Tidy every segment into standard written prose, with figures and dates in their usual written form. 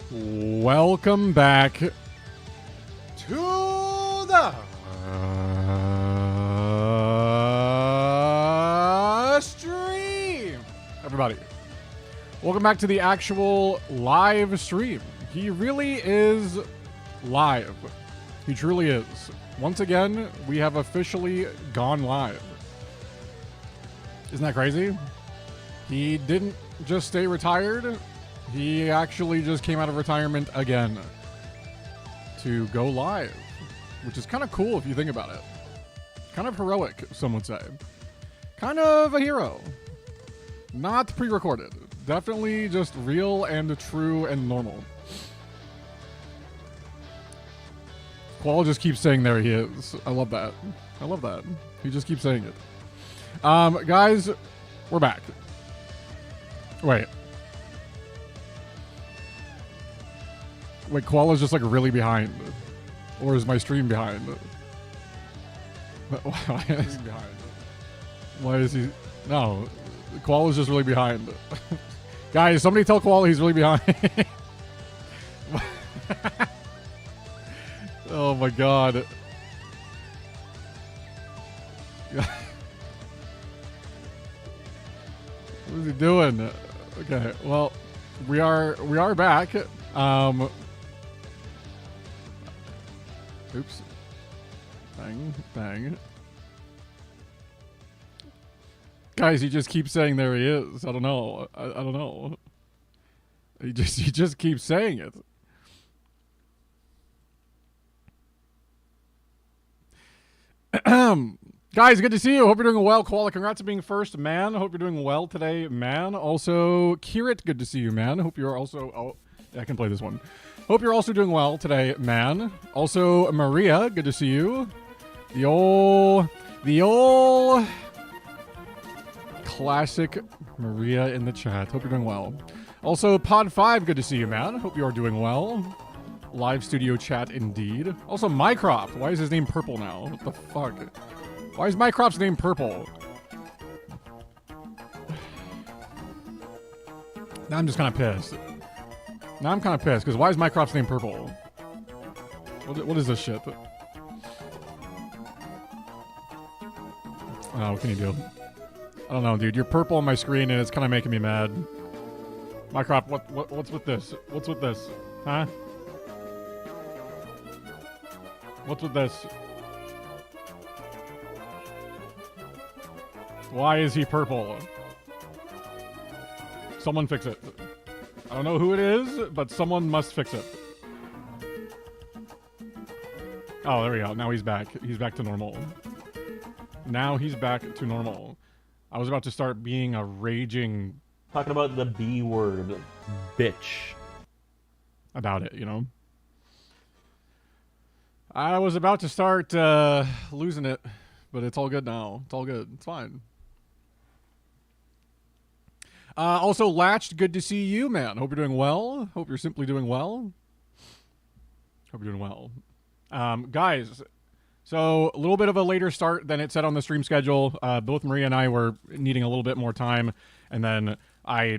Welcome back to the stream, everybody. Welcome back to the actual live stream. He really is live. He truly is. Once again, we have officially gone live. Isn't that crazy? He didn't just stay retired. He actually just came out of retirement again to go live, which is kind of cool if you think about it. Kind of heroic, some would say. Kind of a hero. Not pre-recorded. Definitely just real and true and normal. Qual just keeps saying there he is. I love that. I love that. He just keeps saying it. Guys, we're back. Wait, Koala's just like really behind. Or is my stream behind? Why is he behind? Why is he? No, Koala's just really behind. Guys, somebody tell Koala he's really behind. Oh my god. What is he doing? Okay, well, we are back. Oops. Bang. Guys, he just keeps saying there he is. I don't know. I don't know. He just keeps saying it. Guys, good to see you. Hope you're doing well. Koala, congrats on being first, man. Hope you're doing well today, man. Also, Kirit, good to see you, man. Hope you're also... Oh, yeah, I can play this one. Hope you're also doing well today, man. Also, Maria, good to see you. The old classic Maria in the chat. Hope you're doing well. Also, Pod5, good to see you, man. Hope you are doing well. Live studio chat indeed. Also, Mycroft. Why is his name purple now? What the fuck? Why is Mycroft's name purple? Now I'm just kind of pissed. Now I'm kind of pissed, because why is Mycroft's name purple? What is this shit? Oh, what can you do? I don't know, dude. You're purple on my screen, and it's kind of making me mad. Mycroft, what's with this? What's with this? Huh? What's with this? Why is he purple? Someone fix it. I don't know who it is, but someone must fix it. Oh, there we go. Now he's back. He's back to normal. Now he's back to normal. I was about to start being a raging... Talking about the B word. Bitch. About it, you know? I was about to start losing it, but it's all good now. It's all good. It's fine. Also, Latched, good to see you, man. Hope you're doing well. Hope you're simply doing well. Hope you're doing well. Guys, so a little bit of a later start than it said on the stream schedule. Both Maria and I were needing a little bit more time, and then I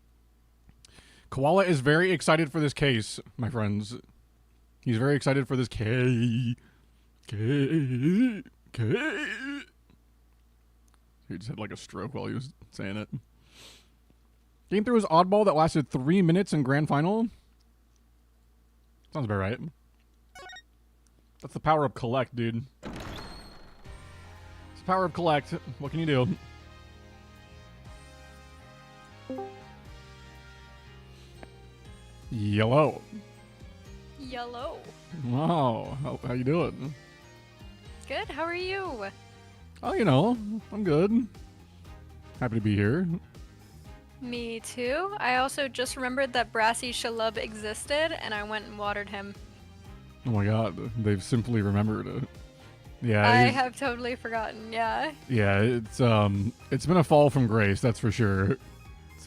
Koala is very excited for this case, my friends. He's very excited for this case. He just had like a stroke while he was saying it. Game through his oddball that lasted 3 minutes in grand final. Sounds about right. That's the power of collect, dude. It's the power of collect. What can you do? Yellow. Yellow. Wow. How you doing? Good. How are you? Oh, you know, I'm good. Happy to be here. Me too. I also just remembered that Brassy Shalub existed, and I went and watered him. Oh my god, they've simply remembered it. Yeah, I have totally forgotten. Yeah. Yeah, it's been a fall from grace, that's for sure. It's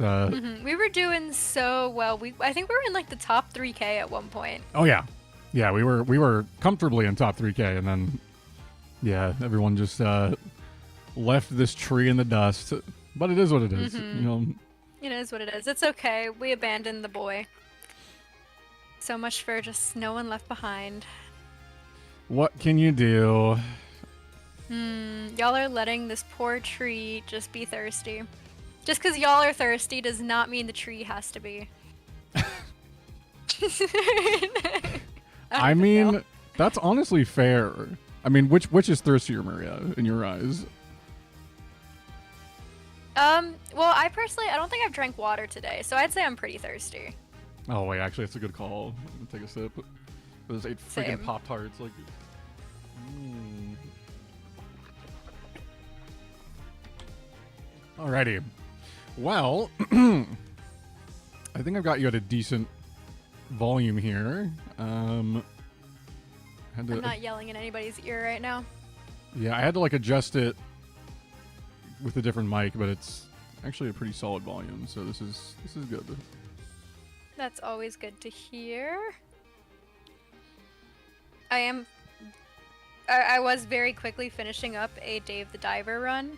We were doing so well. I think we were in like the top 3K at one point. Oh yeah, yeah, we were comfortably in top 3K, and then yeah, everyone just left this tree in the dust. But it is what it is, you know. It is what it is. It's okay. We abandoned the boy. So much for just no one left behind. What can you do? Y'all are letting this poor tree just be thirsty. Just because y'all are thirsty does not mean the tree has to be. I mean, that's honestly fair. I mean, which is thirstier, Maria, in your eyes? Well, I don't think I've drank water today, so I'd say I'm pretty thirsty. Oh wait, actually, that's a good call. I'm gonna take a sip. Those 8 freaking Same. Pop-Tarts, like. Alrighty. Well, I think I've got you at a decent volume here. I'm not yelling in anybody's ear right now. Yeah, I had to like adjust it with a different mic, but it's actually a pretty solid volume, so this is good. That's always good to hear. I was very quickly finishing up a Dave the Diver run.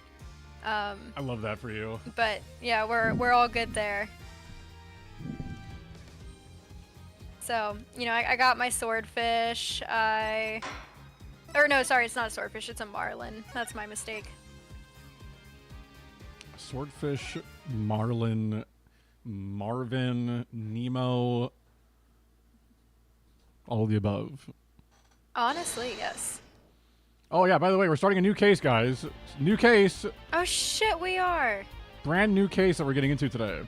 I love that for you. But yeah, we're all good there. So, you know, I got my swordfish. Or no, sorry, it's not a swordfish, it's a marlin. That's my mistake. Swordfish, marlin, Marvin, Nemo, all of the above. Honestly, yes. Oh yeah, by the way, we're starting a new case, guys. New case. Oh shit, we are. Brand new case that we're getting into today.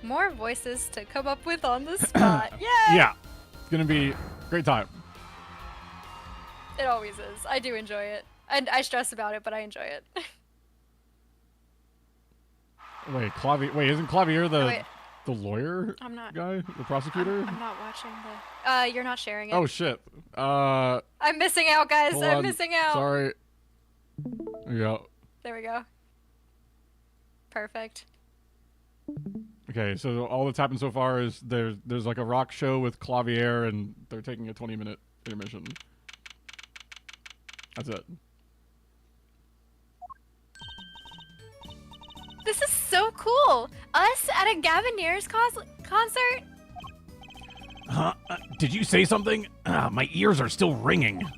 More voices to come up with on the spot. Yay! Yeah. It's going to be a great time. It always is. I do enjoy it. And I stress about it, but I enjoy it. Wait, isn't Clavier wait. the lawyer I'm not. guy? The prosecutor? I'm not watching the... you're not sharing it. Oh, shit. I'm missing out, guys. Hold I'm on. missing out. Sorry. There you go. There we go. Perfect. Okay, so all that's happened so far is there's like a rock show with Clavier, and they're taking a 20-minute intermission. That's it. This is so cool. Us at a Gaviniers concert? Huh? Did you say something? My ears are still ringing.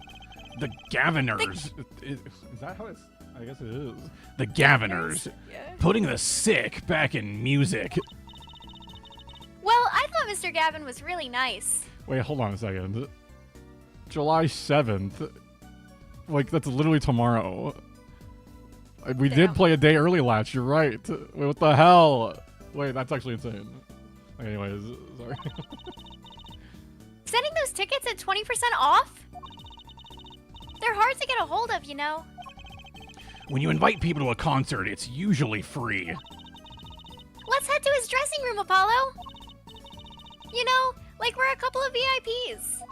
The Gaviners. Is that how it's... I guess it is. The Gaviners. Yeah. Putting the sick back in music. Well, I thought Mr. Gavin was really nice. Wait, hold on a second. July 7th. Like, that's literally tomorrow. We did play a day early last, you're right. Wait, what the hell? Wait, that's actually insane. Anyways, sorry. Sending those tickets at 20% off? They're hard to get a hold of, you know. When you invite people to a concert, it's usually free. Let's head to his dressing room, Apollo. You know, like we're a couple of VIPs.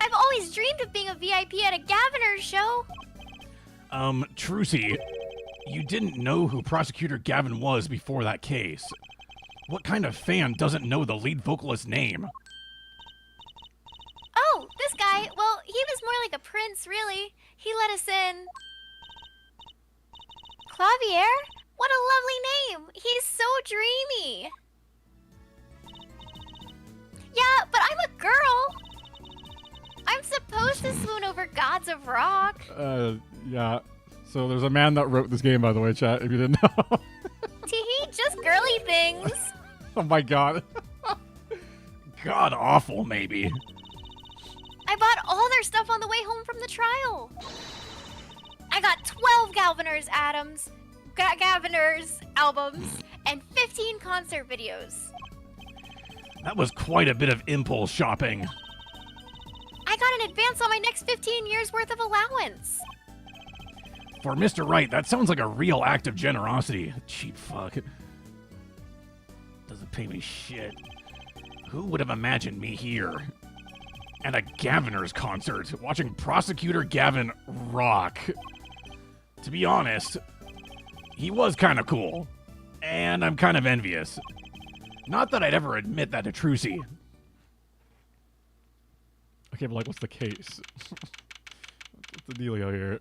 I've always dreamed of being a VIP at a Gaviner's show. Trucy, you didn't know who Prosecutor Gavin was before that case. What kind of fan doesn't know the lead vocalist's name? Oh, this guy. Well, he was more like a prince, really. He let us in. Clavier? What a lovely name. He's so dreamy. Yeah, but I'm a girl. I'm supposed to swoon over gods of rock. Yeah. So there's a man that wrote this game, by the way, chat, if you didn't know. Teehee, just girly things. Oh my god. God awful, maybe. I bought all their stuff on the way home from the trial. I got 12 Galvaners Galvaners albums and 15 concert videos. That was quite a bit of impulse shopping. I got an advance on my next 15 years worth of allowance. For Mr. Wright, that sounds like a real act of generosity. Cheap fuck. Doesn't pay me shit. Who would have imagined me here? At a Gaviner's concert, watching Prosecutor Gavin rock. To be honest, he was kind of cool. And I'm kind of envious. Not that I'd ever admit that to Trucy. Okay, but like, what's the case? What's the dealio here?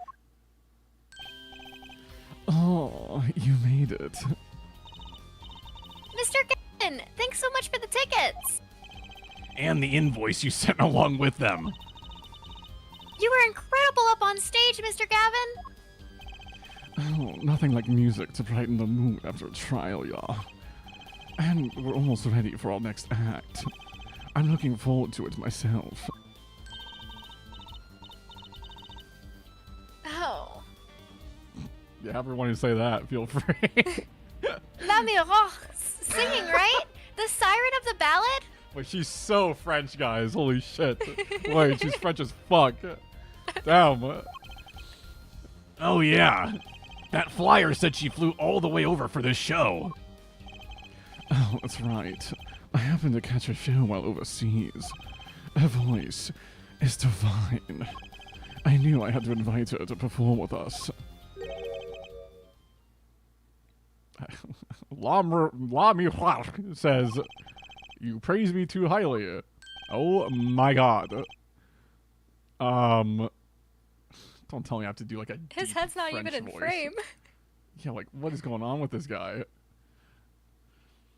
Oh, you made it. Mr. Gavin, thanks so much for the tickets. And the invoice you sent along with them. You were incredible up on stage, Mr. Gavin. Oh, nothing like music to brighten the mood after a trial, y'all. And we're almost ready for our next act. I'm looking forward to it myself. Oh. Yeah, however you want to say that, feel free. La Miroir singing, right? The siren of the ballad? Wait, she's so French, guys. Holy shit. Wait, she's French as fuck. Damn. Oh, yeah. That flyer said she flew all the way over for this show. Oh, that's right. I happened to catch a show while overseas. Her voice is divine. I knew I had to invite her to perform with us. La Miroir says, "You praise me too highly." Oh my god. Don't tell me I have to do like a His deep head's not French even in voice. frame. Yeah, like, what is going on with this guy?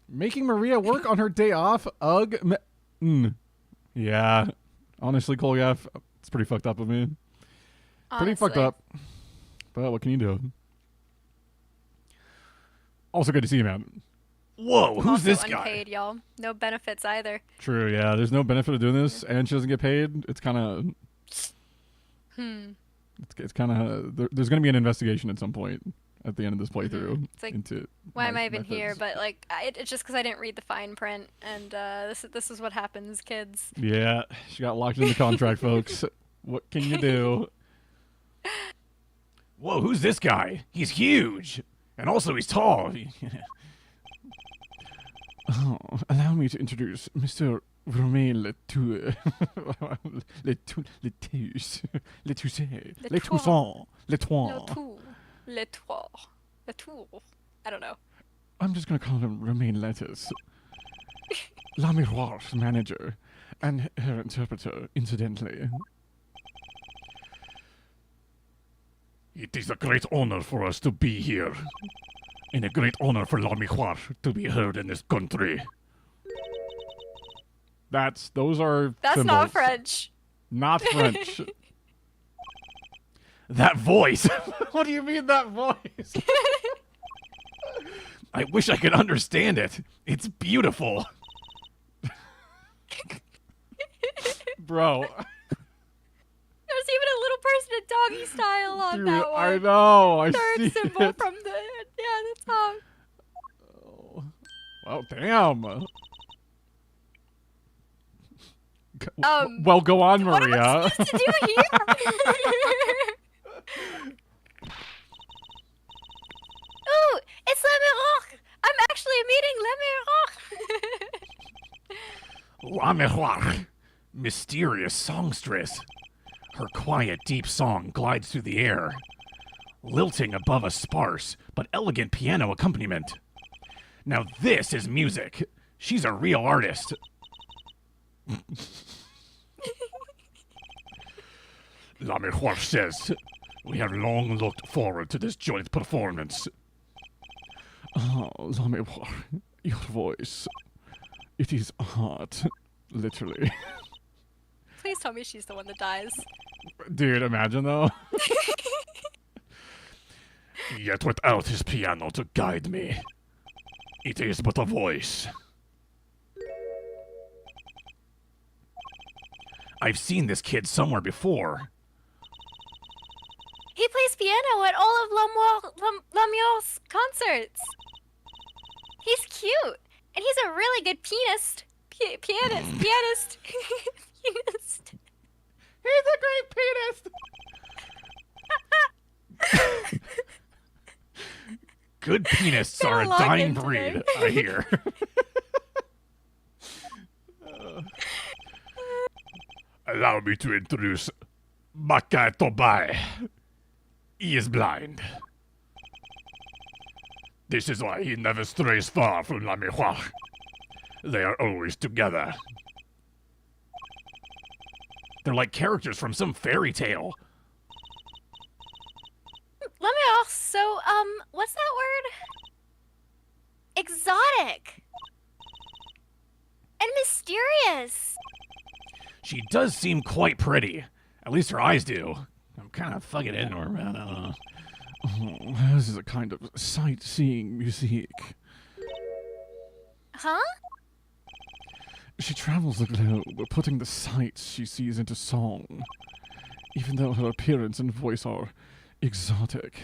Making Maria work on her day off? Ugh. Yeah. Honestly, Kolgaf, it's pretty fucked up of me. Pretty fucked Honestly. up. But what can you do? Also good to see you, man. Whoa, who's Also this guy? unpaid, y'all. No benefits either. True, yeah. There's no benefit of doing this, and she doesn't get paid. It's kind of... It's kind of... There's going to be an investigation at some point at the end of this playthrough. It's like, into why am my I even here? methods. But like, it's just because I didn't read the fine print, and this is what happens, kids. Yeah, she got locked in the contract, folks. What can you do? Whoa, who's this guy? He's huge. And also he's tall. Oh, allow me to introduce Mr. Romain Letour. Letoussaint. Letoussaint. Letour. Letour. I don't know. I'm just gonna call him Romain Lettuce. La Miroir's manager. And her interpreter, incidentally. It is a great honor for us to be here. And a great honor for La Miroir to be heard in this country. Those are That's symbols. not French. Not French. That voice. What do you mean that voice? I wish I could understand it. It's beautiful. Bro. There's even a little person in doggy style on Dude, that one. I know. I Third see symbol it. from the top. Oh. Well, damn. Well, go on, What am Maria. I supposed to do here? Ooh, it's Le Miroir. I'm actually meeting Le Miroir. La Miroir, mysterious songstress. Her quiet, deep song glides through the air, lilting above a sparse but elegant piano accompaniment. Now this is music. She's a real artist. La Miroir says, "We have long looked forward to this joint performance." Oh, La Miroir, your voice. It is art. Literally. Please tell me she's the one that dies. Dude, imagine though. Yet without his piano to guide me, it is but a voice. I've seen this kid somewhere before. He plays piano at all of Lamuel's concerts. He's cute, and he's a really good pianist. Pianist. He's a great pianist. Good pianists are a dying breed, I hear. Allow me to introduce Makai Tobai. He is blind. This is why he never strays far from La Miroir. They are always together. They're like characters from some fairy tale. Lamuel, so, what's that word? Exotic. And mysterious. She does seem quite pretty. At least her eyes do. I'm kind of fucking into her, man. I don't know. Oh, this is a kind of sightseeing musique. Huh? She travels the globe, putting the sights she sees into song. Even though her appearance and voice are exotic,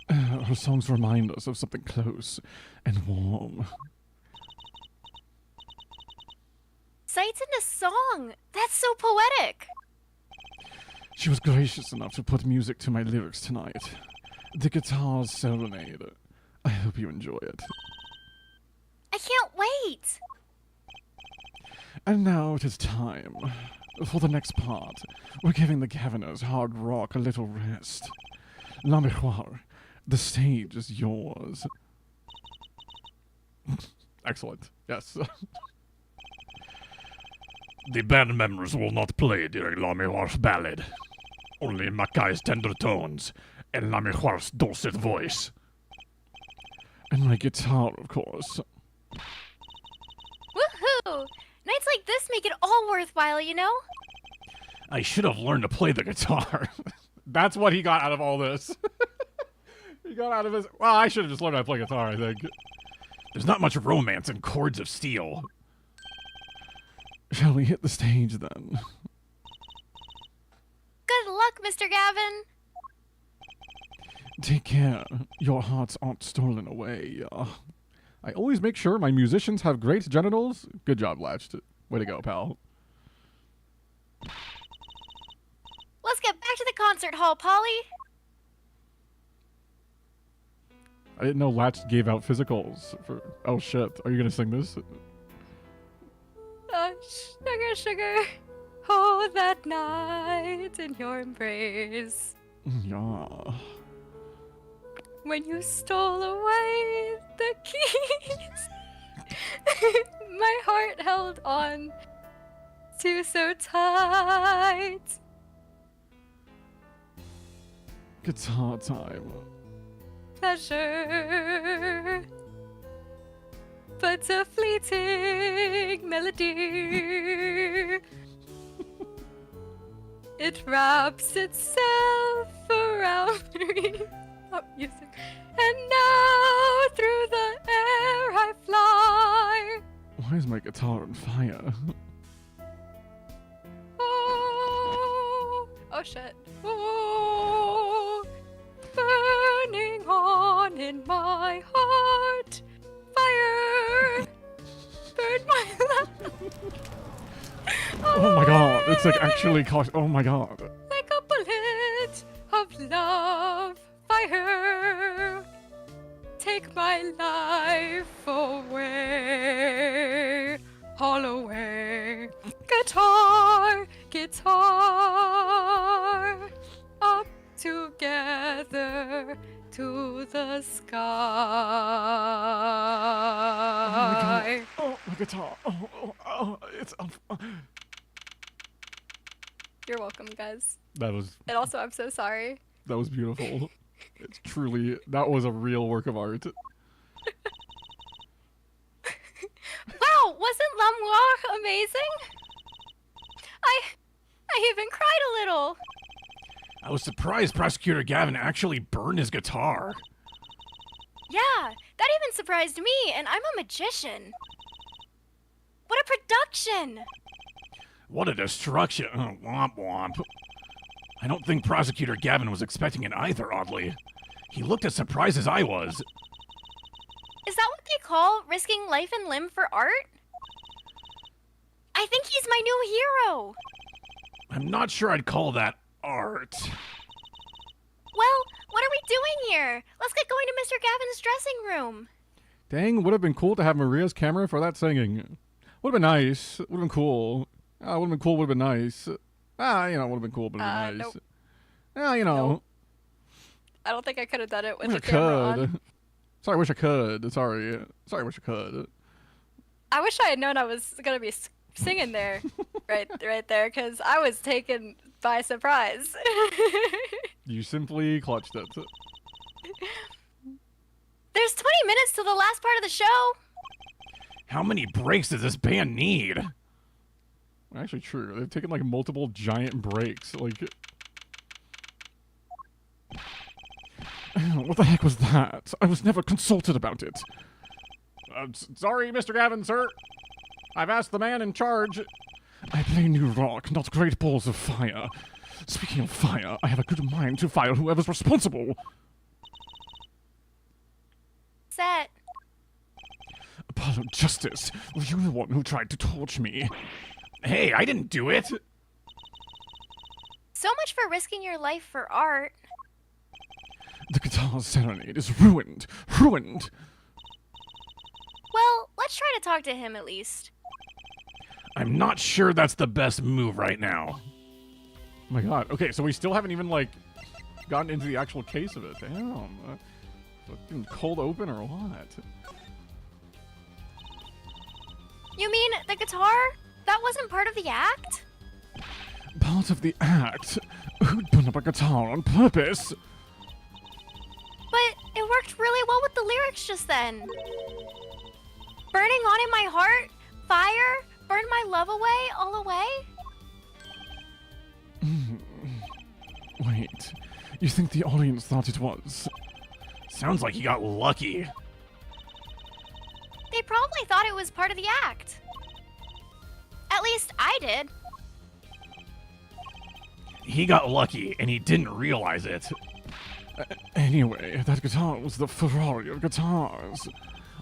her songs remind us of something close and warm. Sights into song. That's so poetic. She was gracious enough to put music to my lyrics tonight. The guitar's serenade. I hope you enjoy it. I can't wait. And now it is time. For the next part, we're giving the Gaviners hard rock a little rest. La Miroir, the stage is yours. Excellent. Yes. The band members will not play during La Miroir's ballad. Only Makai's tender tones and La Miroir's dulcet voice. And my guitar, of course. Woohoo! Nights like this make it all worthwhile, you know? I should have learned to play the guitar. That's what he got out of all this. He got out of his... Well, I should have just learned how to play guitar, I think. There's not much romance in Chords of Steel. Shall we hit the stage, then? Good luck, Mr. Gavin. Take care. Your hearts aren't stolen away. I always make sure my musicians have great genitals. Good job, Latched. Way to go, pal. Let's get back to the concert hall, Polly. I didn't know Latched gave out physicals for... Oh, shit. Are you gonna sing this? Sugar, sugar, oh, that night in your embrace. Yeah. When you stole away the keys, my heart held on to so tight. Guitar time. Pleasure, but a fleeting melody. It wraps itself around me. Stop music. And now through the air I fly. Why is my guitar on fire? Oh shit. Oh, burning on in my heart. Fire. Burn my lap. Oh my god, it's like actually cost. Oh my god. Like a bullet of love. Fire. Take my life away. All away. Guitar, guitar. Up together to the sky. Oh my guitar. Oh, it's You're welcome, guys. That was And also, I'm so sorry. beautiful. It's truly, that was a real work of art. Wow, wasn't L'Amour amazing? I even cried a little. I was surprised Prosecutor Gavin actually burned his guitar. Yeah, that even surprised me, and I'm a magician. What a production! What a destruction. Womp womp. I don't think Prosecutor Gavin was expecting it either, oddly. He looked as surprised as I was. Is that what they call risking life and limb for art? I think he's my new hero. I'm not sure I'd call that art. Well, what are we doing here? Let's get going to Mr. Gavin's dressing room. Dang, would have been cool to have Maria's camera for that singing. Would have been nice. Would have been cool. Would have been cool, would have been nice. Would have been cool, but would have been nice. Nope. Nope. I don't think I could have done it with I the camera on. could. Sorry, I wish I could. Sorry, I wish I could. I wish I had known I was gonna be singing there, right there, because I was taken by surprise. You simply clutched it. There's 20 minutes to the last part of the show. How many breaks does this band need? Actually, true. They've taken like multiple giant breaks. Like, what the heck was that? I was never consulted about it. Sorry, Mr. Gavin, sir. I've asked the man in charge. I play new rock, not great balls of fire. Speaking of fire, I have a good mind to fire whoever's responsible. Set. Apollo Justice, were you the one who tried to torch me? Hey, I didn't do it! So much for risking your life for art. The guitar serenade is ruined. Ruined! Well, let's try to talk to him at least. I'm not sure that's the best move right now. Oh my god. Okay, so we still haven't even, like, gotten into the actual case of it. Damn. Fucking cold open or what? You mean the guitar? That wasn't part of the act? Part of the act? Who'd put up a guitar on purpose? But it worked really well with the lyrics just then. Burning on in my heart, fire, burn my love away, all away. Wait, you think the audience thought it was? Sounds like he got lucky. They probably thought it was part of the act. At least I did. He got lucky, and he didn't realize it. Anyway, that guitar was the Ferrari of guitars.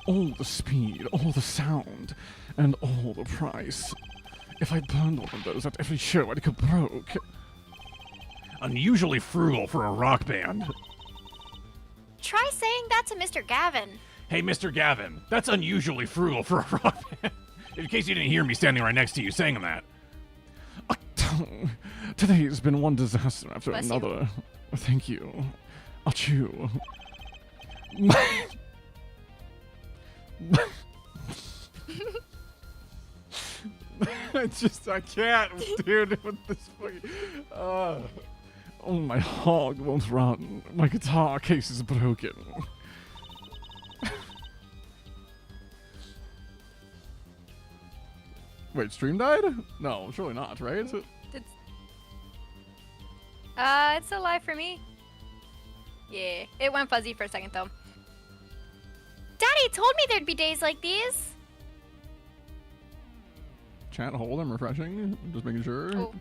All the speed, all the sound, and all the price. If I burned one of those at every show, I'd go broke. Unusually frugal for a rock band. Try saying that to Mr. Gavin. Hey, Mr. Gavin, that's unusually frugal for a rock band. In case you didn't hear me standing right next to you saying that. Today's been one disaster after Bless another. Thank you. Achoo. I can't, dude, with this fucking... Oh, my hog won't run. My guitar case is broken. Wait, stream died? No, surely not, right? It's still live for me. Yeah, it went fuzzy for a second though. Daddy told me there'd be days like these. Chat, hold, I'm refreshing. Just making sure. Oh.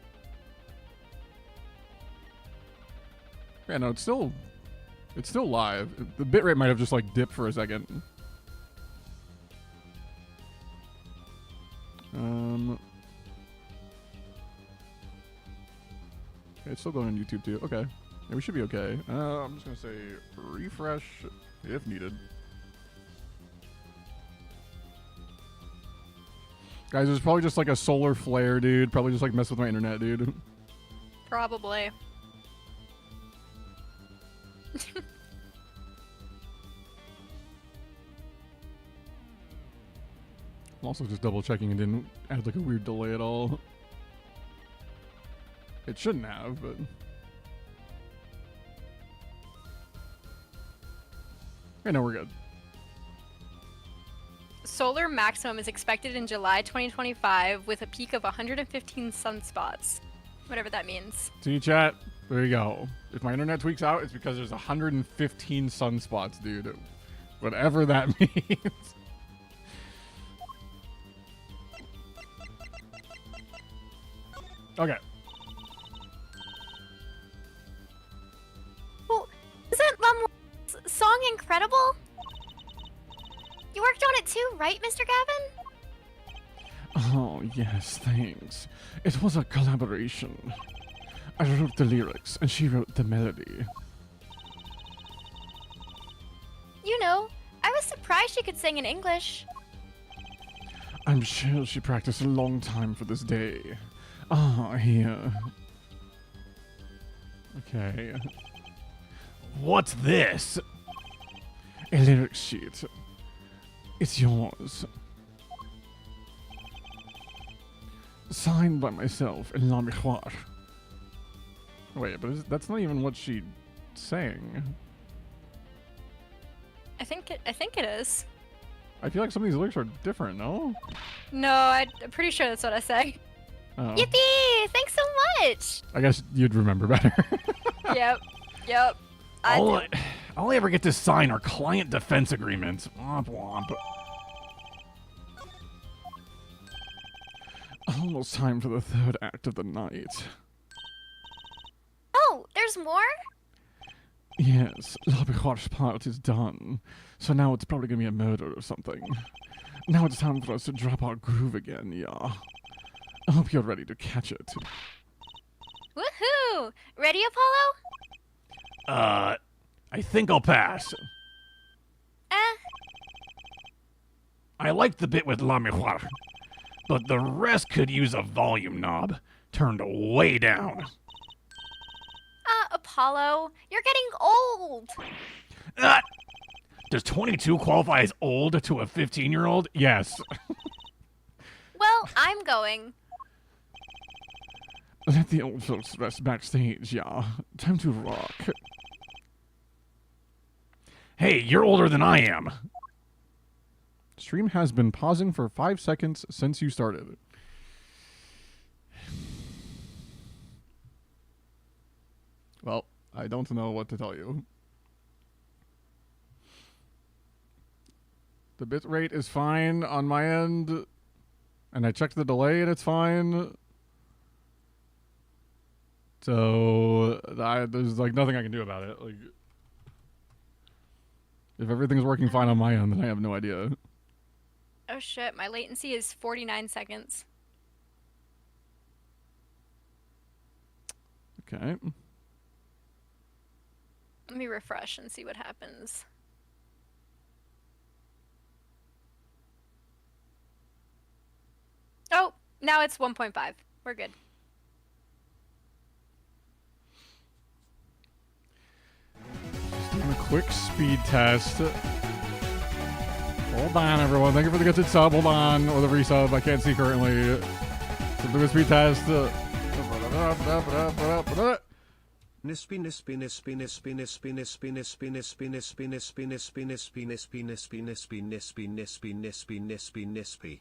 Yeah, no, it's still live. The bitrate might have just like dipped for a second. It's still going on YouTube too. Okay. Yeah, we should be okay. I'm just gonna say refresh if needed. Guys, there's probably just like a solar flare, dude. Probably just like mess with my internet, dude. Probably. I'm also just double checking and didn't add like a weird delay at all. It shouldn't have, but... Okay, no, we're good. solar maximum is expected in July 2025 with a peak of 115 sunspots. Whatever that means. See, chat? There you go. If my internet tweaks out, it's because there's 115 sunspots, dude. Whatever that means. Okay. Well, isn't Lum's song incredible? You worked on it too, right, Mr. Gavin? Oh, yes, thanks. It was a collaboration. I wrote the lyrics, and she wrote the melody. You know, I was surprised she could sing in English. I'm sure she practiced a long time for this day. Ah, here. Okay. What's this? A lyric sheet. It's yours. Signed by myself in La Miroir. Wait, but that's not even what she sang. I think it is. I feel like some of these lyrics are different, no? No, I'm pretty sure that's what I say. Oh. Yippee! Thanks so much! I guess you'd remember better. Yep. I do. All I ever get to sign are client defense agreements. Womp womp. Almost time for the third act of the night. Oh, there's more? Yes, La Miroir's part is done. So now it's probably gonna be a murder or something. Now it's time for us to drop our groove again, yeah. I hope you're ready to catch it. Woohoo! Ready, Apollo? I think I'll pass. I liked the bit with La Miroir, but the rest could use a volume knob turned way down. Apollo, you're getting old. Does 22 qualify as old to a 15-year-old? Yes. Well, I'm going. Let the old folks rest backstage, yeah. Time to rock. Hey, you're older than I am. Stream has been pausing for 5 seconds since you started. Well, I don't know what to tell you. The bitrate is fine on my end, and I checked the delay and it's fine. So there's like nothing I can do about it. Like, if everything's working fine on my end, then I have no idea. Oh shit, my latency is 49 seconds. Okay. Let me refresh and see what happens. Oh, now it's 1.5. We're good. Just doing a quick speed test. Hold on, everyone. Thank you for the gifted sub. Hold on. Or the resub. I can't see currently. So do a speed test. Nispy nispy nispy nispy nispy nispy nispy nispy nispy nispy nispy nispy nispy nispy nispy nispy nispy nispy nispy nispy.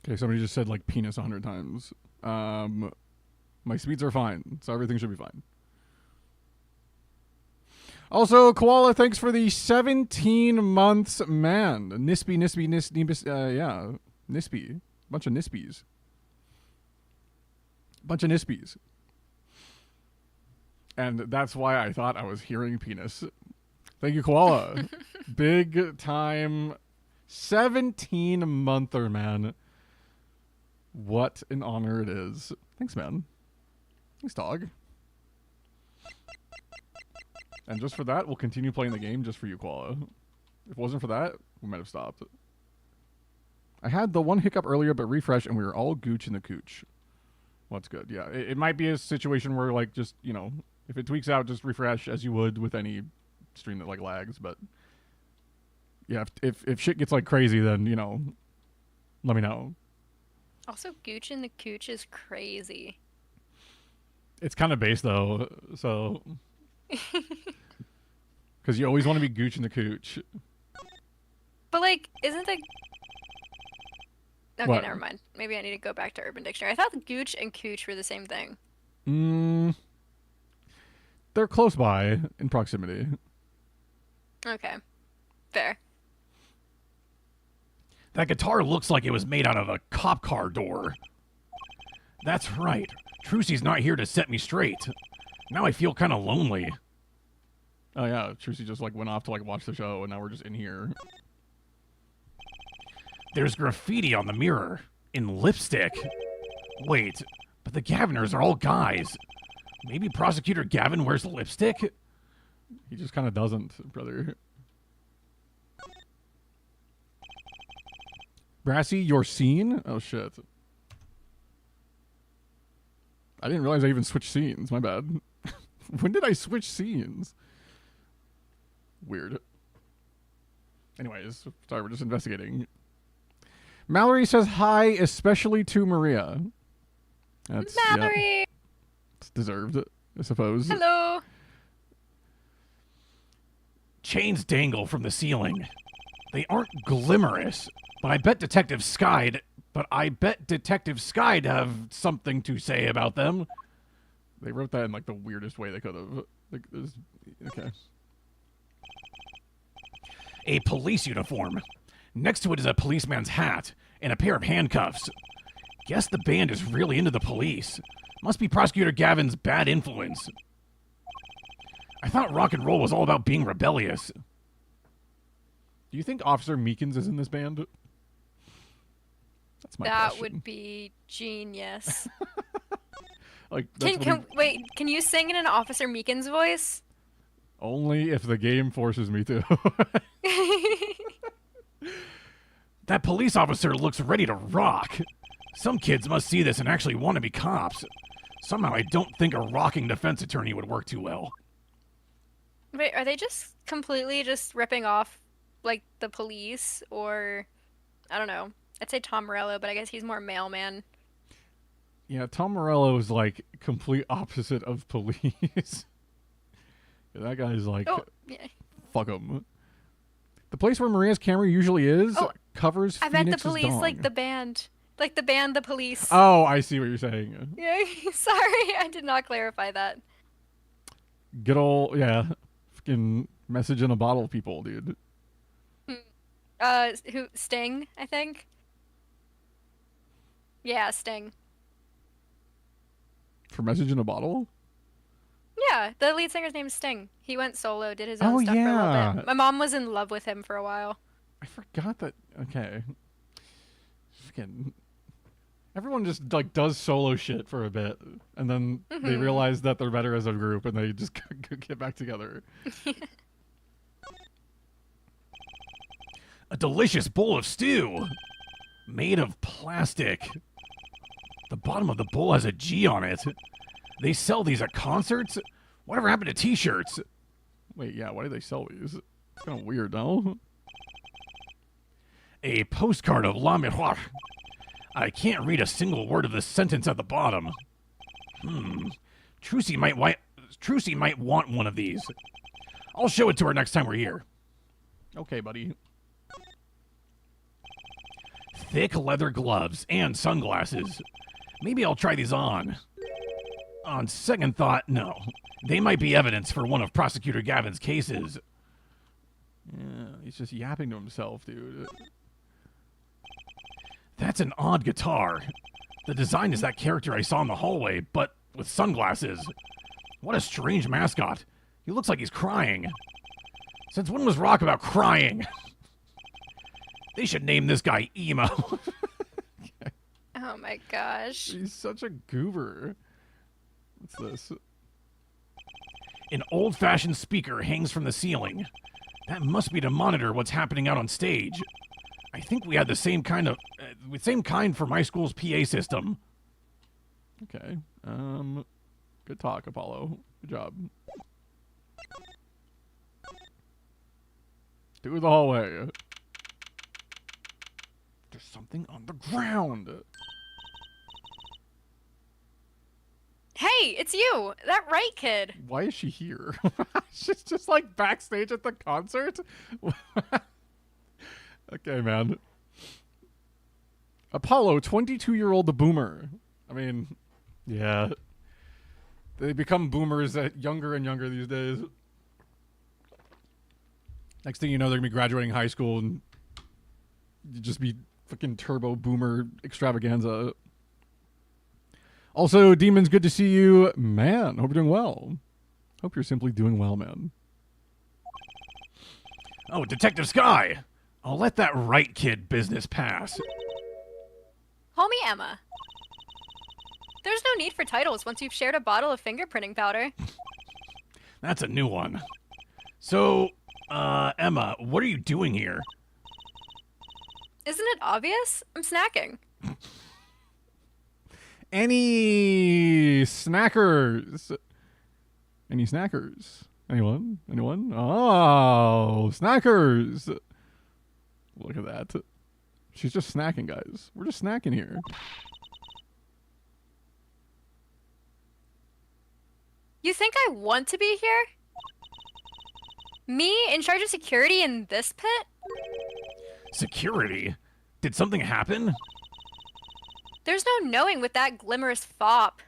Okay, somebody just said like penis 100 times. My speeds are fine, so everything should be fine. Also, Koala, thanks for the 17 months, man. Nispy, yeah, Nispy. Bunch of Nispies. Bunch of Nispies. And that's why I thought I was hearing penis. Thank you, Koala. Big time 17-monther, man. What an honor it is. Thanks, man. Thanks, dog. And just for that, we'll continue playing the game just for you, Koala. If it wasn't for that, we might have stopped. I had the one hiccup earlier, but refresh, and we were all gooch in the cooch. Well, that's good. Yeah, it might be a situation where, like, just, you know, if it tweaks out, just refresh as you would with any stream that, like, lags. But, yeah, if shit gets, like, crazy, then, you know, let me know. Also, Gooch in the Cooch is crazy. It's kind of base, though, so... Because you always want to be gooch in the cooch. But, like, Isn't the... Okay, What? never mind. Maybe I need to go back to Urban Dictionary. I thought gooch and cooch were the same thing. They're close by in proximity. Okay. Fair. That guitar looks like it was made out of a cop car door. That's right. Trucy's not here to set me straight. Now I feel kind of lonely. Oh yeah, Trucy just like went off to like watch the show, and now we're just in here. There's graffiti on the mirror. In lipstick. Wait, but the Gaviners are all guys. Maybe Prosecutor Gavin wears lipstick? He just kind of doesn't, brother. Brassy, your scene? Oh shit. I didn't realize I even switched scenes. My bad. When did I switch scenes? Weird. Anyways, sorry, we're just investigating. Mallory says hi, especially to Maria. That's, Mallory! Yeah, it's deserved, I suppose. Hello! Chains dangle from the ceiling. They aren't glimmerous, but I bet Detective Sky'd have something to say about them. They wrote that in like the weirdest way they could have. Like, okay. A police uniform. Next to it is a policeman's hat and a pair of handcuffs. Guess the band is really into the police. Must be Prosecutor Gavin's bad influence. I thought rock and roll was all about being rebellious. Do you think Officer Meekins is in this band? That's my That question. would be genius. Like, that's what Wait, can you sing in an Officer Meekins voice? only if the game forces me to. That police officer looks ready to rock. Some kids must see this and actually want to be cops. Somehow I don't think a rocking defense attorney would work too well. Wait, are they just completely just ripping off, like, the police? Or, I don't know. I'd say Tom Morello, but I guess he's more mailman. Yeah, Tom Morello is like complete opposite of police. Yeah, that guy's like, Oh, yeah. fuck him. The place where Maria's camera usually is Oh, covers I meant the Phoenix's police, dong. like the band. Like the band, the police. Oh, I see what you're saying. Yeah, sorry, I did not clarify that. Good old, yeah, fucking message in a bottle people, dude. Who? Sting, I think. Yeah, Sting. For message in a bottle? Yeah, the lead singer's name is Sting. He went solo, did his own Oh, stuff for a little yeah. bit. My mom was in love with him for a while. I forgot that. Okay. Fucking. Everyone just like does solo shit for a bit, and then they realize that they're better as a group, and they just get back together. A delicious bowl of stew. Made of plastic. The bottom of the bowl has a G on it. They sell these at concerts? Whatever happened to t-shirts? Wait, yeah, why do they sell these? It's kind of weird, no? A postcard of La Miroir. I can't read a single word of the sentence at the bottom. Trucy might want one of these. I'll show it to her next time we're here. Okay, buddy. Thick leather gloves and sunglasses. Maybe I'll try these on. On second thought, no. They might be evidence for one of Prosecutor Gavin's cases. Yeah, he's just yapping to himself, dude. That's an odd guitar. The design is that character I saw in the hallway, but with sunglasses. What a strange mascot. He looks like he's crying. Since when was rock about crying? They should name this guy Emo. Oh my gosh. He's such a goober. What's this? An old-fashioned speaker hangs from the ceiling. That must be to monitor what's happening out on stage. I think we had the same kind for my school's PA system. Okay. Good talk, Apollo. Good job. Through the hallway. There's something on the ground. Hey, it's you! That Wright kid! Why is she here? She's just like backstage at the concert. Okay, man. Apollo, 22-year-old boomer. I mean, yeah. They become boomers at younger and younger these days. Next thing you know, they're going to be graduating high school and you just be fucking turbo boomer extravaganza. Also, Demons, good to see you. Man, hope you're doing well. Hope you're simply doing well, man. Oh, Detective Sky! I'll let that Wright kid business pass. Call me Emma. There's no need for titles once you've shared a bottle of fingerprinting powder. That's a new one. So, Emma, what are you doing here? Isn't it obvious? I'm snacking. Any snackers? Any snackers? Anyone? Anyone? Oh, snackers! Look at that. She's just snacking, guys. We're just snacking here. You think I want to be here? Me in charge of security in this pit? Security? Did something happen? There's no knowing with that glimmerous fop.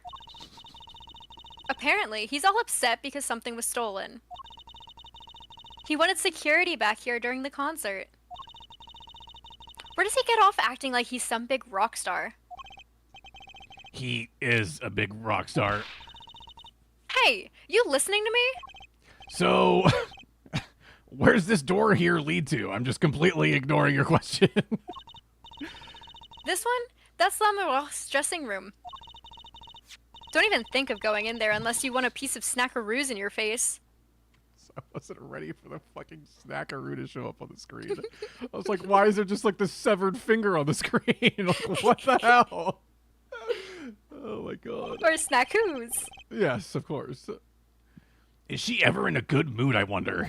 Apparently, he's all upset because something was stolen. He wanted security back here during the concert. Where does he get off acting like he's some big rock star? He is a big rock star. Hey, you listening to me? So, where's this door here lead to? I'm just completely ignoring your question. This one? That's Lamar's dressing room. Don't even think of going in there unless you want a piece of snackaroos in your face. I wasn't ready for the fucking snackaroo to show up on the screen. I was like, why is there just like the severed finger on the screen? Like, what the hell? Oh my god. Or snackoos. Yes, of course. Is she ever in a good mood, I wonder?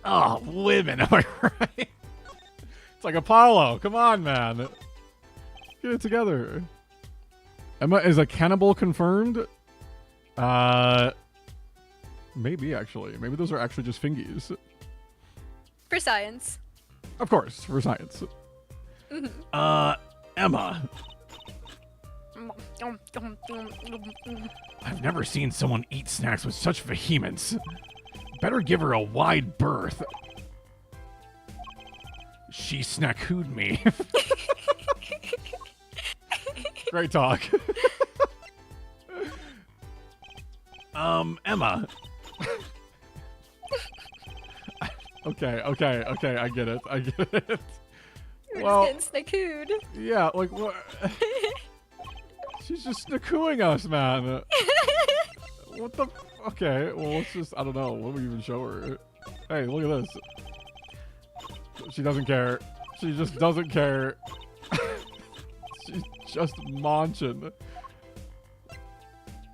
Oh, women, am I right? It's like, Apollo, come on, man. Get it together. Emma is a cannibal confirmed? Maybe, actually. Maybe those are actually just fingies. For science. Of course, for science. Emma. I've never seen someone eat snacks with such vehemence. Better give her a wide berth. She snackooed me. Great talk. Emma. Okay, I get it. You're Well, just getting snackooed. yeah, like, what? She's just snackooing us, man. What the? Okay, well, let's just, I don't know. What do we even show her? Hey, look at this. She doesn't care. She just doesn't care. She's just munching.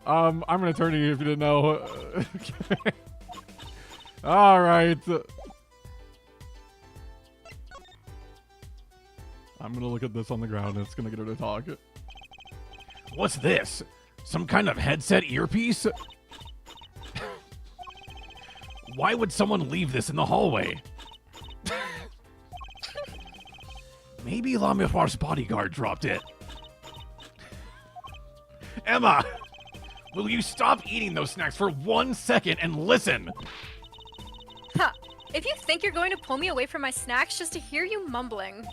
I'm gonna turn to you if you didn't know. Okay. All right. I'm gonna look at this on the ground and it's gonna get her to talk. What's this? Some kind of headset earpiece? Why would someone leave this in the hallway? Maybe Lamifar's bodyguard dropped it. Emma! Will you stop eating those snacks for 1 second and listen? Ha! If you think you're going to pull me away from my snacks just to hear you mumbling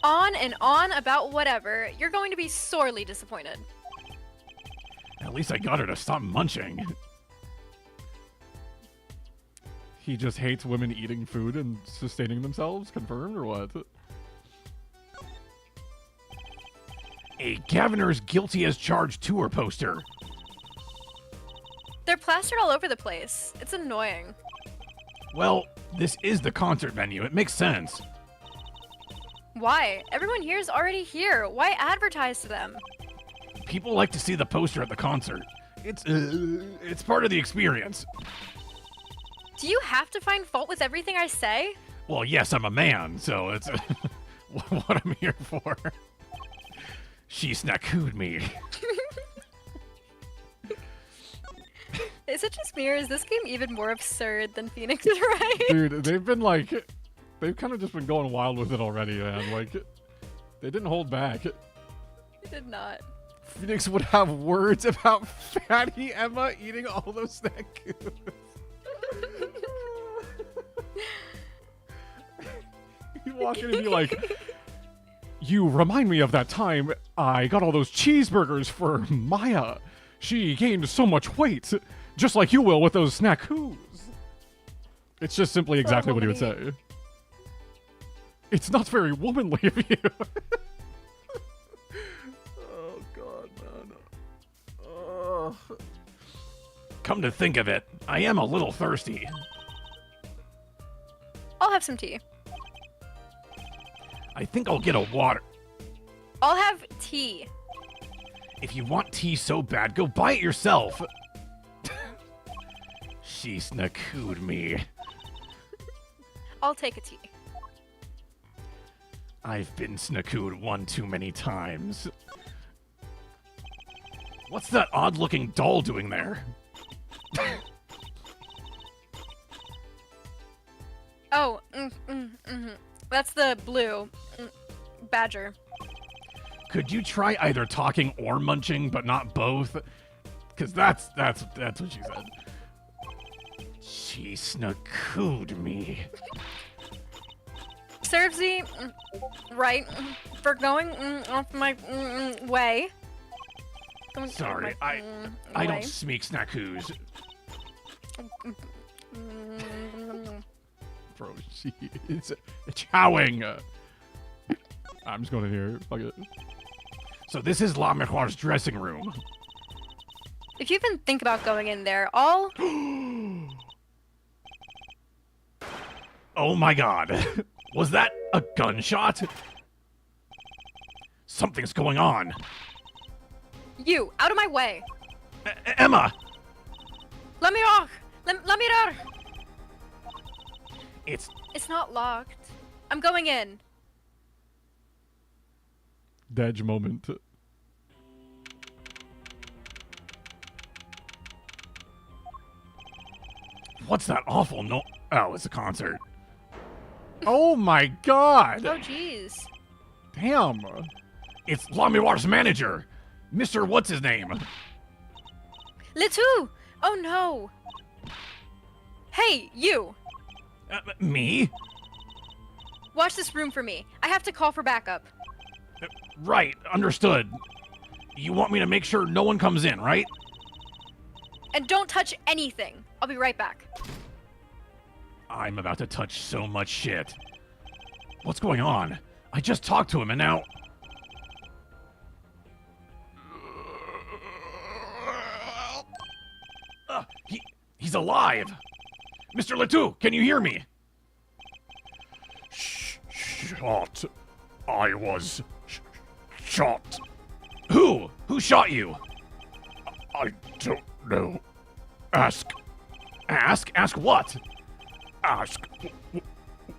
on and on about whatever, you're going to be sorely disappointed. At least I got her to stop munching. He just hates women eating food and sustaining themselves? Confirmed or what? A Gaviner's guilty as charged tour poster. They're plastered all over the place. It's annoying. Well, this is the concert venue. It makes sense. Why? Everyone here is already here. Why advertise to them? People like to see the poster at the concert. It's part of the experience. Do you have to find fault with everything I say? Well, yes, I'm a man, so it's what I'm here for. She snackooed me. Is it just me or is this game even more absurd than Phoenix Wright? Dude, they've been like, they've kind of just been going wild with it already, man. Like, they didn't hold back. It did not. Phoenix would have words about Fatty Emma eating all those snack goods. He'd walk in and be like, you remind me of that time I got all those cheeseburgers for Maya. She gained so much weight, just like you will with those snackoos. It's just simply exactly what he would say. It's not very womanly of you. Oh, God, man. Come to think of it, I am a little thirsty. I'll have some tea. I think I'll get a water. I'll have tea. If you want tea so bad, go buy it yourself. She snackooed me. I'll take a tea. I've been snackooed one too many times. What's that odd-looking doll doing there? Oh, that's the blue badger. Could you try either talking or munching, but not both? Because that's what she said. She snackooed me. Servesy, right, for going off my way. Sorry, I don't sneak snackoos. Bro, she is chowing. I'm just going in here. Fuck it. So this is La Miroir's dressing room. If you even think about going in there, I'll... Oh my god. Was that a gunshot? Something's going on. You, out of my way. Emma! Let me off. Let me out. It's not locked. I'm going in. Dej moment. What's that awful no... Oh, it's a concert. Oh my god! Oh, jeez. Damn. It's La Miroir's manager. Mr. What's his name? Letou! Oh no. Hey, you. Me? Watch this room for me. I have to call for backup. Right, understood. You want me to make sure no one comes in, right? And don't touch anything. I'll be right back. I'm about to touch so much shit. What's going on? I just talked to him and now... He's alive! Mr. Letou, can you hear me? Shot. I was shot. Who? Who shot you? I don't know. Ask? Ask what? Ask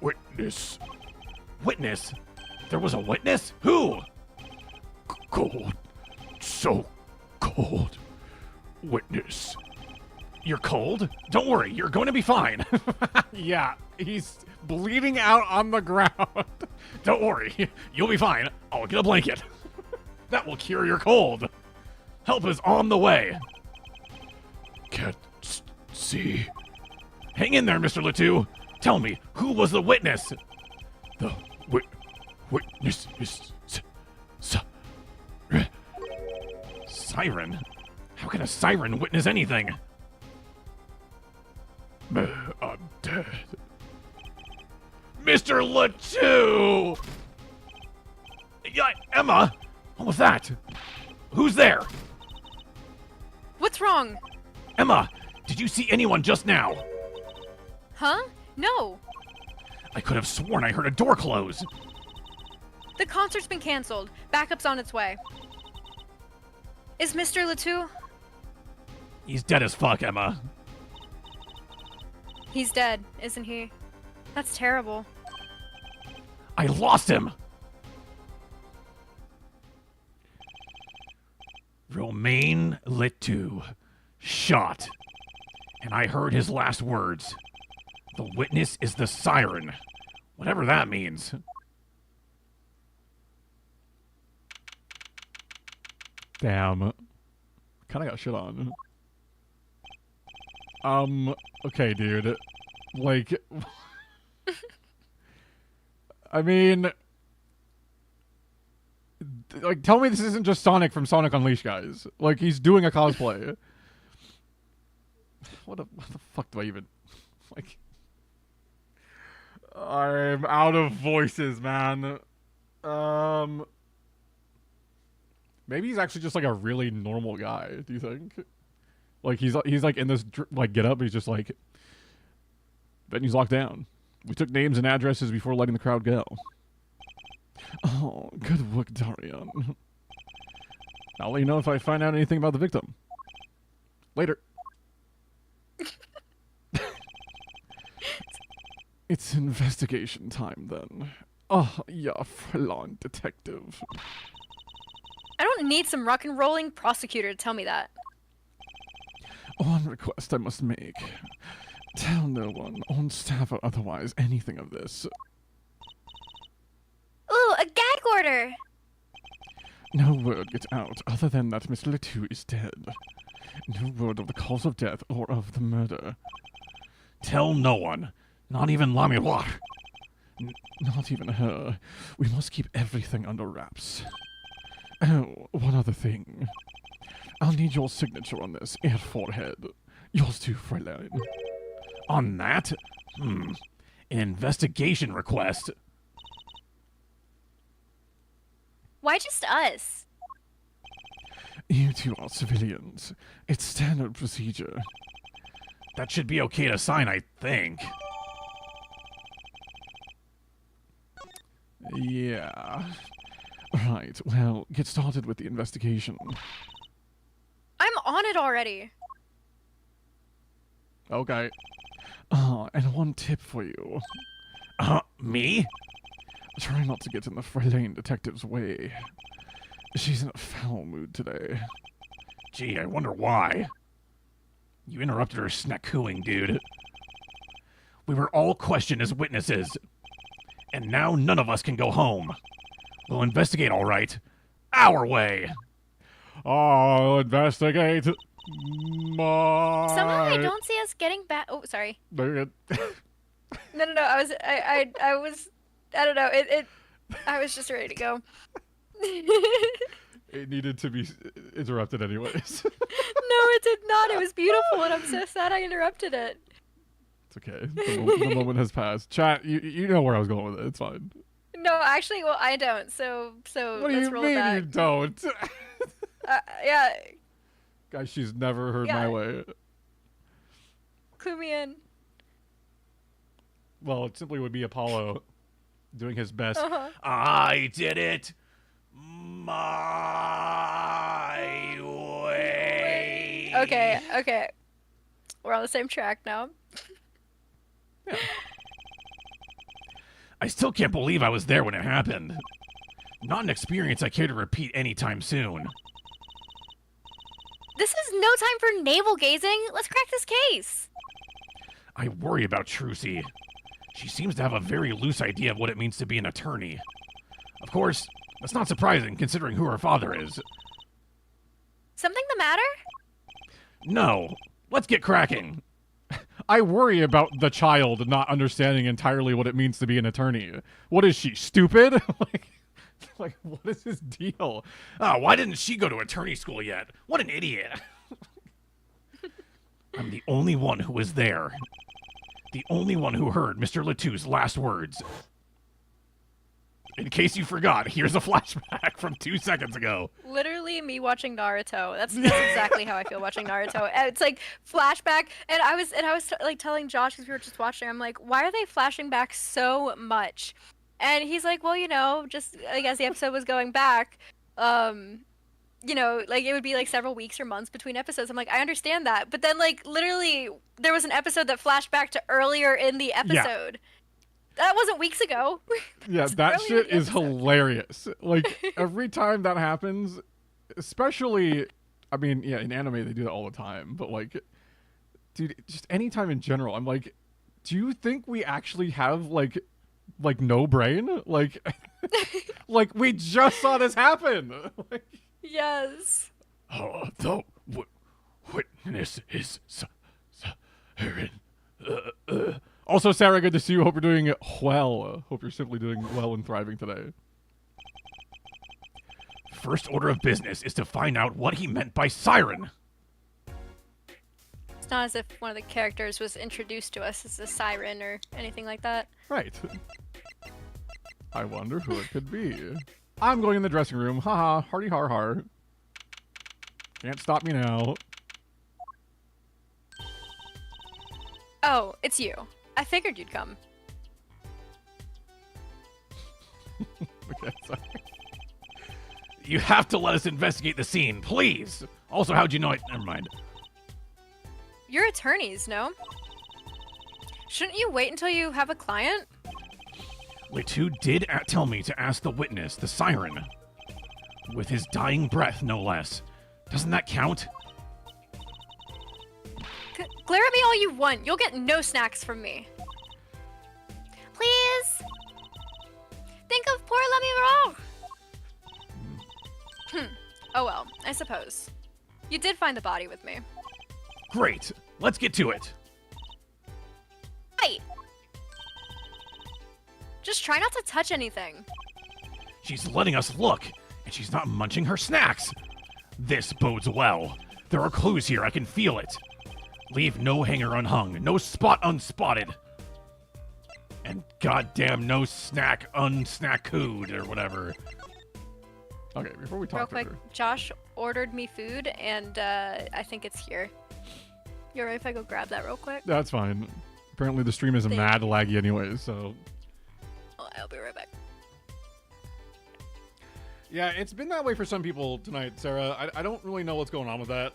witness. Witness? There was a witness? Who? Cold. So cold. Witness. You're cold? Don't worry, you're going to be fine. Yeah, he's bleeding out on the ground. Don't worry, you'll be fine. I'll get a blanket. That will cure your cold. Help is on the way. Can't see. Hang in there, Mr. Letou. Tell me, who was the witness? The witness is Siren? How can a siren witness anything? I'm dead. Mr. Letou! Yeah, Emma! What was that? Who's there? What's wrong? Emma, did you see anyone just now? Huh? No. I could have sworn I heard a door close. The concert's been canceled. Backup's on its way. Is Mr. Letou? He's dead as fuck, Emma. He's dead, isn't he? That's terrible. I lost him! Romain Letou. Shot. And I heard his last words. The witness is the siren. Whatever that means. Damn. Kind of got shit on. Okay, dude. Like, I mean, like, tell me this isn't just Sonic from Sonic Unleashed, guys. Like, he's doing a cosplay. What the fuck do I even, like, I'm out of voices, man. Maybe he's actually just like a really normal guy. Do you think? Like he's like in this like get up. He's just like, venue's locked down. We took names and addresses before letting the crowd go. Oh, good work, Darian. I'll let you know if I find out anything about the victim. Later. It's investigation time then. Oh, yeah, Fräulein detective. I don't need some rock and rolling prosecutor to tell me that. One request I must make. Tell no one, on staff or otherwise, anything of this. Ooh, a gag order! No word gets out other than that Mr. Letou is dead. No word of the cause of death or of the murder. Tell no one. Not even La Miroir. Not even her. We must keep everything under wraps. Oh, one other thing. I'll need your signature on this, Air forehead. Yours too, Fräulein. On that? An investigation request. Why just us? You two are civilians. It's standard procedure. That should be okay to sign, I think. Yeah. Right, well, get started with the investigation. I'm on it already. Okay. And one tip for you. Me? Try not to get in the Fräulein detective's way. She's in a foul mood today. Gee, I wonder why. You interrupted her snack-cooing, dude. We were all questioned as witnesses. And now none of us can go home. We'll investigate, all right. Our way. I'll investigate my... Somehow I don't see us getting back. Oh, sorry. No, you're good. No. I don't know. I was just ready to go. It needed to be interrupted anyways. No, it did not. It was beautiful, and I'm so sad I interrupted it. It's okay. The moment has passed. Chat, you know where I was going with it. It's fine. No, actually, well, I don't. So What do let's you roll mean back. you don't? Yeah, Guys, she's never heard Yeah. my way. clue me in. Well, it simply would be Apollo doing his best. I did it my way. Okay. We're on the same track now. I still can't believe I was there when it happened. Not an experience I care to repeat anytime soon. This is no time for navel gazing. Let's crack this case. I worry about Trucy. She seems to have a very loose idea of what it means to be an attorney. Of course, that's not surprising considering who her father is. Something the matter? No, let's get cracking. I worry about the child not understanding entirely what it means to be an attorney. What is she, stupid? like, what is his deal? Oh, why didn't she go to attorney school yet? What an idiot. I'm the only one who was there. The only one who heard Mr. Letou's last words. In case you forgot, here's a flashback from 2 seconds ago. Literally me watching Naruto. That's exactly how I feel watching Naruto. And it's like flashback, and I was like telling Josh because we were just watching. I'm like, why are they flashing back so much? And he's like, well, just like as the episode was going back, like it would be like several weeks or months between episodes. I'm like, I understand that, but then like literally there was an episode that flashed back to earlier in the episode. That wasn't weeks ago. Yeah, that shit is hilarious. Like, every time that happens, especially, I mean, yeah, in anime they do that all the time, but like, dude, just anytime in general, I'm like, do you think we actually have like no brain? Like, like we just saw this happen. Like, Yes. Oh, the witness is siren. also, Sarah, good to see you. Hope you're doing well. Hope you're simply doing well and thriving today. First order of business is to find out what he meant by siren. It's not as if one of the characters was introduced to us as a siren or anything like that. Right. I wonder who it could be. I'm going in the dressing room. Haha, hardy har har. Can't stop me now. Oh, it's you. I figured you'd come. Okay, sorry. You have to let us investigate the scene, please. Also, how'd you know it? Never mind. You're attorneys, no? Shouldn't you wait until you have a client? Litu did tell me to ask the witness, the siren. With his dying breath, no less. Doesn't that count? Glare at me all you want. You'll get no snacks from me. Please. Think of poor Lemmy Oh well, I suppose. You did find the body with me. Great. Let's get to it. Right. Just try not to touch anything. She's letting us look, and she's not munching her snacks. This bodes well. There are clues here, I can feel it. Leave no hanger unhung, no spot unspotted. And goddamn no snack unsnackooed or whatever. Okay, before we Real talk to quick, her. Josh ordered me food, and I think it's here. You alright if I go grab that real quick? That's fine. Apparently the stream is Thank- mad laggy anyways, so... Oh, I'll be right back. Yeah, it's been that way for some people tonight, Sarah. I don't really know what's going on with that.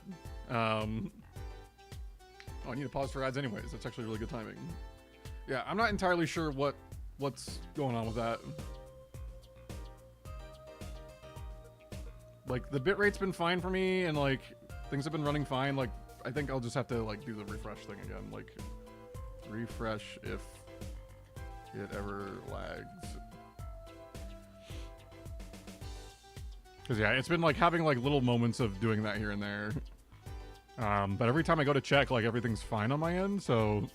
Oh, I need to pause for ads anyways. That's actually really good timing. Yeah, I'm not entirely sure what's going on with that. Like, the bitrate's been fine for me, and, like, things have been running fine. Like, I think I'll just have to, like, do the refresh thing again. Like, refresh if it ever lags. Because, yeah, it's been, like, having, like, little moments of doing that here and there. But every time I go to check, like, everything's fine on my end, so...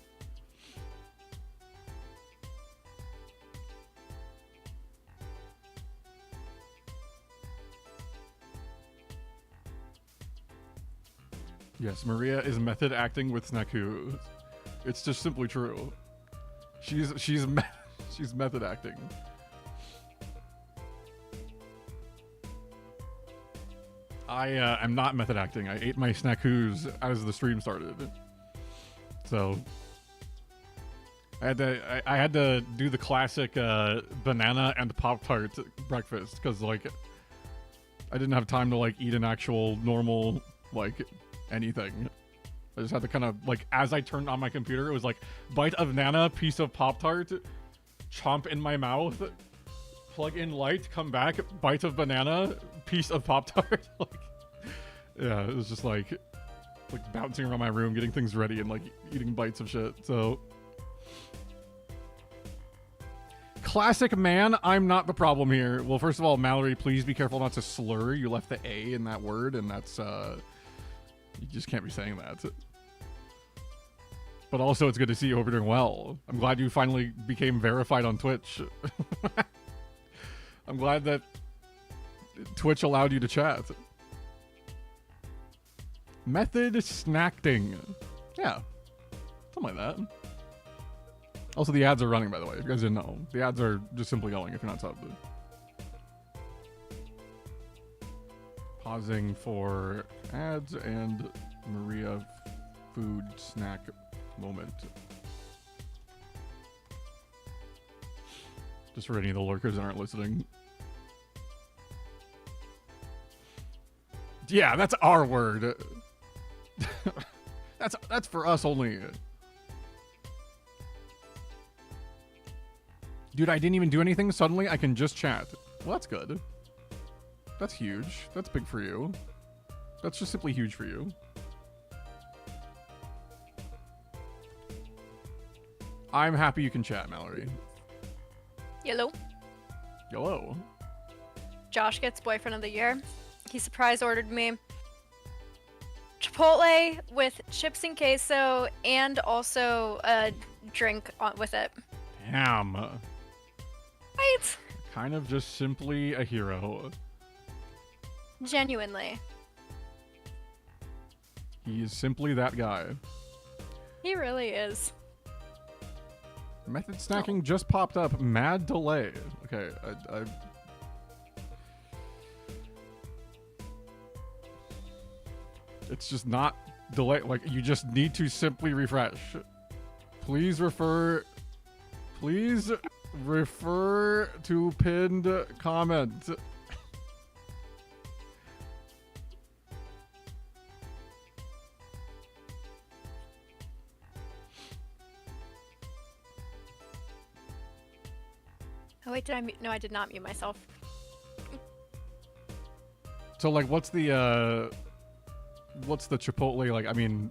Yes, Maria is method acting with Snaku. It's just simply true. She's method acting. I am not method acting. I ate my Snackoos as the stream started. So I had to do the classic banana and Pop-Tart breakfast because like I didn't have time to like eat an actual normal like anything. I just had to kind of like as I turned on my computer, it was like bite of banana, piece of Pop-Tart, chomp in my mouth, plug in light, come back, bite of banana, piece of Pop-Tart. Like, yeah, it was just like bouncing around my room, getting things ready, and like eating bites of shit. So, classic man, I'm not the problem here. Well, first of all, Mallory, please be careful not to slur. You left the A in that word, and that's you just can't be saying that. But also, it's good to see you. Hope you're doing well. I'm glad you finally became verified on Twitch. I'm glad that Twitch allowed you to chat. Method snackting. Yeah. Something like that. Also, the ads are running, by the way. If you guys didn't know. The ads are just simply going if you're not subbed. Pausing for ads and Maria food snack moment. Just for any of the lurkers that aren't listening. Yeah, that's our word. That's for us only. Dude, I didn't even do anything. Suddenly, I can just chat. Well, that's good. That's huge. That's big for you. That's just simply huge for you. I'm happy you can chat, Mallory. Yellow. Hello. Josh gets boyfriend of the year. He surprise ordered me Chipotle with chips and queso and also a drink with it. Damn. Right? Kind of just simply a hero. Genuinely. He is simply that guy. He really is. Method snacking just popped up. Mad delay. Okay, I it's just not delay. Like, you just need to simply refresh. Please refer to pinned comment. Oh wait, did I mute? No, I did not mute myself. So, like, what's the Chipotle, like, I mean,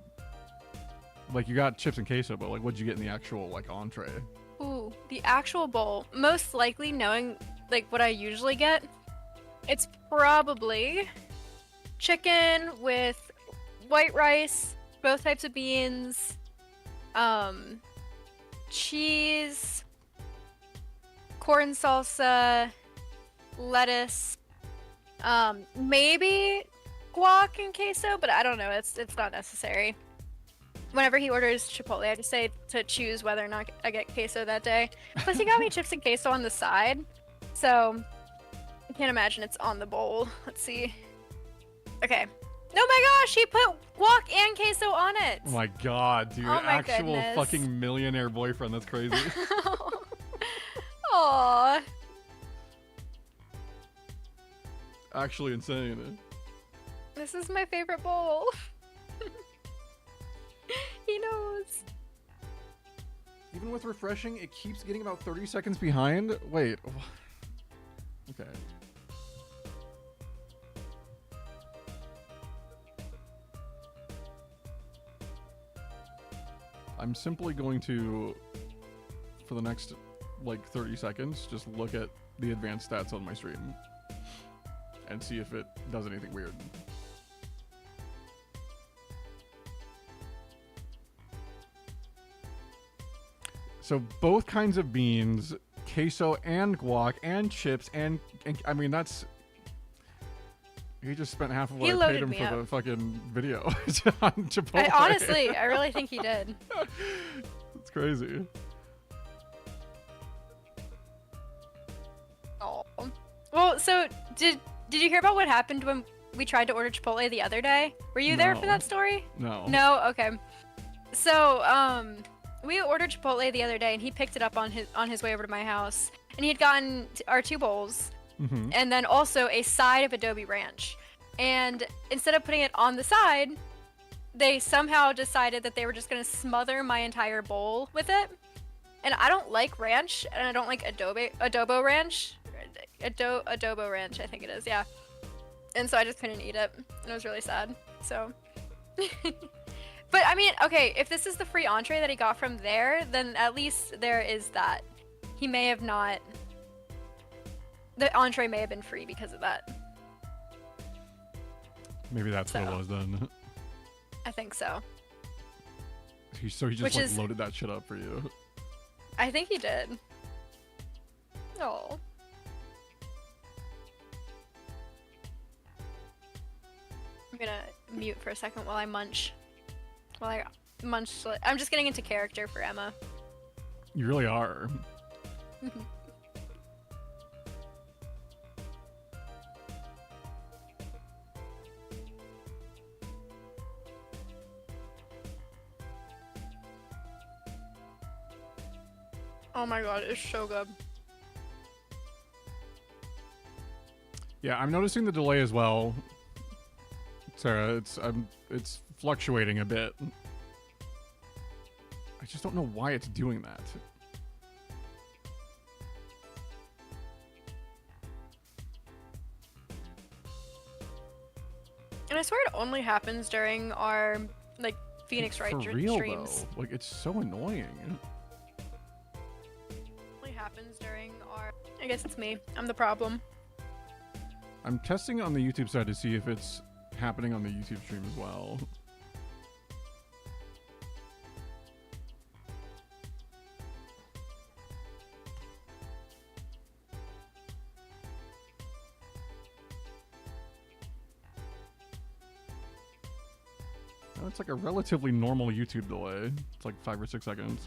like, you got chips and queso, but, like, what'd you get in the actual, like, entree? Ooh, the actual bowl. Most likely, knowing like what I usually get, it's probably chicken with white rice, both types of beans, cheese, corn salsa, lettuce, maybe guac and queso, but I don't know. It's not necessary. Whenever he orders Chipotle, I just say to choose whether or not I get queso that day. Plus, he got me chips and queso on the side, so I can't imagine it's on the bowl. Let's see. Okay. Oh my gosh, he put guac and queso on it. Oh my god, dude. Oh my Actual goodness. fucking millionaire boyfriend. That's crazy. Aww. Actually insane. This is my favorite bowl. He knows. Even with refreshing, it keeps getting about 30 seconds behind. Wait. Okay. I'm simply going to, for the next, like, 30 seconds, just look at the advanced stats on my stream and see if it does anything weird. So both kinds of beans, queso and guac and chips and I mean, that's... He just spent half of what He I paid loaded him me for up. the fucking video on Chipotle. Honestly, I really think he did. It's crazy. Oh. Well, so did you hear about what happened when we tried to order Chipotle the other day? Were you there for No. that story? No. No. Okay. So we ordered Chipotle the other day, and he picked it up on his way over to my house, and he had gotten our 2 bowls, Mm-hmm. and then also a side of Adobe Ranch. And instead of putting it on the side, they somehow decided that they were just gonna smother my entire bowl with it. And I don't like ranch, and I don't like adobo ranch. Adobo ranch, I think it is, yeah. And so I just couldn't eat it, and it was really sad. So, but I mean, okay, if this is the free entree that he got from there, then at least there is that. He may have not. The entree may have been free because of that. Maybe that's what So. it was then. I think so. So he just Which like is- loaded that shit up for you. I think he did. Oh. I'm gonna mute for a second while I munch. I'm just getting into character for Emma. You really are. Oh my god, it's so good. Yeah, I'm noticing the delay as well. Sarah, it's fluctuating a bit. I just don't know why it's doing that. And I swear it only happens during our like Phoenix Wright For real streams. though, like it's so annoying. happens during our. I guess it's me. I'm the problem. I'm testing on the YouTube side to see if it's happening on the YouTube stream as well. Oh, it's like a relatively normal YouTube delay. It's like 5 or 6 seconds.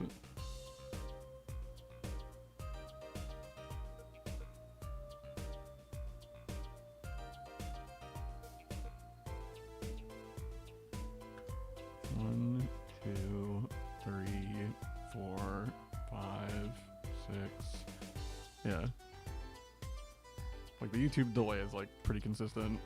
One, two, three, 4, 5, 6. Yeah. Like the YouTube delay is like pretty consistent.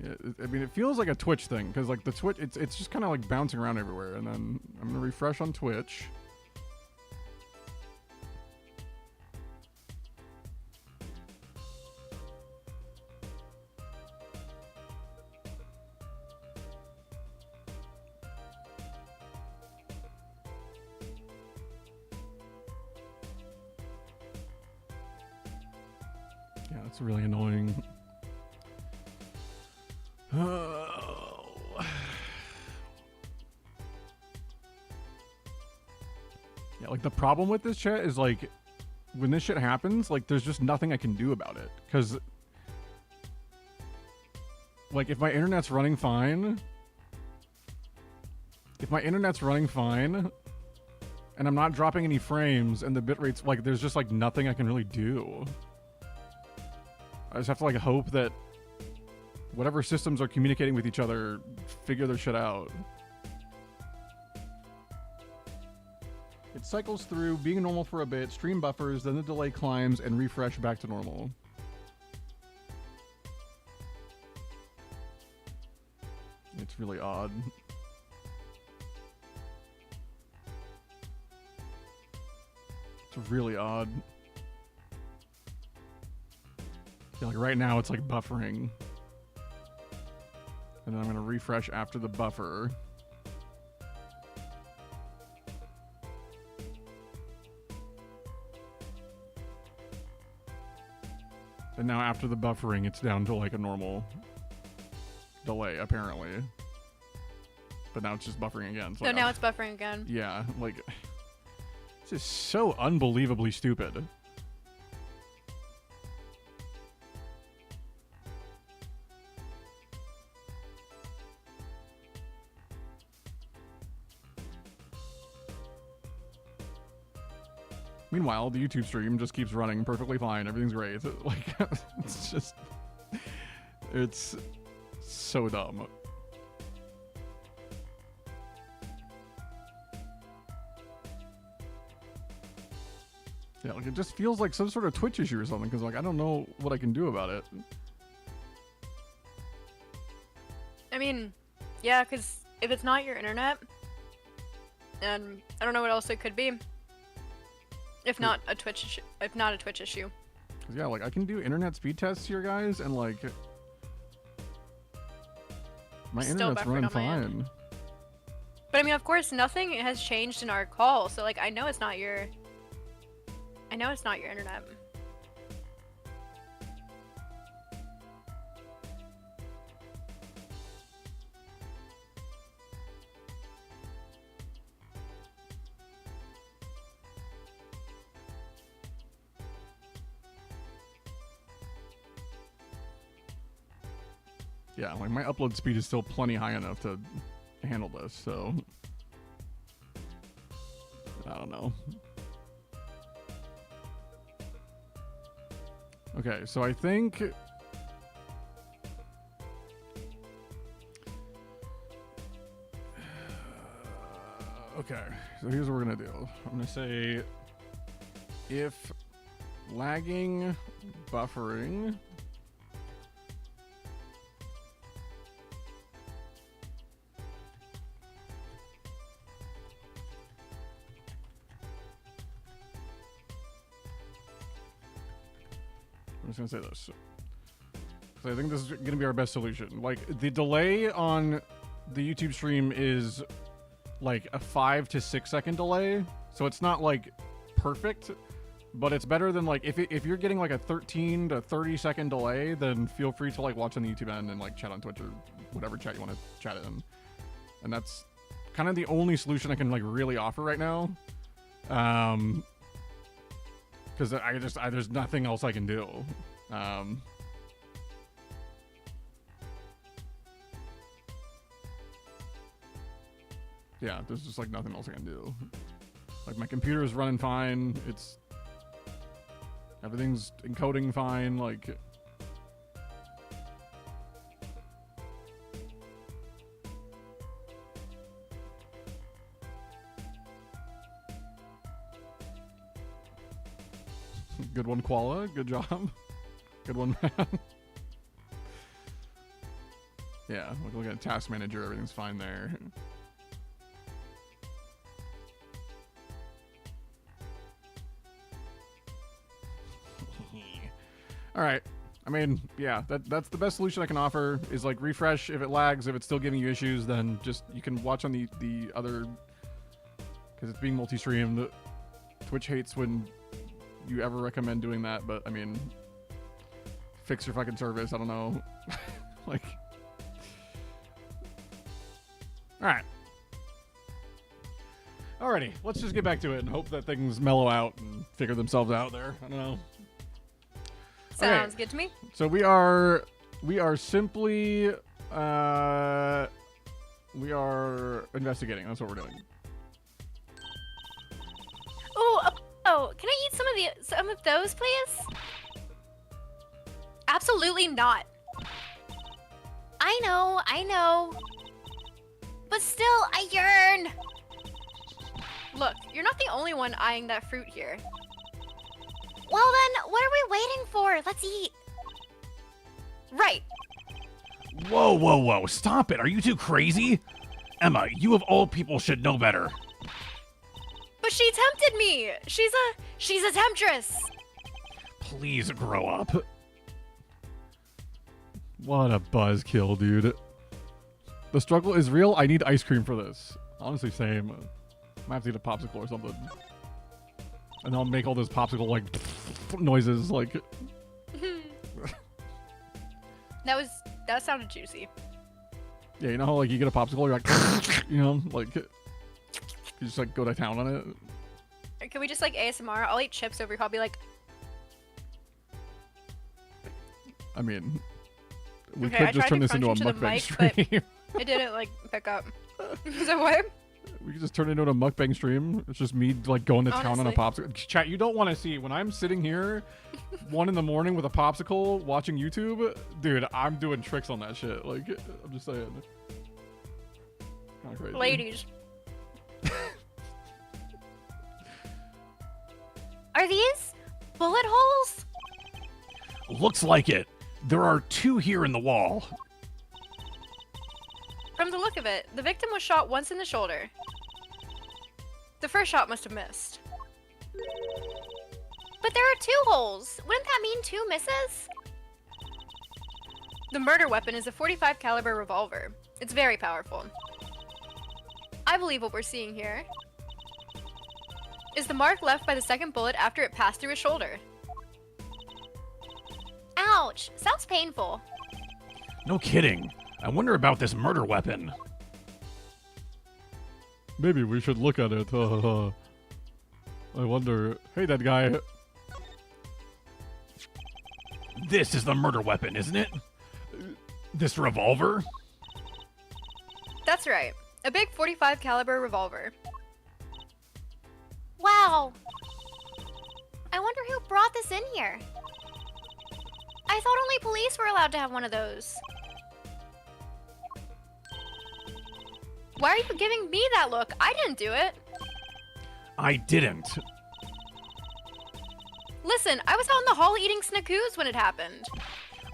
Yeah, I mean, it feels like a Twitch thing because like the Twitch, it's just kind of like bouncing around everywhere. And then I'm gonna refresh on Twitch. Yeah, it's really annoying. Oh. Yeah, like the problem with this chat is like when this shit happens, like there's just nothing I can do about it. Cause like if my internet's running fine, and I'm not dropping any frames and the bitrate's like there's just like nothing I can really do. I just have to like hope that whatever systems are communicating with each other figure their shit out. It cycles through being normal for a bit, stream buffers, then the delay climbs, and refresh back to normal. It's really odd. It's really odd. Yeah, like right now it's like buffering. And then I'm going to refresh after the buffer. And now after the buffering, it's down to like a normal delay, apparently. But now it's just buffering again. So now it's buffering again. Yeah, like... This is so unbelievably stupid. Meanwhile, the YouTube stream just keeps running perfectly fine. Everything's great. Like, it's just... It's so dumb. Yeah, like it just feels like some sort of Twitch issue or something, because like I don't know what I can do about it. I mean, yeah, because if it's not your internet, and I don't know what else it could be. If not a Twitch issue. If not a Twitch issue. 'Cause yeah, like I can do internet speed tests here, guys, and like my Still internet's buffering running on my end. fine. But I mean, of course, nothing has changed in our call, so like I know it's not your. I know it's not your internet. Yeah, like my upload speed is still plenty high enough to handle this, so I don't know. Okay, so I think okay, so here's what we're gonna do. I'm gonna say if lagging, buffering, I'm just gonna say this. So I think this is gonna be our best solution. Like the delay on the YouTube stream is like a 5 to 6 second delay. So it's not like perfect, but it's better than like if you're getting like a 13 to 30 second delay, then feel free to like watch on the YouTube end and like chat on Twitch or whatever chat you want to chat in. And that's kind of the only solution I can like really offer right now. Because there's nothing else I can do. Yeah, there's just like nothing else I can do. Like my computer is running fine. Everything's encoding fine. Like. Good one, Koala. Good job. Good one, man. Yeah, look at Task Manager. Everything's fine there. All right. I mean, yeah, that's the best solution I can offer is like refresh. If it lags, if it's still giving you issues, then just you can watch on the other, because it's being multi-streamed. Twitch hates when you ever recommend doing that, but I mean, fix your fucking service. I don't know. Like, all right. Alrighty, let's just get back to it and hope that things mellow out and figure themselves out there. I don't know. Sounds good to me. So we are simply we are investigating. That's what we're doing. Oh, can I eat some of those, please? Absolutely not. I know. But still, I yearn. Look, you're not the only one eyeing that fruit here. Well then, what are we waiting for? Let's eat. Right. Whoa. Stop it. Are you two crazy? Emma, you of all people should know better. But she tempted me. She's a temptress. Please grow up. What a buzzkill, dude. The struggle is real. I need ice cream for this. Honestly, same. I might have to eat a popsicle or something. And I'll make all those popsicle, like, noises, like... That sounded juicy. Yeah, you know how, like, you get a popsicle, you're like... you know, like... You just, like, go to town on it. Can we just, like, ASMR? I'll eat chips over here. I'll be like... I mean... We Okay, could just turn this into a mukbang stream. It didn't, like, pick up. So what? We could just turn it into a mukbang stream. It's just me, like, going to town on a Honestly. popsicle. Chat, you don't want to see. When I'm sitting here, 1 in the morning with a popsicle, watching YouTube, dude, I'm doing tricks on that shit. Like, I'm just saying. Kinda crazy. Ladies. Are these bullet holes? Looks like it. There are 2 here in the wall. From the look of it, the victim was shot once in the shoulder. The first shot must have missed. But there are 2 holes. Wouldn't that mean 2 misses? The murder weapon is a .45 caliber revolver. It's very powerful. I believe what we're seeing here is the mark left by the second bullet after it passed through his shoulder. Ouch. Sounds painful. No kidding. I wonder about this murder weapon. Maybe we should look at it. I wonder. Hey, that guy. This is the murder weapon, isn't it? This revolver? That's right. A big .45 caliber revolver. Wow. I wonder who brought this in here. I thought only police were allowed to have one of those. Why are you giving me that look? I didn't do it. I didn't. Listen, I was out in the hall eating snackoos when it happened.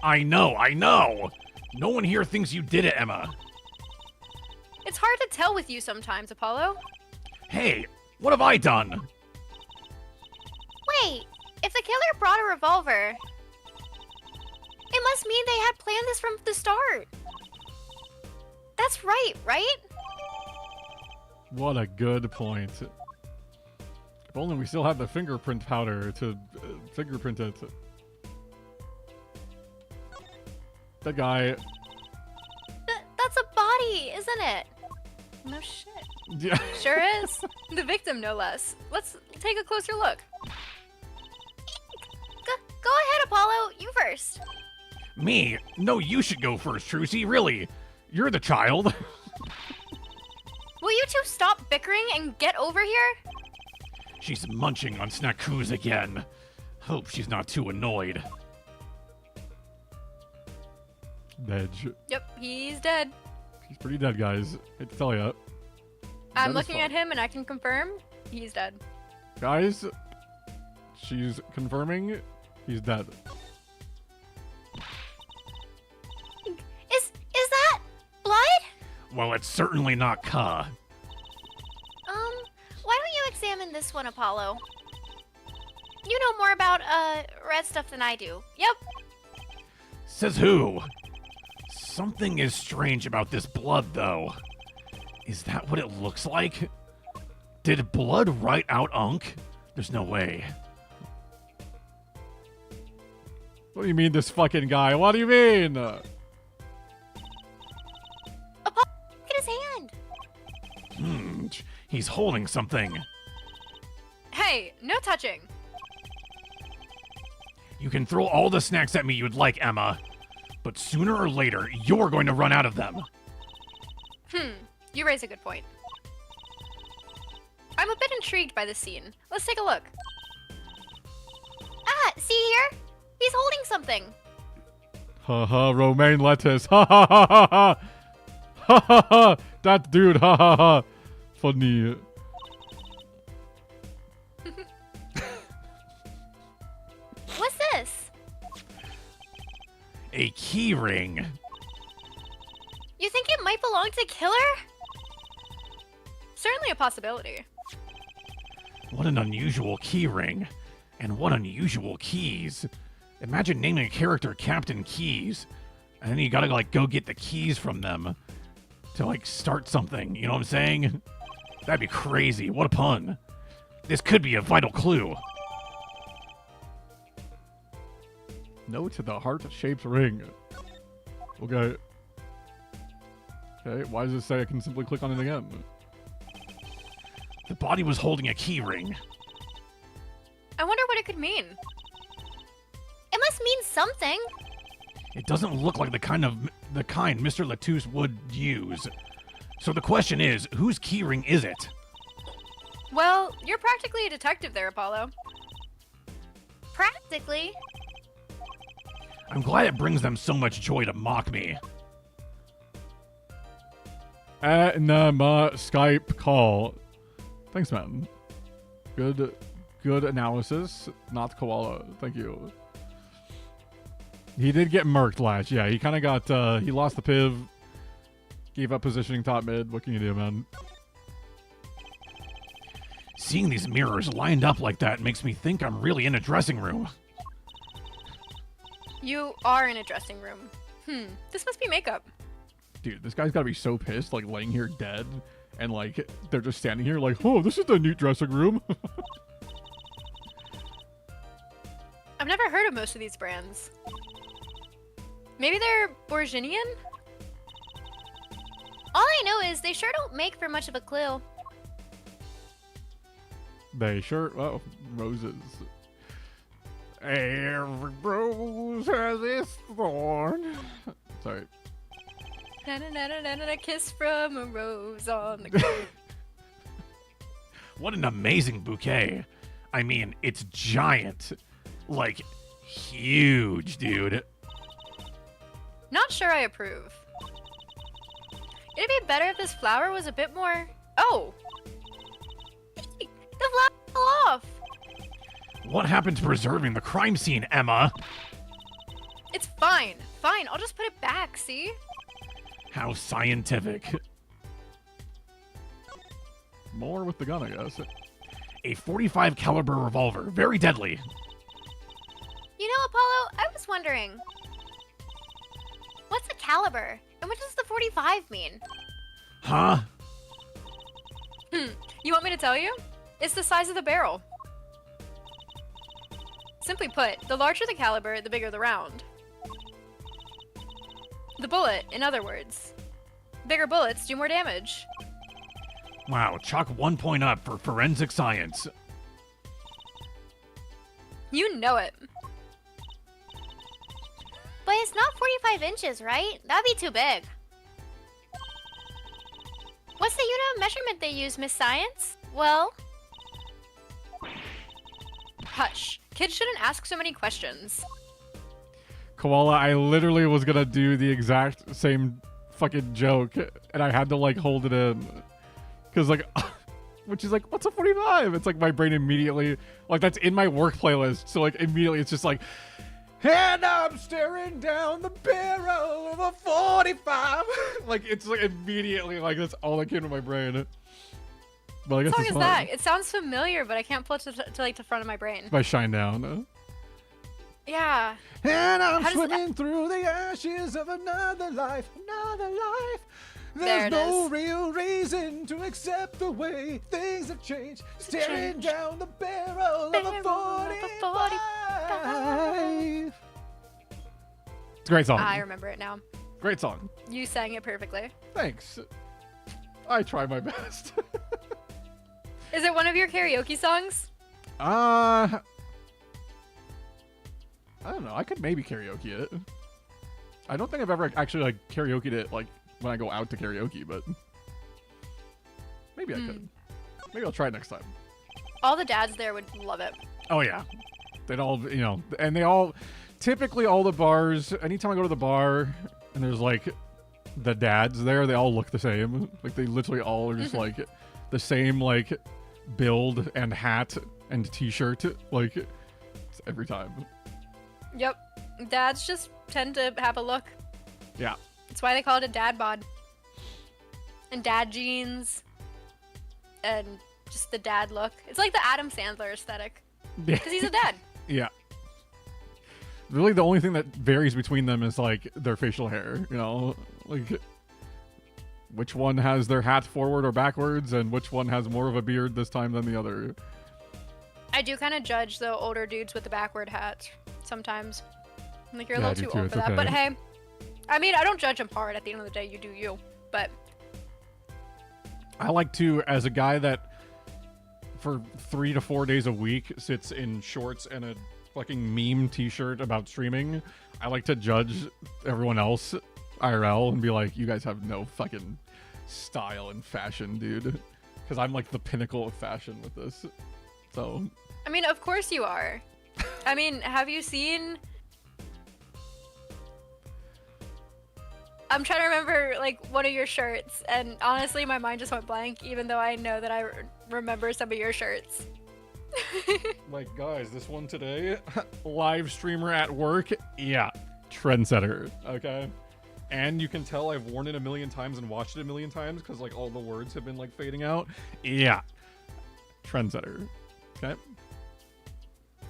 I know. No one here thinks you did it, Emma. It's hard to tell with you sometimes, Apollo. Hey, what have I done? Wait, if the killer brought a revolver, it must mean they had planned this from the start. That's right? What a good point. If only we still had the fingerprint powder to fingerprint it. That guy. That's a body, isn't it? No shit. Yeah. Sure is. The victim, no less. Let's take a closer look. Go ahead, Apollo. You first. Me? No, you should go first, Trucy. Really. You're the child. Will you two stop bickering and get over here? She's munching on snackoos again. Hope she's not too annoyed. Dead. Yep, he's dead. He's pretty dead, guys. Hate to tell ya. I'm That is looking fun. at him and I can confirm he's dead. Guys, she's confirming he's dead. Is that blood? Well, it's certainly not Ka. Why don't you examine this one, Apollo? You know more about red stuff than I do. Yep. Says who? Something is strange about this blood, though. Is that what it looks like? Did blood write out Unk? There's no way. What do you mean, this fucking guy? What do you mean? Apollo, look at his hand. He's holding something. Hey, no touching. You can throw all the snacks at me you'd like, Emma. But sooner or later, you're going to run out of them. You raise a good point. I'm a bit intrigued by this scene. Let's take a look. Ah, see here? He's holding something. Ha ha, romaine lettuce. Ha ha ha ha ha. Ha ha ha. That dude. Ha ha ha. Funny. What's this? A key ring. You think it might belong to Killer? Certainly a possibility. What an unusual key ring. And what unusual keys. Imagine naming a character Captain Keys. And then you gotta, like, go get the keys from them to, like, start something. You know what I'm saying? That'd be crazy. What a pun. This could be a vital clue. No to the heart-shaped ring. Okay. Okay, why does it say I can simply click on it again? The body was holding a key ring. I wonder what it could mean. It must mean something. It doesn't look like the kind Mr. Latouche would use. So the question is, whose keyring is it? Well, you're practically a detective there, Apollo. Practically. I'm glad it brings them so much joy to mock me. Anima Skype call. Thanks, man. Good analysis. Not koala. Thank you. He did get murked last. Yeah, he kind of got, he lost the piv. Gave up positioning top mid. What can you do, man? Seeing these mirrors lined up like that makes me think I'm really in a dressing room. You are in a dressing room. This must be makeup. Dude, this guy's gotta be so pissed, like, laying here dead. And, like, they're just standing here like, oh, this is a neat dressing room. I've never heard of most of these brands. Maybe they're Borginian? All I know is they sure don't make for much of a clue. They sure, oh, roses. Every rose has its thorn. Sorry. Na-na-na-na-na-na, kiss from a rose on the grave. What an amazing bouquet. I mean, it's giant. Like, huge, dude. Not sure I approve. It'd be better if this flower was a bit more... Oh! The flower fell off. What happened to preserving the crime scene, Emma? It's fine. Fine, I'll just put it back, see? How scientific. More with the gun, I guess. A 45 caliber revolver. Very deadly. You know, Apollo, I was wondering. What's a caliber? And what does the 45 mean? Huh? You want me to tell you? It's the size of the barrel. Simply put, the larger the caliber, the bigger the round. The bullet, in other words. Bigger bullets do more damage. Wow, chalk 1 point up for forensic science. You know it. But it's not 45 inches, right? That'd be too big. What's the unit of measurement they use, Miss Science? Well, Hush. Kids shouldn't ask so many questions. Koala, I literally was gonna do the exact same fucking joke, and I had to like hold it in, cause like, when she's like, "What's a 45?" It's like my brain immediately, like that's in my work playlist, so like immediately it's just like, and I'm staring down the barrel of a 45. Like it's like immediately like that's all that came to my brain. But I guess What song it's is fun. that? It sounds familiar, but I can't pull it to like the front of my brain. By Shine Down. Yeah. And I'm How does swimming through the ashes of another life, another life. There There's it no is. real reason to accept the way things have changed. Staring changed. down the barrel of a Barrel of a 45. It's a great song. I remember it now. Great song. You sang it perfectly. Thanks. I try my best. Is it one of your karaoke songs? I don't know. I could maybe karaoke it. I don't think I've ever actually like karaokeed it like when I go out to karaoke, but maybe I could. Maybe I'll try it next time. All the dads there would love it. Oh yeah, they'd all and they all typically all the bars. Anytime I go to the bar and there's like the dads there, they all look the same. Like they literally all are just like the same like build and hat and t-shirt. Like it's every time. Yep. Dads just tend to have a look. Yeah. That's why they call it a dad bod. And dad jeans. And just the dad look. It's like the Adam Sandler aesthetic. Because he's a dad. Yeah. Really, the only thing that varies between them is like their facial hair. You know, like which one has their hat forward or backwards, and which one has more of a beard this time than the other. I do kind of judge the older dudes with the backward hats sometimes. I'm like, you're a Yeah, I little do too too, old it's for that. But okay. hey, I mean, I don't judge them hard. At the end of the day, you do you. But I like to, as a guy that for 3 to 4 days a week sits in shorts and a fucking meme t-shirt about streaming, I like to judge everyone else IRL and be like, you guys have no fucking style and fashion, dude. Because I'm like the pinnacle of fashion with this. So I mean, of course you are. I mean, have you seen? I'm trying to remember like one of your shirts, and honestly, my mind just went blank. Even though I know that I remember some of your shirts. like, guys, this one today, live streamer at work, yeah, trendsetter, okay? And you can tell I've worn it a million times and watched it a million times because like all the words have been like fading out. Yeah, trendsetter, okay?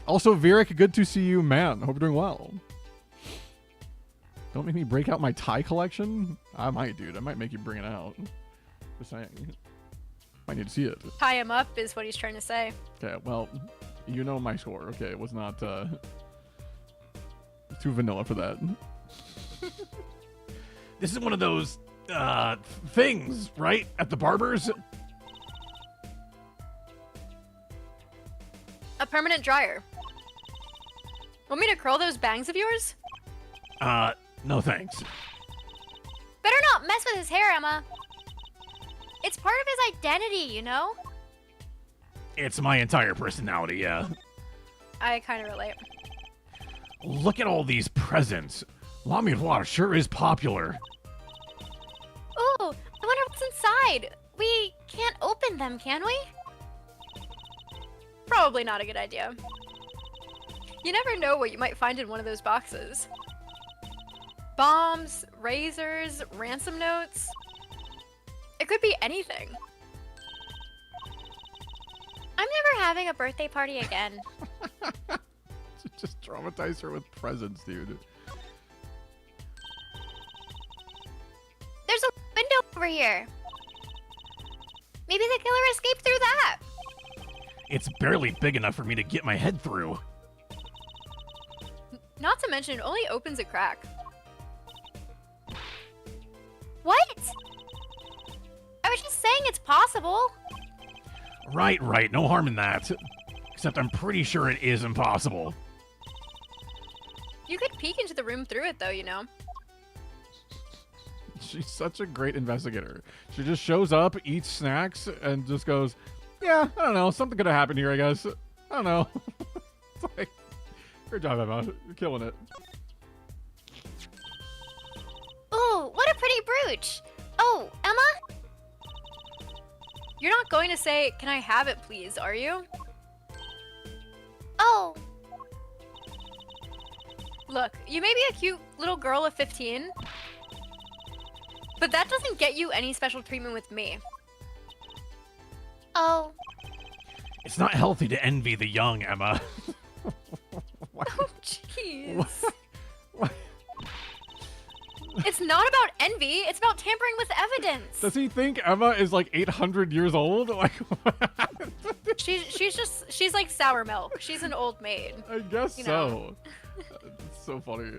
Also, Virik, good to see you, man. Hope you're doing well. Don't make me break out my tie collection. I might, dude. I might make you bring it out. Just saying. I need to see it. Tie him up is what he's trying to say. Okay, well, you know my score. Okay, it was not too vanilla for that. This is one of those things, right? At the barber's? A permanent dryer. Want me to curl those bangs of yours? No thanks. better not mess with his hair, Emma. It's part of his identity, you know? It's my entire personality, yeah. I kind of relate. Look at all these presents. La Miroir sure is popular. Ooh, I wonder what's inside. We can't open them, can we? Probably not a good idea. You never know what you might find in one of those boxes. Bombs, razors, ransom notes. It could be anything. I'm never having a birthday party again. Just traumatize her with presents, dude. There's a window over here. Maybe the killer escaped through that. It's barely big enough for me to get my head through. Not to mention, it only opens a crack. What? I was just saying it's possible. Right, no harm in that. Except I'm pretty sure it is impossible. You could peek into the room through it, though, you know. She's such a great investigator. She just shows up, eats snacks, and just goes, yeah, I don't know, something could have happened here, I guess. I don't know. It's like, great job, Emma. You're killing it. Ooh, what a pretty brooch. Oh, Emma? You're not going to say, can I have it, please, are you? Oh, Look, you may be a cute little girl of 15, but that doesn't get you any special treatment with me. oh. It's not healthy to envy the young, Emma. Oh, jeez. What? It's not about envy, it's about tampering with evidence. Does he think Emma is like 800 years old? Like, She's like sour milk. She's an old maid. I guess You so. know. It's so funny.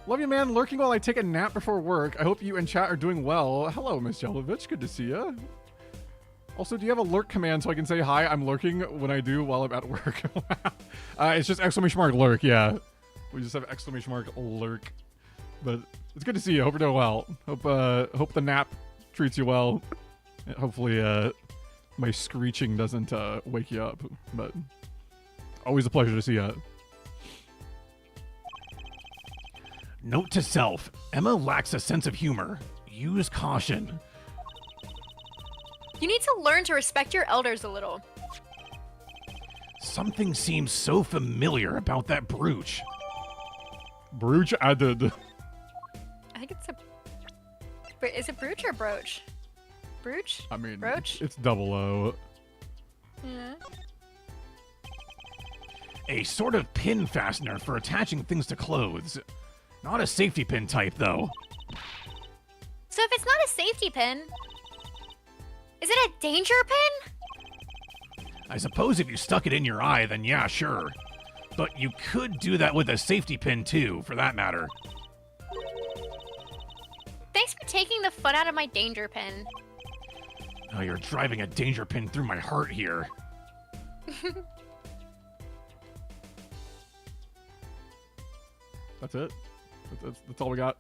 Love you, man. Lurking while I take a nap before work. I hope you and chat are doing well. Hello, Miss Jelovich. Good to see ya. Also, do you have a lurk command so I can say hi? I'm lurking when I do while I'm at work. It's just exclamation mark lurk. Yeah, we just have exclamation mark lurk. But it's good to see you. Hope you're doing well. Hope the nap treats you well. And hopefully, my screeching doesn't wake you up. But always a pleasure to see you. Note to self, Emma lacks a sense of humor. Use caution. You need to learn to respect your elders a little. Something seems so familiar about that brooch. Brooch added. I think it's a... Wait, is it brooch or brooch? Brooch? I mean, Brooch? it's double O. Yeah. A sort of pin fastener for attaching things to clothes. Not a safety pin type, though. So if it's not a safety pin, is it a danger pin? I suppose if you stuck it in your eye, then yeah, sure. But you could do that with a safety pin, too, for that matter. Thanks for taking the fun out of my danger pin. Oh, you're driving a danger pin through my heart here. That's it. That's all we got.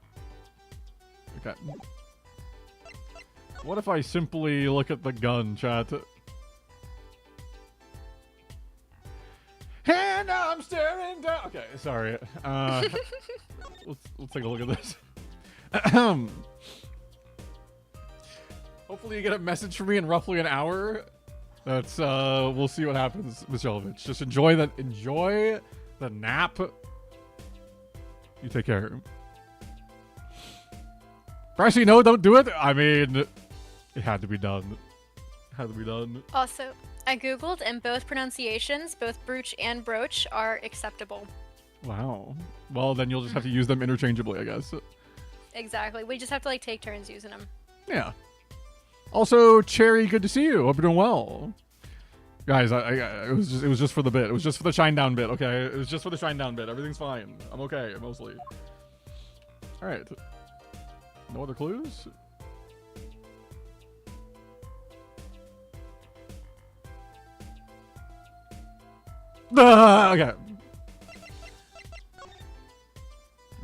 Okay. What if I simply look at the gun, chat? And I'm staring down. Okay, sorry. Let's take a look at this. Hopefully you get a message from me in roughly an hour. That's we'll see what happens, Miss Jelovich. Just enjoy the nap. You take care. Brassy, no, don't do it. I mean, it had to be done. Had to be done. Also, I googled and both pronunciations, both brooch and brooch, are acceptable. Wow. Well, then you'll just have to use them interchangeably, I guess. Exactly. We just have to like take turns using them. Yeah. Also, Cherry, good to see you. Hope you're doing well. Guys, it was just for the bit. It was just for the shine down bit, okay? It was just for the shine down bit. Everything's fine. I'm okay, mostly. All right. No other clues? Okay.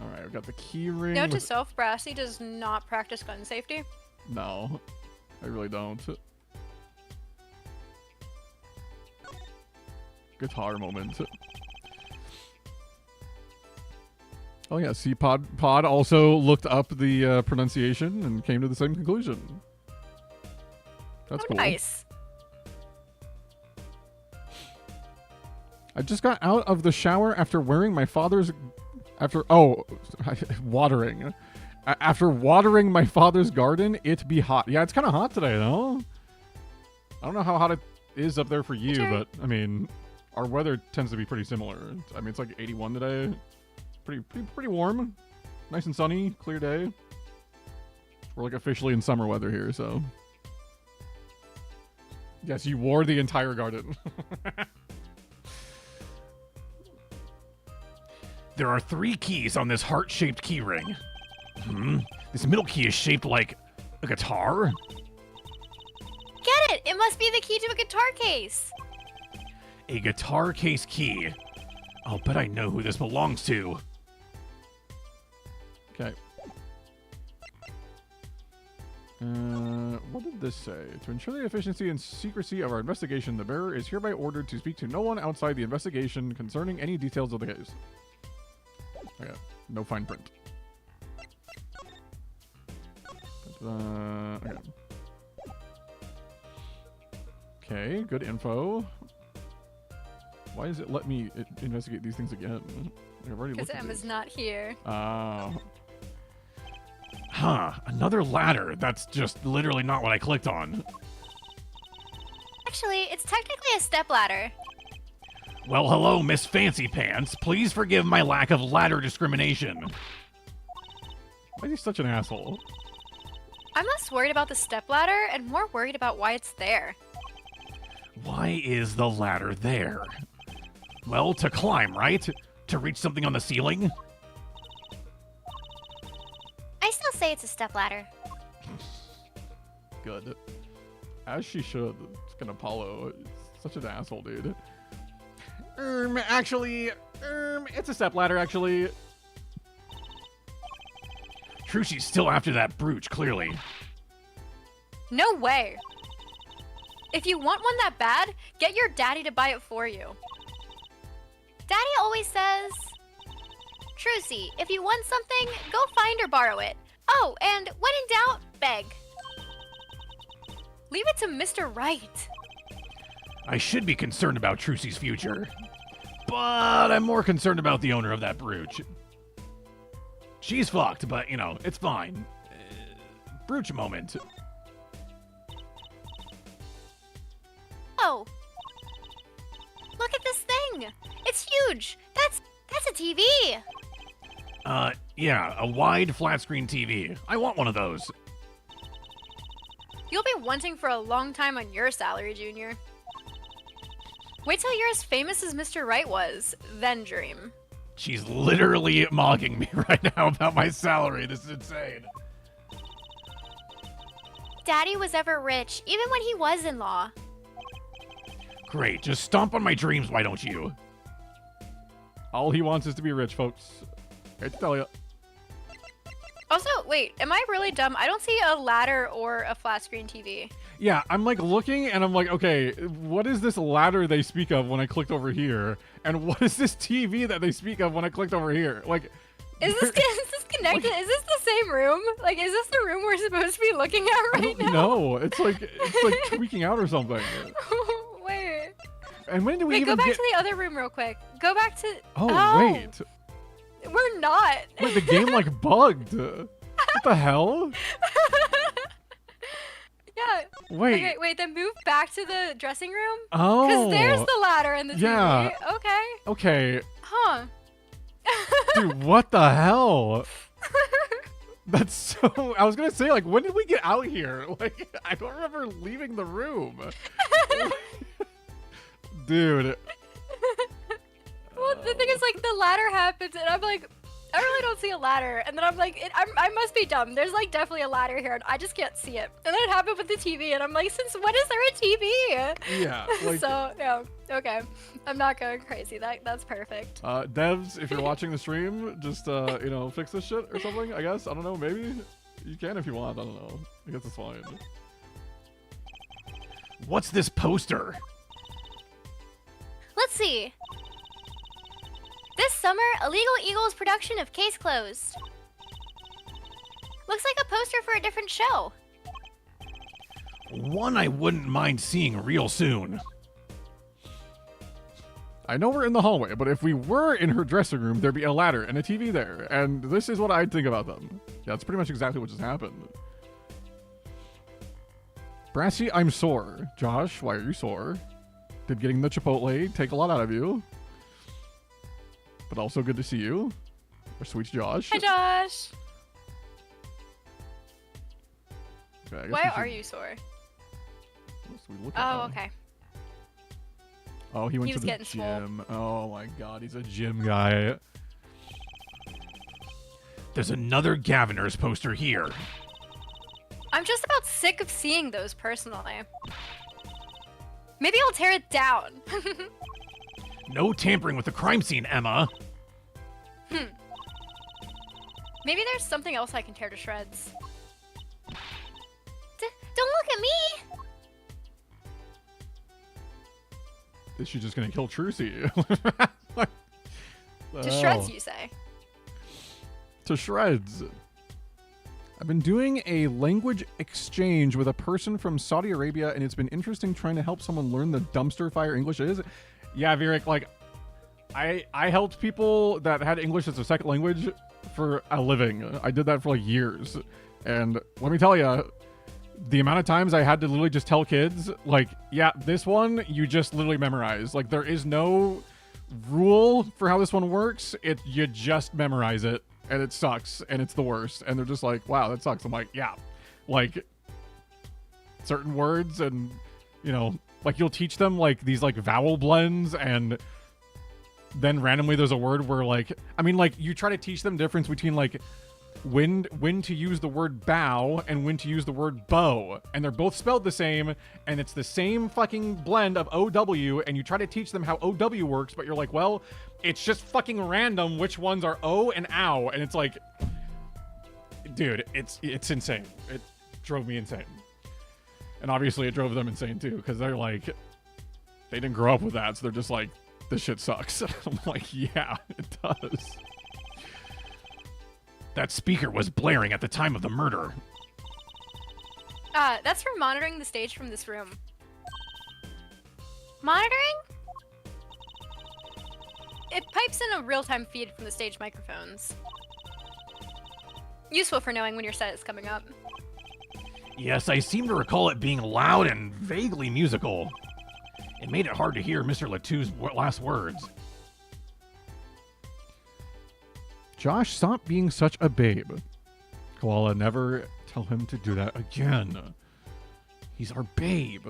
All right, we've got the key ring. Note to self, Brassy does not practice gun safety. No, I really don't. Guitar moment. Oh yeah, see, Pod also looked up the pronunciation and came to the same conclusion. That's cool. Nice. I just got out of the shower after wearing my father's... watering. After watering my father's garden, it be hot. Yeah, it's kind of hot today, though. I don't know how hot it is up there for you, but, I mean, our weather tends to be pretty similar. I mean, it's like 81 today. Pretty warm. Nice and sunny, clear day. We're like officially in summer weather here, so... Yes, you wore the entire garden. There are 3 keys on this heart-shaped key ring. This middle key is shaped like a guitar? Get it! It must be the key to a guitar case. A guitar case key. I'll bet I know who this belongs to. Okay. What did this say? To ensure the efficiency and secrecy of our investigation, the bearer is hereby ordered to speak to no one outside the investigation concerning any details of the case. Okay. No fine print. Okay. Okay, good info. Why does it let me investigate these things again? I've already Because looked at Emma's these. not here. Huh, another ladder. That's just literally not what I clicked on. Actually, it's technically a stepladder. Well, hello, Miss Fancy Pants. Please forgive my lack of ladder discrimination. Why is he such an asshole? I'm less worried about the stepladder and more worried about why it's there. Why is the ladder there? Well, to climb, right? To reach something on the ceiling? I still say it's a stepladder. Good. As she should. Fucking Apollo. Such an asshole, dude. Actually, it's a stepladder, actually. True, she's still after that brooch, clearly. No way. If you want one that bad, get your daddy to buy it for you. Daddy always says, Trucy, if you want something, go find or borrow it. Oh, and when in doubt, beg. Leave it to Mr. Wright. I should be concerned about Trucy's future. But I'm more concerned about the owner of that brooch. She's fucked, but, you know, it's fine. Brooch moment. Oh. Look at this thing. It's huge. That's a TV. Yeah, a wide flat-screen TV. I want one of those. You'll be wanting for a long time on your salary, Junior. Wait till you're as famous as Mr. Wright was, then dream. She's literally mocking me right now about my salary. This is insane. Daddy was ever rich, even when he was in law. Great, just stomp on my dreams, why don't you? All he wants is to be rich, folks. I hate to tell you. Also, wait, am I really dumb? I don't see a ladder or a flat screen TV. Yeah, I'm like looking and I'm like, okay, what is this ladder they speak of when I clicked over here? And what is this TV that they speak of when I clicked over here? Like, Is this connected? Is this the same room? Like, is this the room we're supposed to be looking at right now? no, it's like tweaking out or something. Wait. And when do we Wait, even go back get? to the other room real quick. Go back to. Oh, wait, We're not. wait, the game like bugged. What the hell? Yeah. Wait. Okay, wait, then move back to the dressing room. Oh. Because there's the ladder and the TV. Yeah. Okay. Okay, Huh. dude, what the hell? That's so. I was gonna say, like, when did we get out here? Like, I don't remember leaving the room. Dude. Well, the thing is, like, the ladder happens, and I'm like, I really don't see a ladder. And then I'm like, I must be dumb. There's, like, definitely a ladder here, and I just can't see it. And then it happened with the TV, and I'm like, since when is there a TV? Yeah. Like, So, yeah, okay. I'm not going crazy. That's perfect. devs, if you're watching the stream, just you know, fix this shit or something. I guess I don't know. Maybe you can if you want. I don't know. I guess it's fine. What's this poster? Let's see. This summer, Illegal Eagles production of Case Closed. Looks like a poster for a different show. One I wouldn't mind seeing real soon. I know we're in the hallway, but if we were in her dressing room, there'd be a ladder and a TV there, and this is what I'd think about them. Yeah, that's pretty much exactly what just happened. Brassy, I'm sore. Josh, why are you sore? Did getting the Chipotle take a lot out of you? But also good to see you. Or sweet Josh. Hi, Josh. Okay, I guess Why we are should- you sore? So we look at Oh, him. okay. Oh, he went He to was the getting swole. gym. Oh my god, he's a gym guy. There's another Gaviners poster here. I'm just about sick of seeing those personally. Maybe I'll tear it down. No tampering with the crime scene, Emma. Maybe there's something else I can tear to shreds. Don't look at me! Is she just gonna kill Trucy? To shreds, you say? To shreds. I've been doing a language exchange with a person from Saudi Arabia, and it's been interesting trying to help someone learn the dumpster fire English is. Yeah, Virik, like, I helped people that had English as a second language for a living. I did that for like years. And let me tell you, the amount of times I had to literally just tell kids, like, yeah, this one you just literally memorize. Like, there is no rule for how this one works. You just memorize it, and it sucks, and it's the worst. And they're just like, wow, that sucks. I'm like, yeah. Like, certain words, and, you know, like, you'll teach them, like, these, like, vowel blends, and then randomly there's a word where, like, I mean, like, you try to teach them difference between, like, when to use the word bow and when to use the word bow, and they're both spelled the same, and it's the same fucking blend of OW, and you try to teach them how OW works, but you're like, well, it's just fucking random which ones are O and ow, and it's like, dude, it's insane. It drove me insane. And obviously it drove them insane too, because they're like, they didn't grow up with that, so they're just like, this shit sucks. I'm like, yeah, it does. That speaker was blaring at the time of the murder. That's for monitoring the stage from this room. Monitoring? It pipes in a real-time feed from the stage microphones. Useful for knowing when your set is coming up. Yes, I seem to recall it being loud and vaguely musical. It made it hard to hear Mr. Latou's last words. Josh, stop being such a babe. Koala, never tell him to do that again. He's our babe.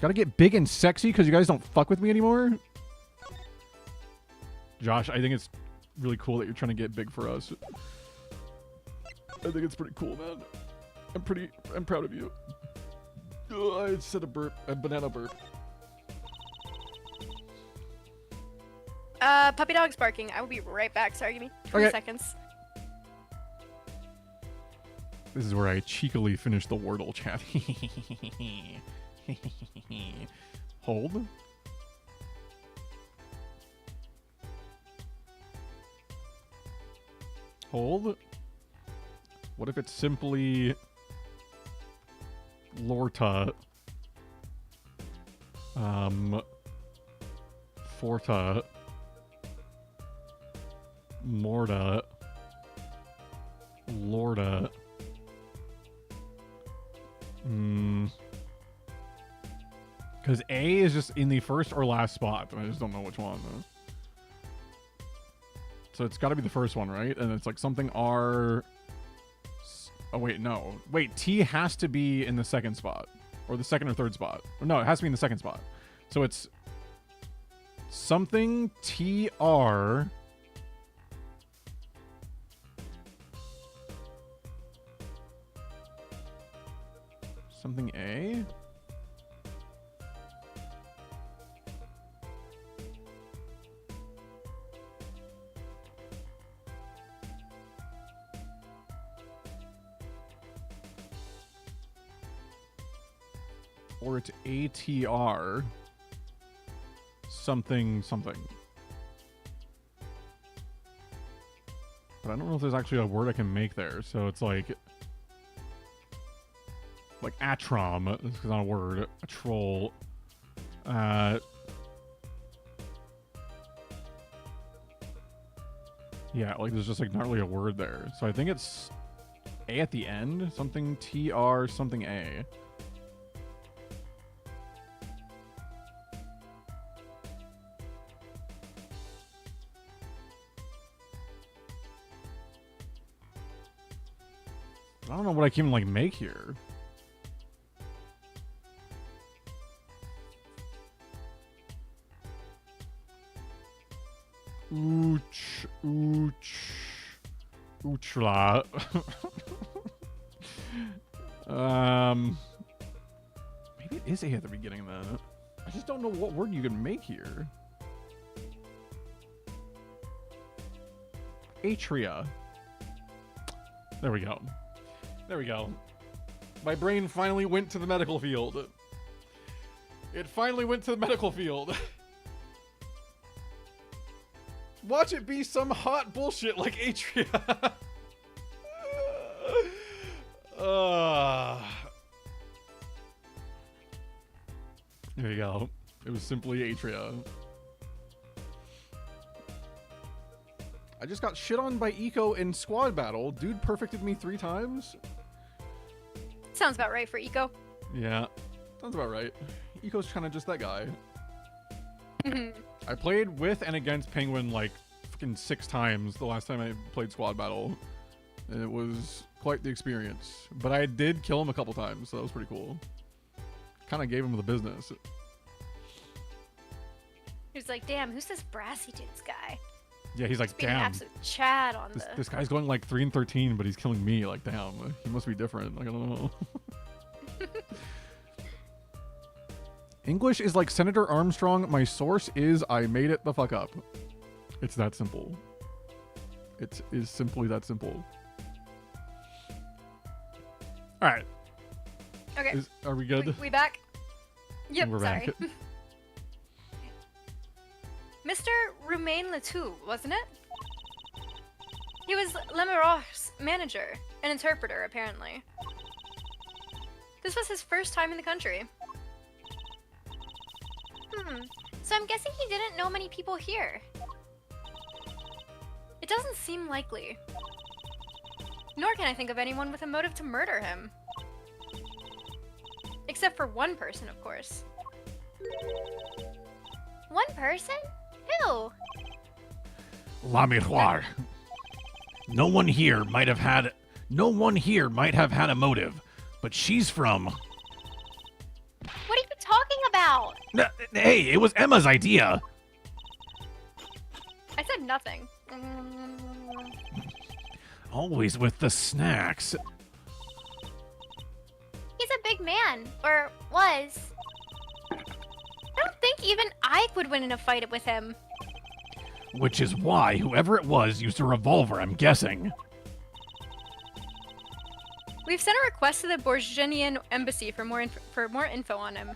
Gotta get big and sexy because you guys don't fuck with me anymore? Josh, I think it's really cool that you're trying to get big for us. I think it's pretty cool, man. I'm proud of you. I said a banana burp. Puppy dog's barking. I will be right back. Sorry, give me 2 Okay. seconds. This is where I cheekily finish the Wordle chat. Hold. Hold. What if it's simply Lorta? Forta. Morta. Lorda. Because A is just in the first or last spot. I just don't know which one. So it's got to be the first one, right? And it's like something R. Oh, wait, no. Wait, T has to be in the second spot. Or the second or third spot. Or no, it has to be in the second spot. So it's something TR. Something A? Or it's ATR. Something. But I don't know if there's actually a word I can make there. So it's like atrom. It's not a word. A troll. Yeah, like there's just like not really a word there. So I think it's A at the end. Something TR something A. I don't know what I can like make here. Ooch. Oochla. Maybe it is A at the beginning then. I just don't know what word you can make here. Atria. There we go. There we go. My brain finally went to the medical field. It finally went to the medical field. Watch it be some hot bullshit like Atria. There you go. It was simply Atria. I just got shit on by Eco in squad battle. Dude perfected me 3 times. Sounds about right for Eco. Yeah, sounds about right. Eco's kind of just that guy. I played with and against Penguin like fucking 6 times the last time I played squad battle. And it was quite the experience. But I did kill him a couple times, so that was pretty cool. Kind of gave him the business. He was like, damn, who's this Brassydoots guy? Yeah, he's like, Just being an damn. absolute Chad on This guy's going like 3 and 13, but he's killing me. Like, damn, he must be different. Like, I don't know. English is like Senator Armstrong. My source is I made it the fuck up. It's that simple. It is simply that simple. All right. Okay. Are we good? We back? Yep, We're sorry. back. Mr. Romain Letou, wasn't it? He was Lemaroch's manager, an interpreter, apparently. This was his first time in the country. So I'm guessing he didn't know many people here. It doesn't seem likely. Nor can I think of anyone with a motive to murder him. Except for one person, of course. One person? Who? La Miroir. No one here might have had a motive, but she's from. What are you talking about? Hey, it was Emma's idea. I said nothing. Always with the snacks. He's a big man. Or was. I don't think even I would win in a fight with him. Which is why whoever it was used a revolver, I'm guessing. We've sent a request to the Borgenian embassy for more info on him.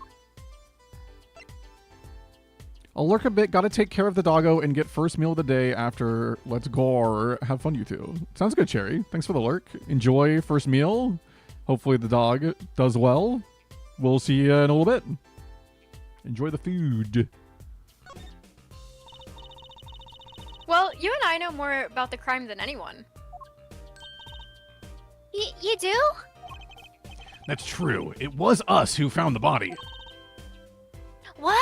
I'll lurk a bit. Gotta take care of the doggo and get first meal of the day after. Let's go. Have fun, you two. Sounds good, Cherry. Thanks for the lurk. Enjoy first meal. Hopefully the dog does well. We'll see you in a little bit. Enjoy the food. Well, you and I know more about the crime than anyone. You do? That's true. It was us who found the body. What?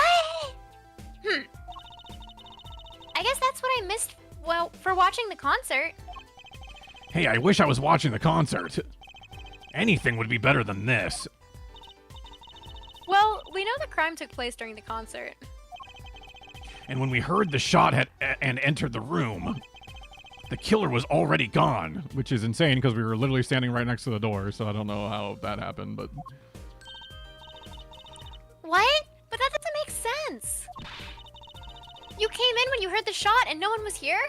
I guess that's what I missed, well, for watching the concert. Hey, I wish I was watching the concert. Anything would be better than this. Well, we know the crime took place during the concert. And when we heard the shot and entered the room, the killer was already gone. Which is insane because we were literally standing right next to the door, so I don't know how that happened, but... What? But that doesn't make sense. You came in when you heard the shot and no one was here?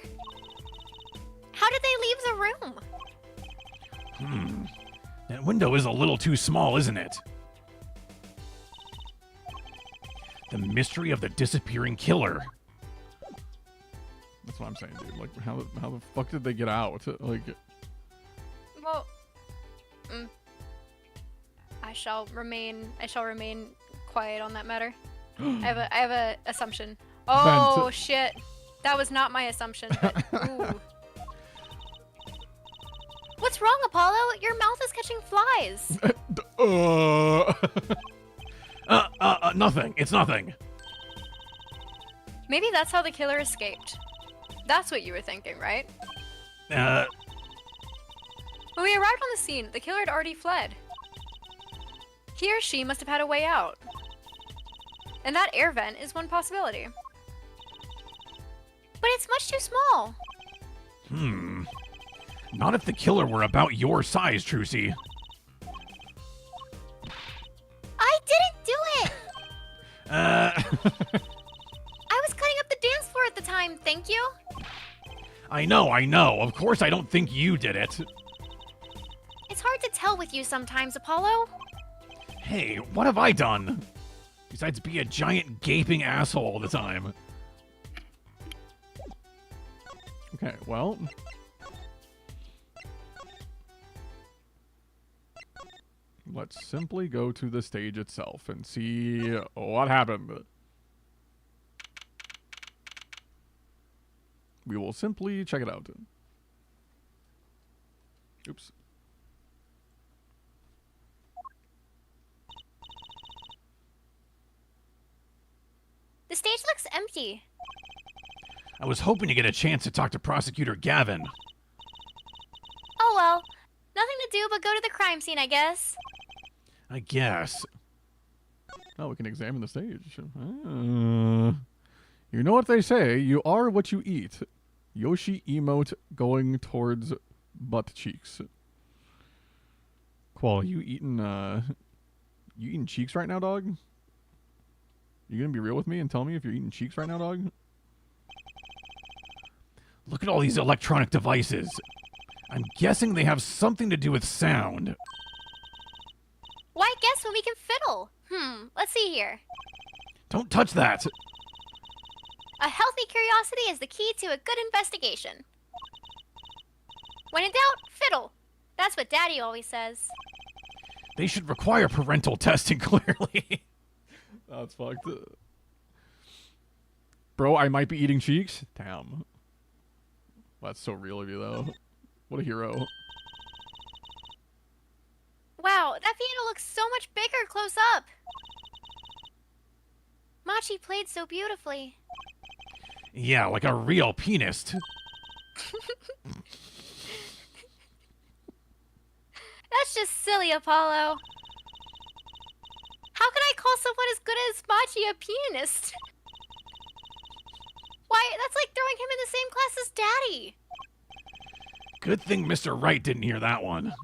How did they leave the room? That window is a little too small, isn't it? The mystery of the disappearing killer. That's what I'm saying, dude. Like, how the fuck did they get out? Like... Well, I shall remain quiet on that matter. I have a assumption. Oh shit, that was not my assumption. But, ooh. What's wrong, Apollo? Your mouth is catching flies. Nothing. It's nothing. Maybe that's how the killer escaped. That's what you were thinking, right? When we arrived on the scene, the killer had already fled. He or she must have had a way out. And that air vent is one possibility. But it's much too small. Not if the killer were about your size, Trucy. I didn't do it! I I was cutting up the dance floor at the time, thank you. know. Of course I don't think you did it. It's hard to tell with you sometimes, Apollo. Hey, what have I done? Besides be a giant gaping asshole all the time. Okay, well. Let's simply go to the stage itself and see what happened. We will simply check it out. Oops. The stage looks empty. I was hoping to get a chance to talk to Prosecutor Gavin. Oh well. Nothing to do but go to the crime scene, I guess. I guess. Oh, we can examine the stage. You know what they say, you are what you eat. Yoshi emote going towards butt cheeks. Qual, you eating cheeks right now, dog? You gonna be real with me and tell me if you're eating cheeks right now, dog? Look at all these electronic devices. I'm guessing they have something to do with sound. Why guess when we can fiddle? Let's see here. Don't touch that! A healthy curiosity is the key to a good investigation. When in doubt, fiddle. That's what Daddy always says. They should require parental testing, clearly. That's fucked. Bro, I might be eating cheeks? Damn. That's so real of you, though. What a hero. Wow, that piano looks so much bigger close up. Machi played so beautifully. Yeah, like a real pianist. That's just silly, Apollo. How can I call someone as good as Machi a pianist? Why, that's like throwing him in the same class as Daddy. Good thing Mr. Wright didn't hear that one.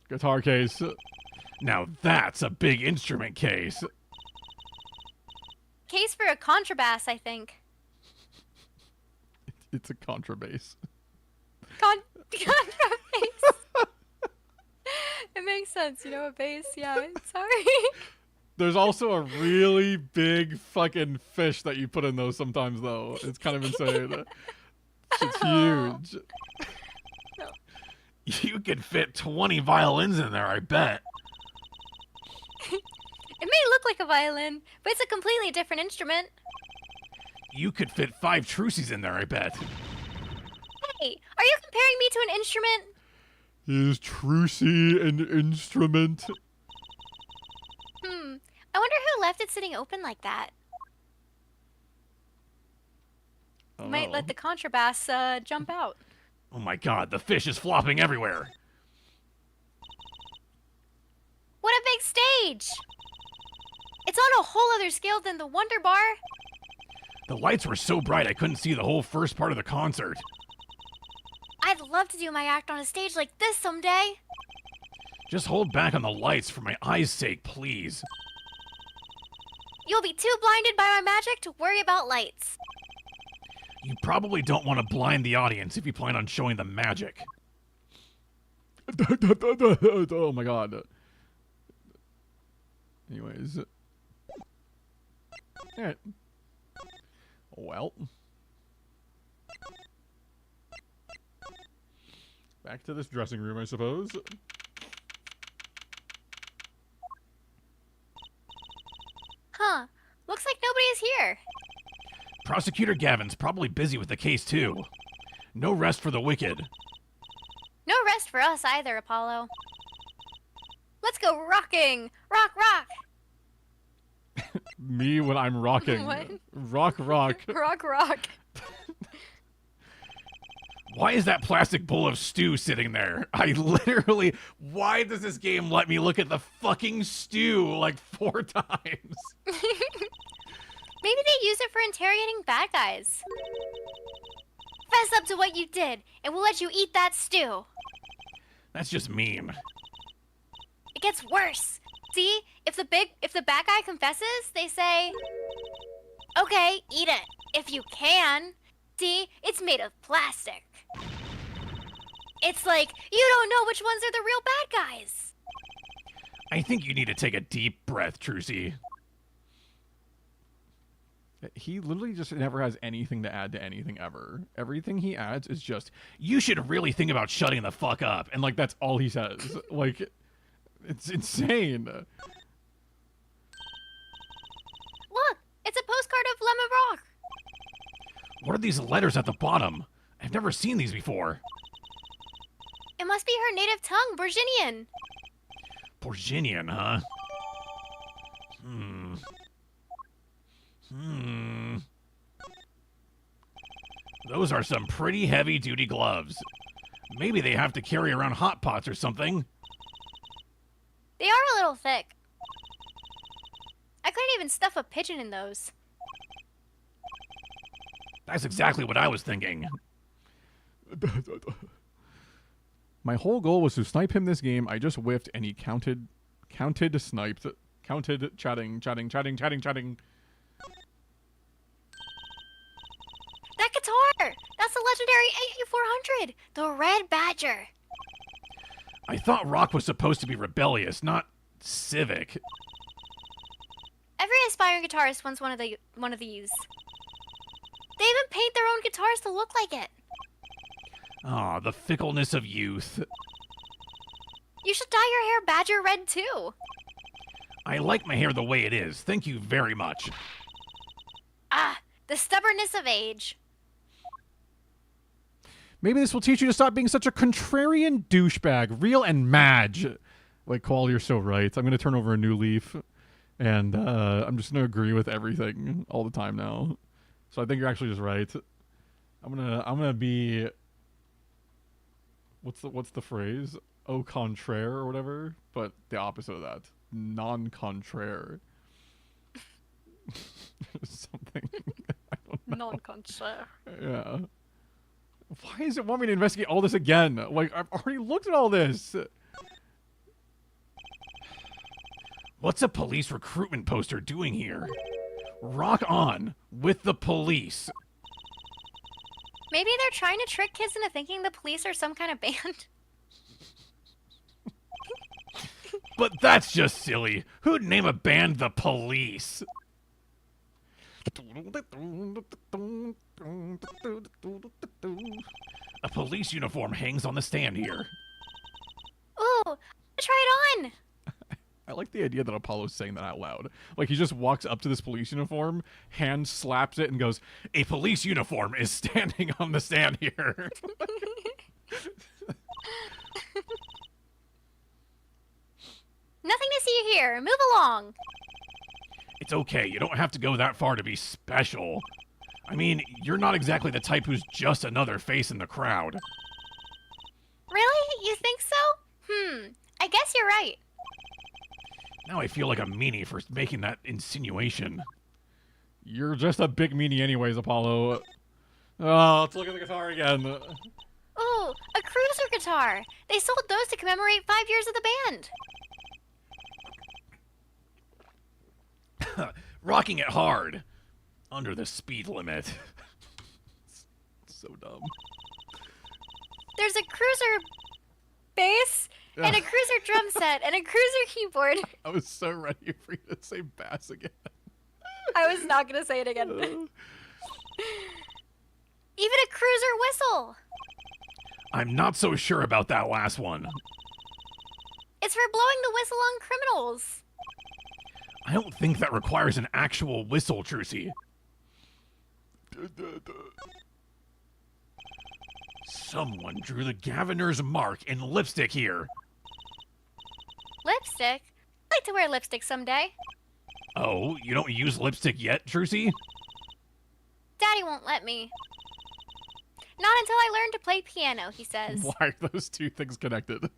Guitar case. Now that's a big instrument case. Case for a contrabass, I think. It's a contrabass. Contrabass. It makes sense, you know, a bass. Yeah, sorry. There's also a really big fucking fish that you put in those sometimes, though. It's kind of insane. It's huge. No. You could fit 20 violins in there, I bet. It may look like a violin, but it's a completely different instrument. You could fit 5 Trucies in there, I bet. Hey, are you comparing me to an instrument? Is Trucy an instrument? I wonder who left it sitting open like that. Might let the contrabass jump out. Oh my god, the fish is flopping everywhere. What a big stage! It's on a whole other scale than the Wonder Bar. The lights were so bright I couldn't see the whole first part of the concert. I'd love to do my act on a stage like this someday. Just hold back on the lights for my eyes' sake, please. You'll be too blinded by my magic to worry about lights. You probably don't want to blind the audience if you plan on showing them magic. Oh my god. Anyways. Alright. Well. Back to this dressing room, I suppose. Huh. Looks like nobody is here. Prosecutor Gavin's probably busy with the case, too. No rest for the wicked. No rest for us either, Apollo. Let's go rocking! Rock, rock! Me when I'm rocking. What? Rock. Rock, rock. Why is that plastic bowl of stew sitting there? I literally... Why does this game let me look at the fucking stew like 4 times? Maybe they use it for interrogating bad guys. Fess up to what you did, and we'll let you eat that stew. That's just mean. It gets worse. See, if the bad guy confesses, they say, "Okay, eat it if you can." See, it's made of plastic. It's like you don't know which ones are the real bad guys. I think you need to take a deep breath, Trucy. He literally just never has anything to add to anything ever. Everything he adds is just, You should really think about shutting the fuck up. and like that's all he says. Like, it's insane. Look, it's a postcard of Lemon Rock. What are these letters at the bottom? I've never seen these before. It must be her native tongue, Virginian. Porginian, huh? Those are some pretty heavy-duty gloves. Maybe they have to carry around hot pots or something. They are a little thick. I couldn't even stuff a pigeon in those. That's exactly what I was thinking. My whole goal was to snipe him this game. I just whiffed, and he counted, sniped, counted, chatting. That guitar! That's the legendary AA400, the Red Badger. I thought rock was supposed to be rebellious, not civic. Every aspiring guitarist wants one of these. They even paint their own guitars to look like it. Ah, the fickleness of youth. You should dye your hair badger red too. I like my hair the way it is. Thank you very much. Ah, the stubbornness of age. Maybe this will teach you to stop being such a contrarian douchebag, real and madge. Like, Qual, you're so right. I'm gonna turn over a new leaf, and I'm just gonna agree with everything all the time now. So I think you're actually just right. I'm gonna be. What's the phrase? Au contraire or whatever, but the opposite of that. Non-contraire. Something. I don't know. Non-contraire. Yeah. Why does it want me to investigate all this again? Like, I've already looked at all this. What's a police recruitment poster doing here? Rock on with the police. Maybe they're trying to trick kids into thinking the police are some kind of band. But that's just silly. Who'd name a band the Police? A police uniform hangs on the stand here. Ooh, try it on. I like the idea that Apollo's saying that out loud. Like, he just walks up to this police uniform, hand slaps it, and goes, A police uniform is standing on the stand here. Nothing to see here. Move along. It's okay, you don't have to go that far to be special. I mean, you're not exactly the type who's just another face in the crowd. Really? You think so? I guess you're right. Now I feel like a meanie for making that insinuation. You're just a big meanie anyways, Apollo. Oh, let's look at the guitar again. Ooh, a cruiser guitar. They sold those to commemorate 5 years of the band. Rocking it hard. Under the speed limit. So dumb. There's a cruiser bass and a cruiser drum set and a cruiser keyboard. I was so ready for you to say bass again. I was not gonna say it again. Even a cruiser whistle. I'm not so sure about that last one. It's for blowing the whistle on criminals. I don't think that requires an actual whistle, Trucy. Someone drew the Gaviner's mark in lipstick here. Lipstick? I'd like to wear lipstick someday. Oh, you don't use lipstick yet, Trucy? Daddy won't let me. Not until I learn to play piano, he says. Why are those two things connected?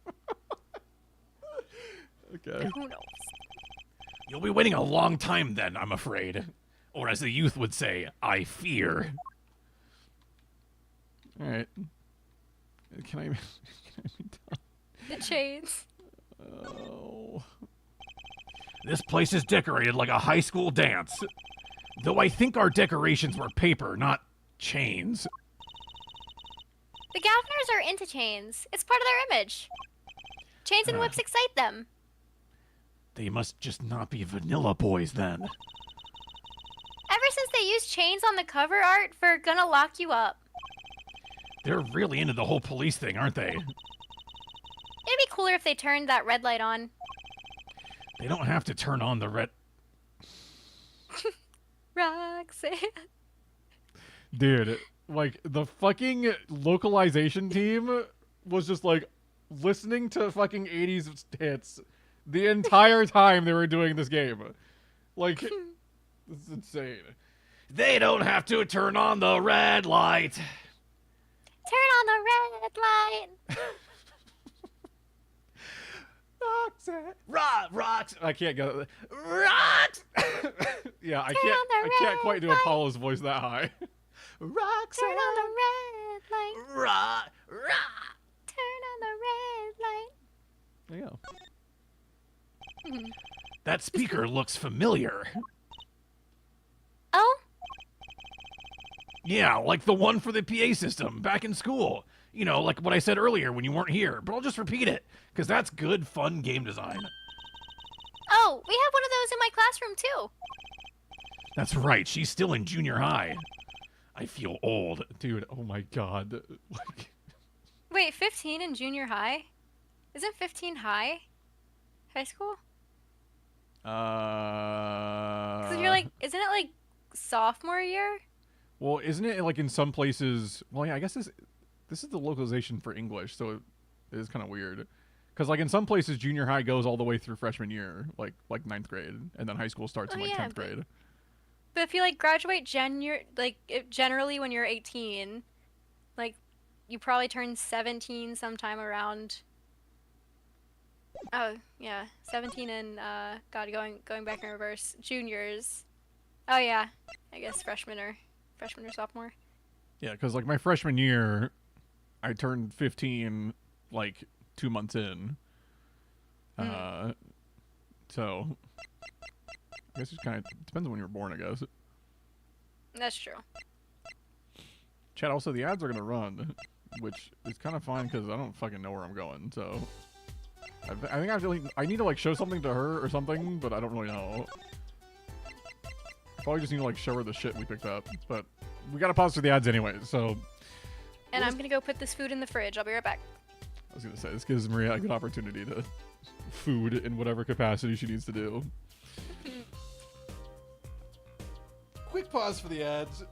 Okay. Who knows? You'll be waiting a long time then, I'm afraid. Or as the youth would say, I fear. All right. Can I? Can I be done? The chains. Oh. This place is decorated like a high school dance. Though I think our decorations were paper, not chains. The Gaffners are into chains. It's part of their image. Chains and whips excite them. They must just not be vanilla boys then. Ever since they used chains on the cover art for Gonna Lock You Up. They're really into the whole police thing, aren't they? It'd be cooler if they turned that red light on. They don't have to turn on the red... Roxanne. Dude, like, the fucking localization team was just, like, listening to fucking 80s hits the entire time they were doing this game. Like, this is insane. They don't have to turn on the red light. Turn on the red light. Rocks. I can't get it. Rocks. Yeah, I Turn on the can't quite do red light. Apollo's voice that high. Rocks. Turn on the red light. Rock. Turn on the red light. There you go. That speaker looks familiar. Oh? Yeah, like the one for the PA system back in school. You know, like what I said earlier when you weren't here. But I'll just repeat it, because that's good, fun game design. Oh, we have one of those in my classroom too. That's right, she's still in junior high. I feel old. Dude, oh my god. Like, Wait, 15 in junior high? Isn't 15 high? High school? Because you're like, isn't it like sophomore year? well, isn't it like in some places? Well, yeah, I guess this is the localization for English, so it is kind of weird. Because like in some places, junior high goes all the way through freshman year, like ninth grade, and then high school starts in Oh, like yeah, 10th grade. But if you like graduate generally when you're 18, like you probably turn 17 sometime around. Oh yeah, 17 and God, going back in reverse, juniors. Oh yeah, I guess freshman or sophomore. Yeah, because like my freshman year, I turned 15 like 2 months in. So I guess it kind of depends on when you were born, I guess. That's true. Chad, also the ads are gonna run, which is kind of fine because I don't fucking know where I'm going. So I think I need to like show something to her or something, but I don't really know. Probably just need to like show her the shit we picked up, but we gotta pause for the ads anyway. So And I'm gonna go put this food in the fridge. I'll be right back. I was gonna say this gives Maria a good opportunity to food in whatever capacity she needs to do. Quick pause for the ads.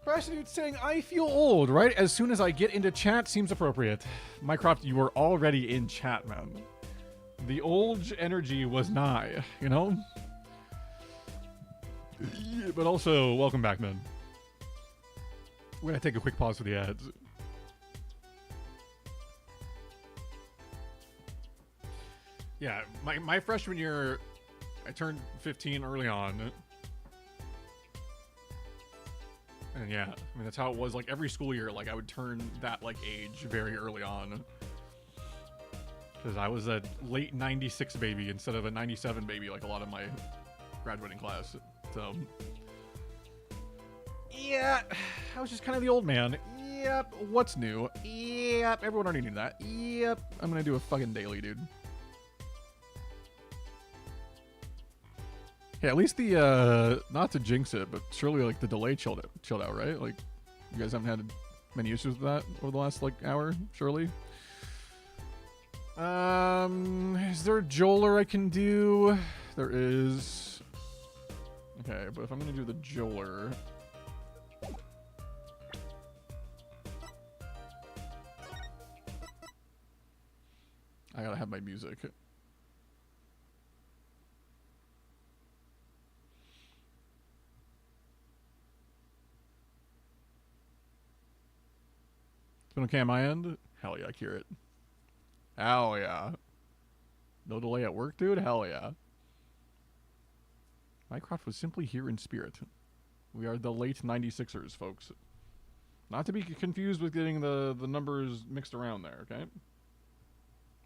Brassydoots saying, I feel old, right? As soon as I get into chat seems appropriate. Mycroft, you were already in chat, man. The old energy was nigh, you know? Yeah, but also, welcome back, man. We're gonna take a quick pause for the ads. Yeah, my freshman year, I turned 15 early on. And yeah, I mean, that's how it was, like, every school year, like, I would turn that, like, age very early on. Because I was a late 96 baby instead of a 97 baby, like a lot of my graduating class. So, yeah, I was just kind of the old man. Yep, what's new? Yep, everyone already knew that. Yep, I'm gonna do a fucking daily, dude. Yeah, at least the, not to jinx it, but surely, like, the delay chilled out, right? Like, you guys haven't had many issues with that over the last, like, hour, surely? Is there a Joler I can do? There is. Okay, but if I'm gonna do the Joler... I gotta have my music. It's been okay on my end? Hell yeah, cure it. Hell yeah. No delay at work, dude? Hell yeah. Mycroft was simply here in spirit. We are the late 96ers, folks. Not to be confused with getting the numbers mixed around there, okay?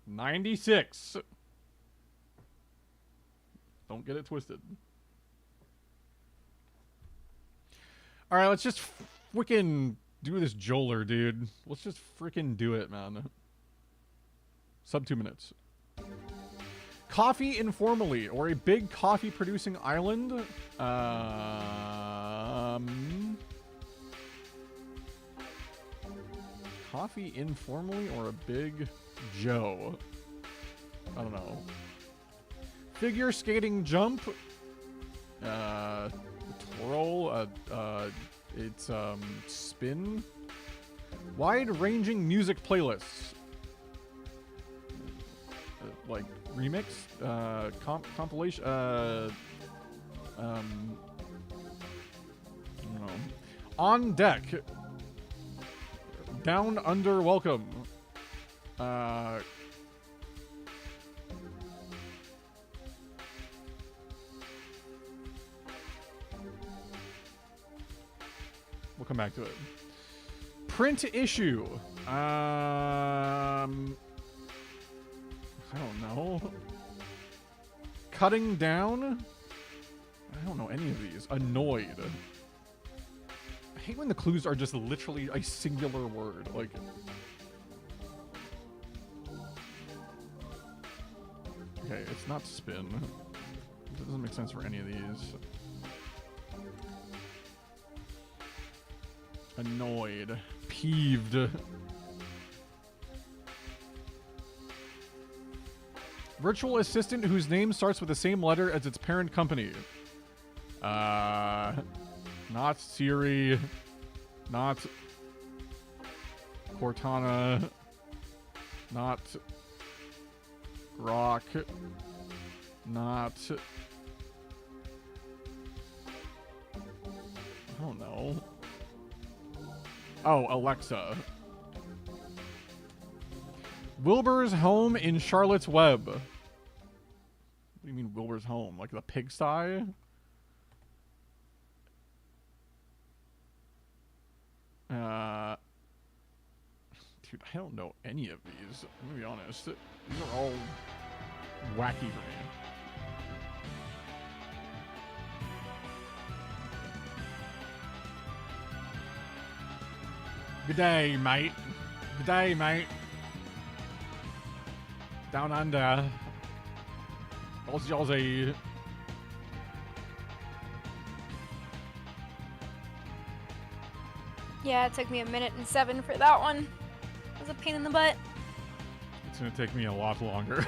96. Don't get it twisted. All right, let's just freaking do this Joler, dude. Let's just freaking do it, man. Sub 2 minutes. Coffee informally, or a big coffee producing island. Coffee informally, or a big Joe. I don't know. Figure skating jump. Twirl. It's spin. Wide-ranging music playlists. Like remix, compilation, I don't know. On deck. Down under welcome. We'll come back to it. Print issue. I don't know. Cutting down? I don't know any of these. Annoyed. I hate when the clues are just literally a singular word. Like... Okay, it's not spin. It doesn't make sense for any of these. Annoyed. Peeved. Virtual assistant whose name starts with the same letter as its parent company. Not Siri. Not Cortana. Not Grok. Not... I don't know. Oh, Alexa. Wilbur's home in Charlotte's Web. What do you mean Wilbur's home? Like the pigsty? Dude, I don't know any of these. I'm gonna be honest. These are all wacky for me. Good day, mate. Good day, mate. Down under. Aussie, Aussie. Yeah, it took me 1:07 for that one. It was a pain in the butt. It's gonna take me a lot longer.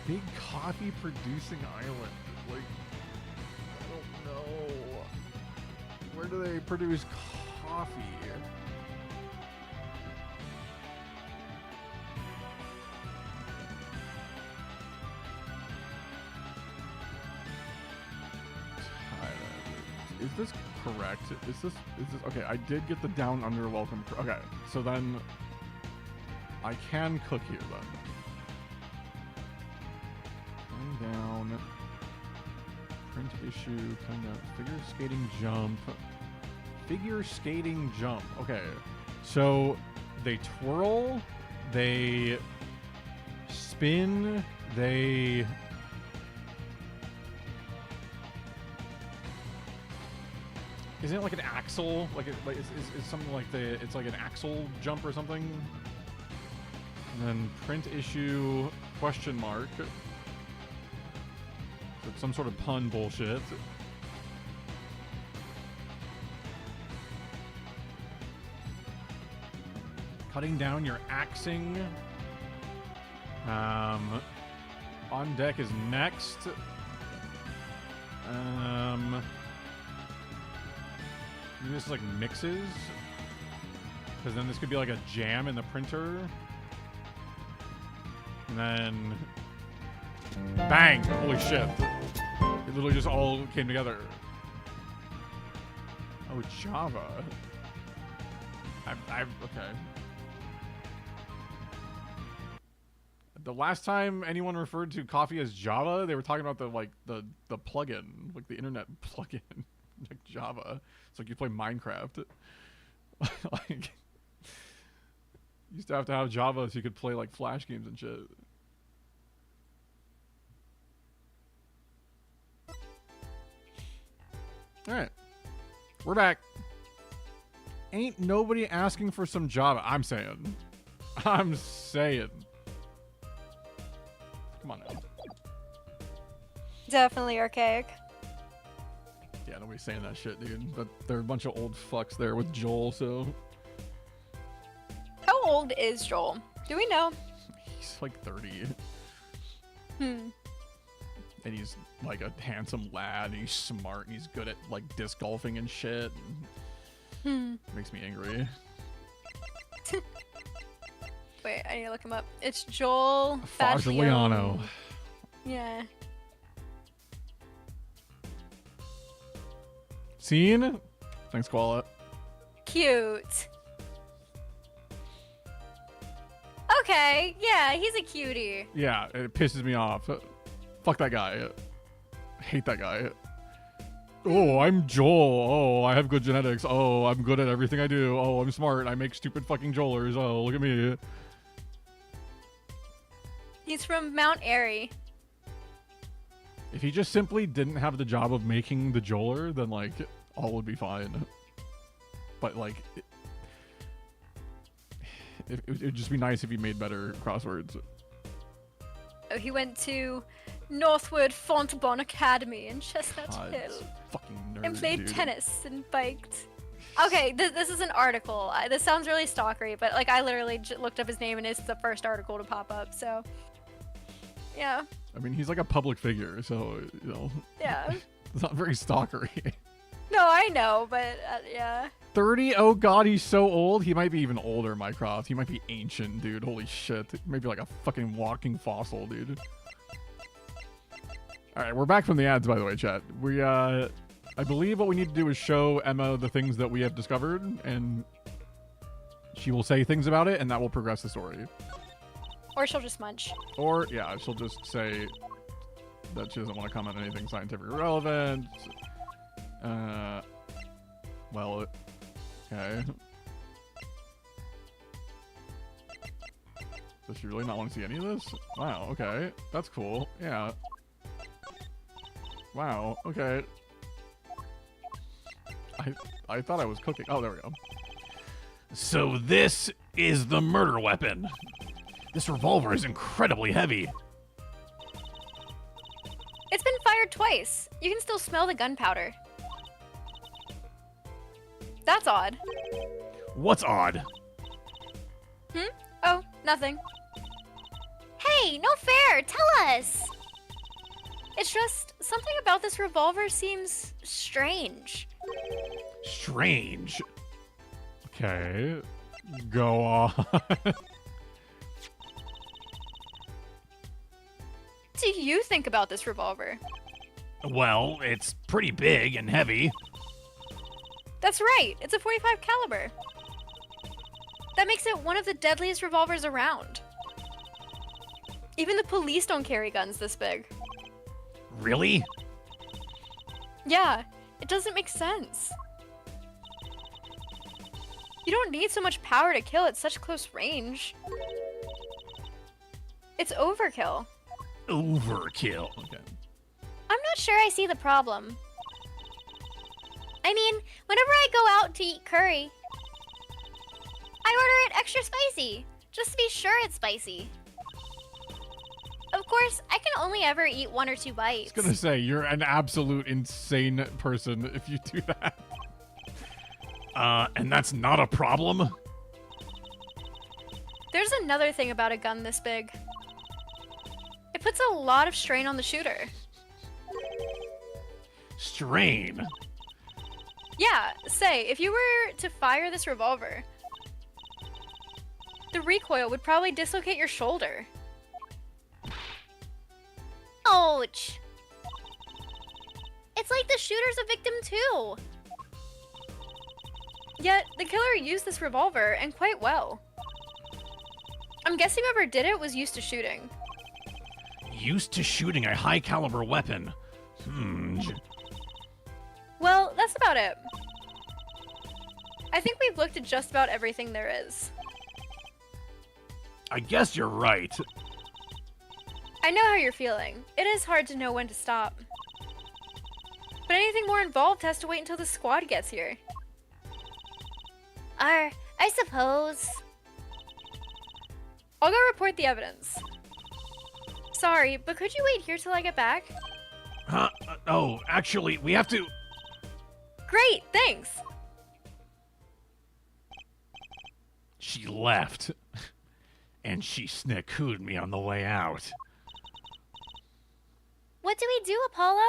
Big coffee producing island. Like, I don't know. Where do they produce coffee? Is this correct? Is this okay? I did get the down under welcome. Okay, so then I can cook here then. Down. Print issue. Come down. Figure skating jump. Figure skating jump. Okay. So they twirl. They spin. They. Isn't it like an axle? Like, is something like it's like an axle jump or something? And then print issue question mark. It's some sort of pun bullshit. Cutting down, you're axing. On deck is next. Maybe this is like mixes. Because then this could be like a jam in the printer. And then... Bang! Holy shit. It literally just all came together. Oh, Java. Okay. The last time anyone referred to coffee as Java, they were talking about the plugin, like the internet plugin, like Java. It's like you play Minecraft. Like, you used to have Java so you could play like Flash games and shit. All right, we're back. Ain't nobody asking for some Java. I'm saying. Come on now. Definitely archaic. Yeah, nobody's saying that shit, dude. But there are a bunch of old fucks there with Joel, so... How old is Joel? Do we know? He's like 30. Hmm. And he's like a handsome lad, and he's smart, and he's good at like disc golfing and shit. Makes me angry. Wait, I need to look him up. It's Joel Fagigliano. Yeah. Scene? Thanks, Koala. Cute. Okay, yeah, he's a cutie. Yeah, it pisses me off. Fuck that guy. I hate that guy. Oh, I'm Joel. Oh, I have good genetics. Oh, I'm good at everything I do. Oh, I'm smart. I make stupid fucking Joelers. Oh, look at me. He's from Mount Airy. If he just simply didn't have the job of making the Joeler, then, like, all would be fine. But, like, it would just be nice if he made better crosswords. Oh, he went to Northwood Fontbonne Academy in Chestnut Hill. Fucking nerd, And played dude. tennis and biked. Okay, this is an article. This sounds really stalkery, but like I literally looked up his name and it's the first article to pop up. So, yeah. I mean, he's like a public figure, so, you know. Yeah. It's not very stalkery. No, I know, but yeah. 30? Oh god, he's so old. He might be even older, Mycroft. He might be ancient, dude. Holy shit. Maybe like a fucking walking fossil, dude. Alright, we're back from the ads, by the way, chat. We, I believe what we need to do is show Emma the things that we have discovered, and she will say things about it, and that will progress the story. Or she'll just munch. Or, yeah, she'll just say that she doesn't want to comment on anything scientifically relevant. Well, okay. Does she really not want to see any of this? Wow, okay. That's cool. Yeah. Wow, okay. I thought I was cooking. Oh, there we go. So this is the murder weapon. This revolver is incredibly heavy. It's been fired twice. You can still smell the gunpowder. That's odd. What's odd? Oh, nothing. Hey, no fair. Tell us. It's just something about this revolver seems strange. Strange. Okay. Go on. What do you think about this revolver? Well, it's pretty big and heavy. That's right. It's a .45 caliber. That makes it one of the deadliest revolvers around. Even the police don't carry guns this big. Really? Yeah, it doesn't make sense. You don't need so much power to kill at such close range. It's overkill. Overkill. Okay. I'm not sure I see the problem. I mean, whenever I go out to eat curry, I order it extra spicy, just to be sure it's spicy. Of course, I can only ever eat 1 or 2 bites. I was gonna say, you're an absolute insane person if you do that. And that's not a problem? There's another thing about a gun this big. It puts a lot of strain on the shooter. Strain? Yeah, say, if you were to fire this revolver, The recoil would probably dislocate your shoulder. Ouch. It's like the shooter's a victim too. Yet, the killer used this revolver, and quite well. I'm guessing whoever did it was used to shooting. Used to shooting a high-caliber weapon. Well, that's about it. I think we've looked at just about everything there is. I guess you're right. I know how you're feeling. It is hard to know when to stop. But anything more involved has to wait until the squad gets here. I suppose. I'll go report the evidence. Sorry, but could you wait here till I get back? Huh? Oh, actually, we have to... Great, thanks! She left. And she snakooed me on the way out. What do we do, Apollo?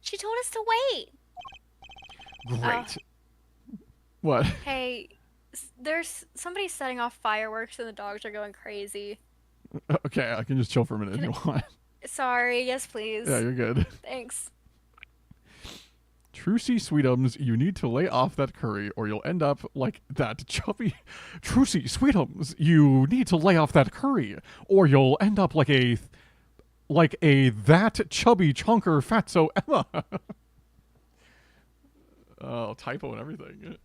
She told us to wait. Great. What? Hey, there's somebody setting off fireworks and the dogs are going crazy. Okay, I can just chill for a minute if you want. Sorry, yes please. Yeah, you're good. Thanks. Trucy Sweetums, you need to lay off that curry or you'll end up like that chubby... Trucy Sweetums, you need to lay off that curry or you'll end up like a that chubby chunker fatso Emma. Oh, typo and everything.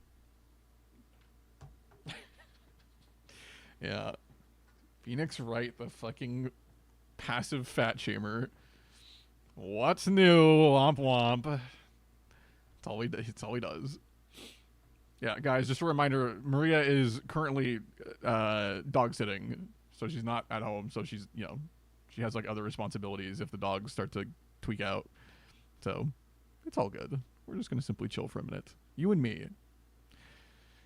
Yeah. Phoenix Wright, the fucking passive fat shamer. What's new? Womp womp. That's all he does. Yeah, guys, just a reminder, Maria is currently dog sitting, so she's not at home, so she's, you know, she has like other responsibilities if the dogs start to tweak out. So, it's all good. We're just going to simply chill for a minute. You and me.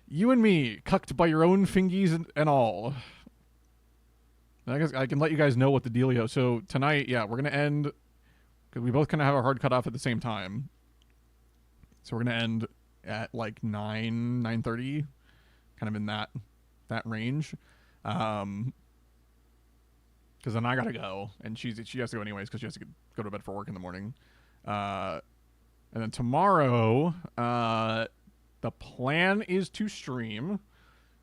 You and me, cucked by your own fingies and all. And I guess I can let you guys know what the dealio. So tonight, yeah, we're going to end, because we both kind of have our hard cut off at the same time. So we're going to end at like 9:30, kind of in that range. Because then I got to go, and she has to go anyways because she has to go to bed for work in the morning. And then tomorrow, the plan is to stream.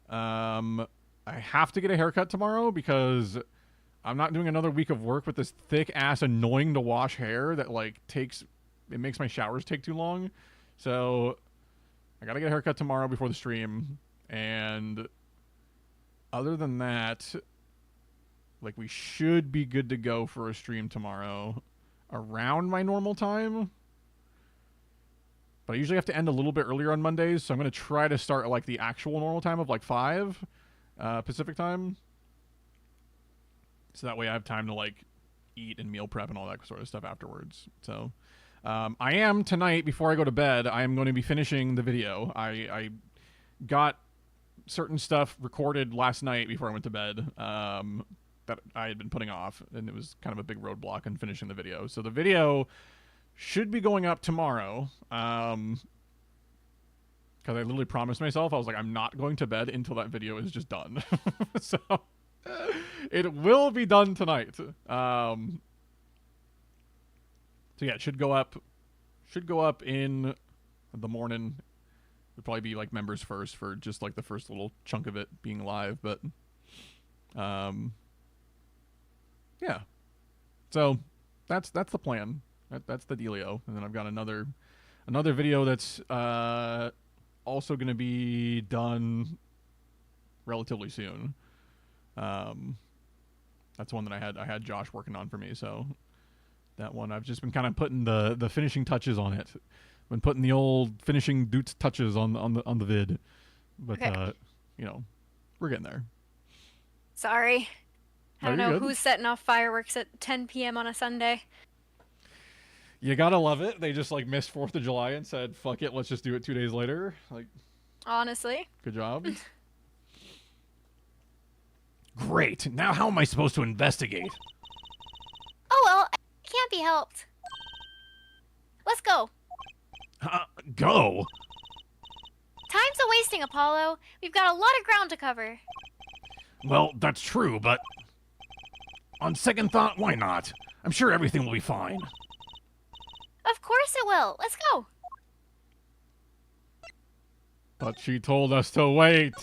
I have to get a haircut tomorrow because I'm not doing another week of work with this thick ass annoying to wash hair that like makes my showers take too long. So I gotta get a haircut tomorrow before the stream. And other than that, like we should be good to go for a stream tomorrow around my normal time. But I usually have to end a little bit earlier on Mondays, so I'm going to try to start at like the actual normal time of like 5 Pacific time. So that way I have time to like eat and meal prep and all that sort of stuff afterwards. So I am tonight, before I go to bed, I am going to be finishing the video. I got certain stuff recorded last night before I went to bed that I had been putting off, and it was kind of a big roadblock in finishing the video. So the video should be going up tomorrow, because I literally promised myself, I was like, I'm not going to bed until that video is just done. So it will be done tonight. So yeah, it should go up in the morning. It'll probably be like members first for just like the first little chunk of it being live, but yeah. So that's the plan. That's the dealio. And then I've got another video that's also going to be done relatively soon. That's one that I had Josh working on for me. So that one I've just been kind of putting the finishing touches on it. Been putting the old finishing Doots touches on the vid. But Okay. you know, we're getting there. Sorry. I No, don't you're know good. who's setting off fireworks at 10 p.m. on a Sunday. You gotta love it. They just like missed 4th of July and said, fuck it, let's just do it 2 days later. Like, Honestly. good job. Great. Now how am I supposed to investigate? Oh well, it can't be helped. Let's go. Go? Time's a wasting, Apollo. We've got a lot of ground to cover. Well, that's true, but on second thought, why not? I'm sure everything will be fine. Of course it will. Let's go. But she told us to wait.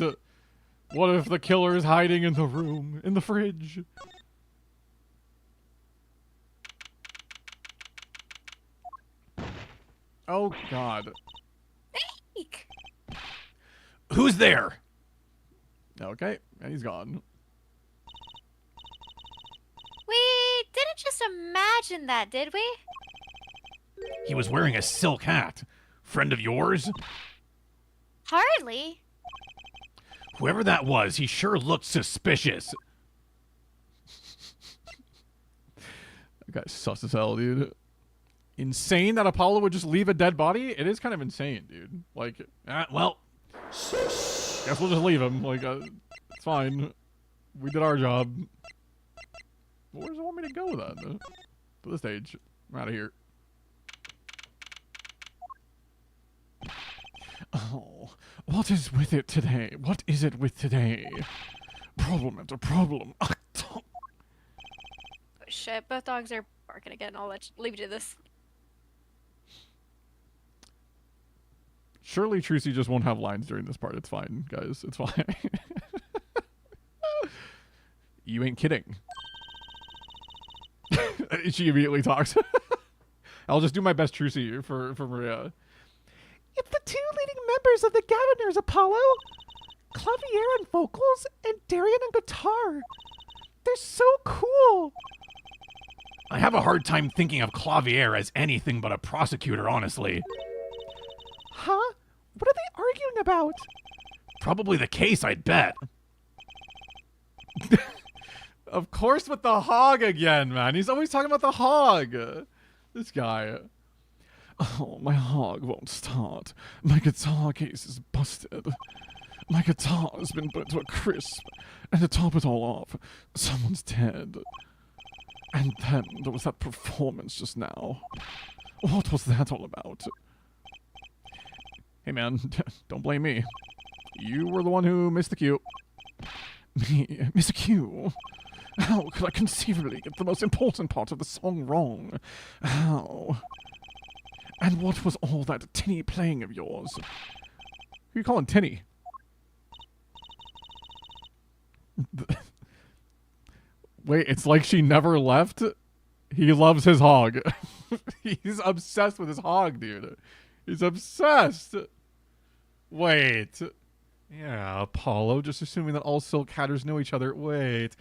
What if the killer is hiding in the room, in the fridge? Oh, God. Eek. Who's there? Okay, and he's gone. We didn't just imagine that, did we? He was wearing a silk hat. Friend of yours? Hardly. Whoever that was, he sure looked suspicious. That guy's sus as hell, dude. Insane that Apollo would just leave a dead body? It is kind of insane, dude. Like, Well, guess we'll just leave him. Like, it's fine. We did our job. Where does it want me to go then? To the stage. I'm out of here. Oh, what is with it today? What is it with today? Problem after problem. Oh, shit, both dogs are barking again. I'll leave you to this. Surely Trucy just won't have lines during this part. It's fine, guys. It's fine. You ain't kidding. She immediately talks. I'll just do my best Trucy for Maria. It's the two leading members of the Governors, Apollo. Clavier on vocals and Darian on guitar. They're so cool. I have a hard time thinking of Clavier as anything but a prosecutor, honestly. Huh? What are they arguing about? Probably the case, I'd bet. Of course with the hog again, man. He's always talking about the hog. This guy. Oh, my hog won't start. My guitar case is busted. My guitar has been burnt to a crisp. And to top it all off, someone's dead. And then there was that performance just now. What was that all about? Hey, man, don't blame me. You were the one who missed the cue. Me? Miss a cue? How could I conceivably get the most important part of the song wrong? How? And what was all that tinny playing of yours? Who you calling tinny? Wait, it's like she never left? He loves his hog. He's obsessed with his hog, dude. He's obsessed. Wait. Yeah, Apollo, just assuming that all silk hatters know each other. Wait.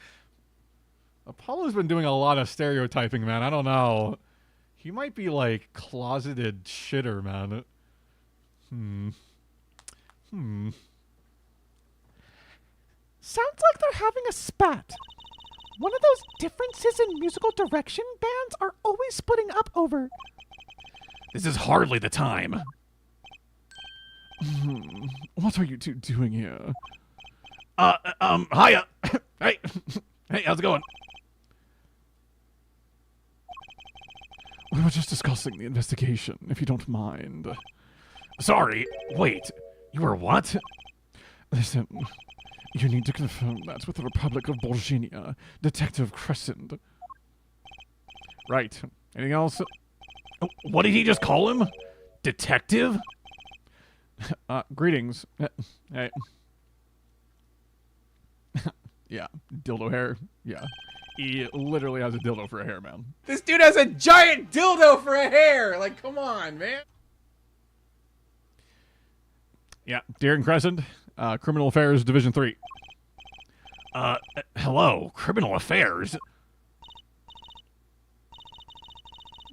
Apollo's been doing a lot of stereotyping, man. I don't know. He might be, like, closeted shitter, man. Sounds like they're having a spat. One of those differences in musical direction bands are always splitting up over. This is hardly the time. What are you two doing here? Hiya. Hey. Hey, how's it going? We were just discussing the investigation, if you don't mind. Sorry. Wait. You were what? Listen, you need to confirm that with the Republic of Borginia, Detective Crescent. Right. Anything else? What did he just call him? Detective? Greetings. Hey. Yeah, dildo hair. Yeah. He literally has a dildo for a hair, man. This dude has a giant dildo for a hair. Like, come on, man. Yeah, Darren Crescent, Criminal Affairs Division 3. Hello, Criminal Affairs?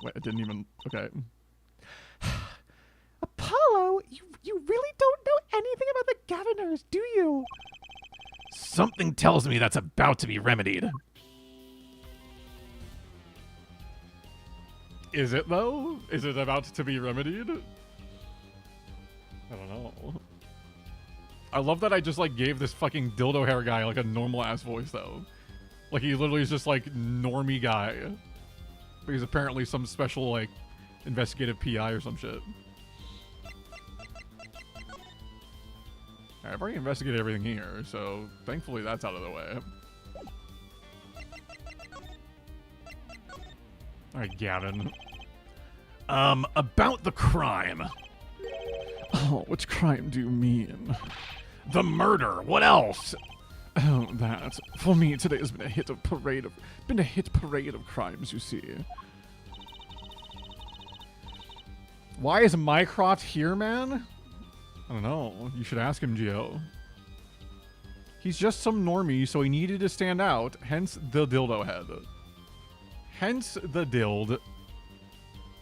Wait, I didn't even... Okay. Apollo, you really don't know anything about the Governors, do you? Something tells me that's about to be remedied. Is it, though? Is it about to be remedied? I don't know. I love that I just, like, gave this fucking dildo hair guy, like, a normal-ass voice, though. Like, he literally is just, like, normie guy. But he's apparently some special, like, investigative PI or some shit. I've already investigated everything here, so thankfully that's out of the way. Alright, Gavin. About the crime. Oh, which crime do you mean? The murder. What else? Oh, that. For me, today has been a hit parade of crimes, you see. Why is Mycrot here, man? I don't know. You should ask him, Gio. He's just some normie, so he needed to stand out, hence the dildo head. Hence the dild.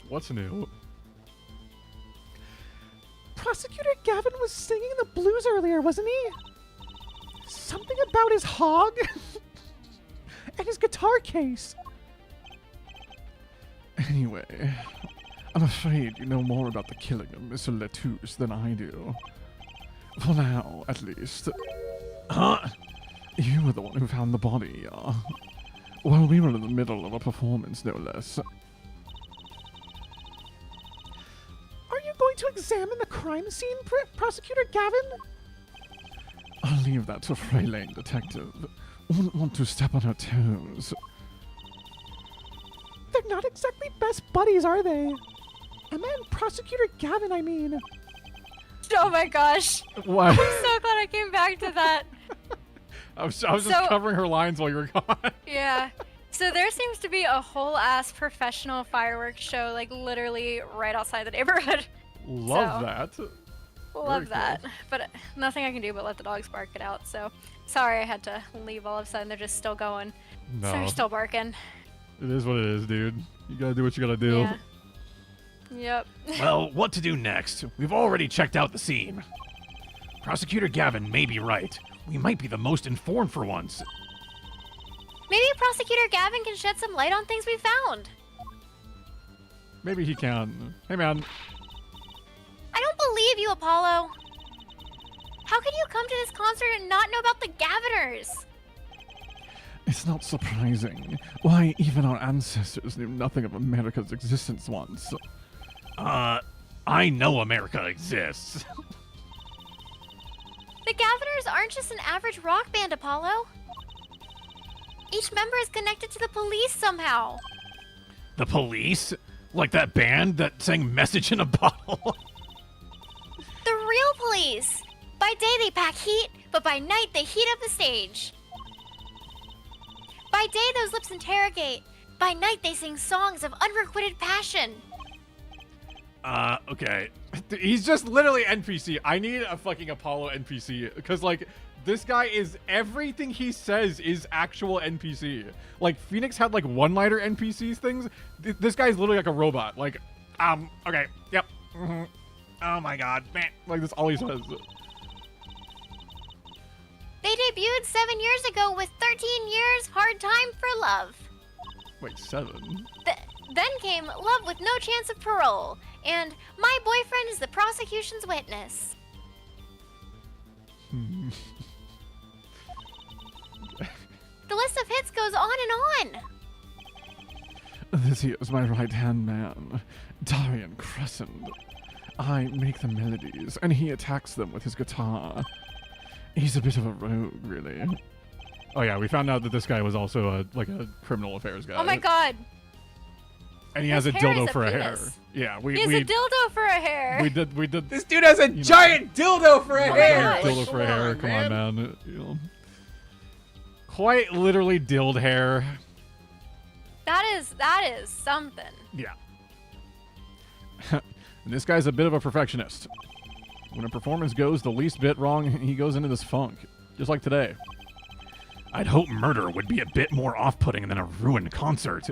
What's new? Prosecutor Gavin was singing the blues earlier, wasn't he? Something about his hog and his guitar case. Anyway, I'm afraid you know more about the killing of Mr. Letouche than I do. For now, at least. Huh? You were the one who found the body, Well, we were in the middle of a performance, no less. Are you going to examine the crime scene, Prosecutor Gavin? I'll leave that to Freyland Detective. Wouldn't want to step on her toes. They're not exactly best buddies, are they? Emma and Prosecutor Gavin, I mean. Oh my gosh. What? I'm so glad I came back to that. I was just covering her lines while you were gone. Yeah. So there seems to be a whole ass professional fireworks show, like literally right outside the neighborhood. Love So, that. Love Very that. But nothing I can do but let the dogs bark it out. So sorry I had to leave all of a sudden. They're just still going. No. So they're still barking. It is what it is, dude. You gotta do what you gotta do. Yeah. Yep. Well, what to do next? We've already checked out the scene. Prosecutor Gavin may be right. We might be the most informed for once. Maybe Prosecutor Gavin can shed some light on things we found. Maybe he can. Hey, man. I don't believe you, Apollo. How could you come to this concert and not know about the Gaviners? It's not surprising. Why, even our ancestors knew nothing of America's existence once. I know America exists. The Gaviners aren't just an average rock band, Apollo. Each member is connected to the police somehow. The police? Like that band that sang Message in a Bottle? The real police. By day they pack heat, but by night they heat up the stage. By day those lips interrogate. By night they sing songs of unrequited passion. Okay. He's just literally NPC. I need a fucking Apollo NPC. Because, like, this guy is... Everything he says is actual NPC. Like, Phoenix had, like, one-liner NPCs things. This guy's literally like a robot. Like, okay, yep. Mm-hmm. Oh my god, man. Like, that's all he says. They debuted 7 years ago with 13 years Hard Time for Love. Wait, 7? Then came Love with No Chance of Parole, and My Boyfriend is the Prosecution's Witness. The list of hits goes on and on. This here is my right-hand man, Darian Crescent. I make the melodies, and he attacks them with his guitar. He's a bit of a rogue, really. Oh yeah, we found out that this guy was also a criminal affairs guy. Oh my god. And he has a His hair dildo is a for a hair. penis. Yeah, He has a dildo for a hair. we did This dude has a giant dildo for a Oh my hair. gosh. dildo Like, for a hair. Come on, man. You know. Quite literally dilled hair. That is something. Yeah. And this guy's a bit of a perfectionist. When a performance goes the least bit wrong, he goes into this funk. Just like today. I'd hope murder would be a bit more off-putting than a ruined concert.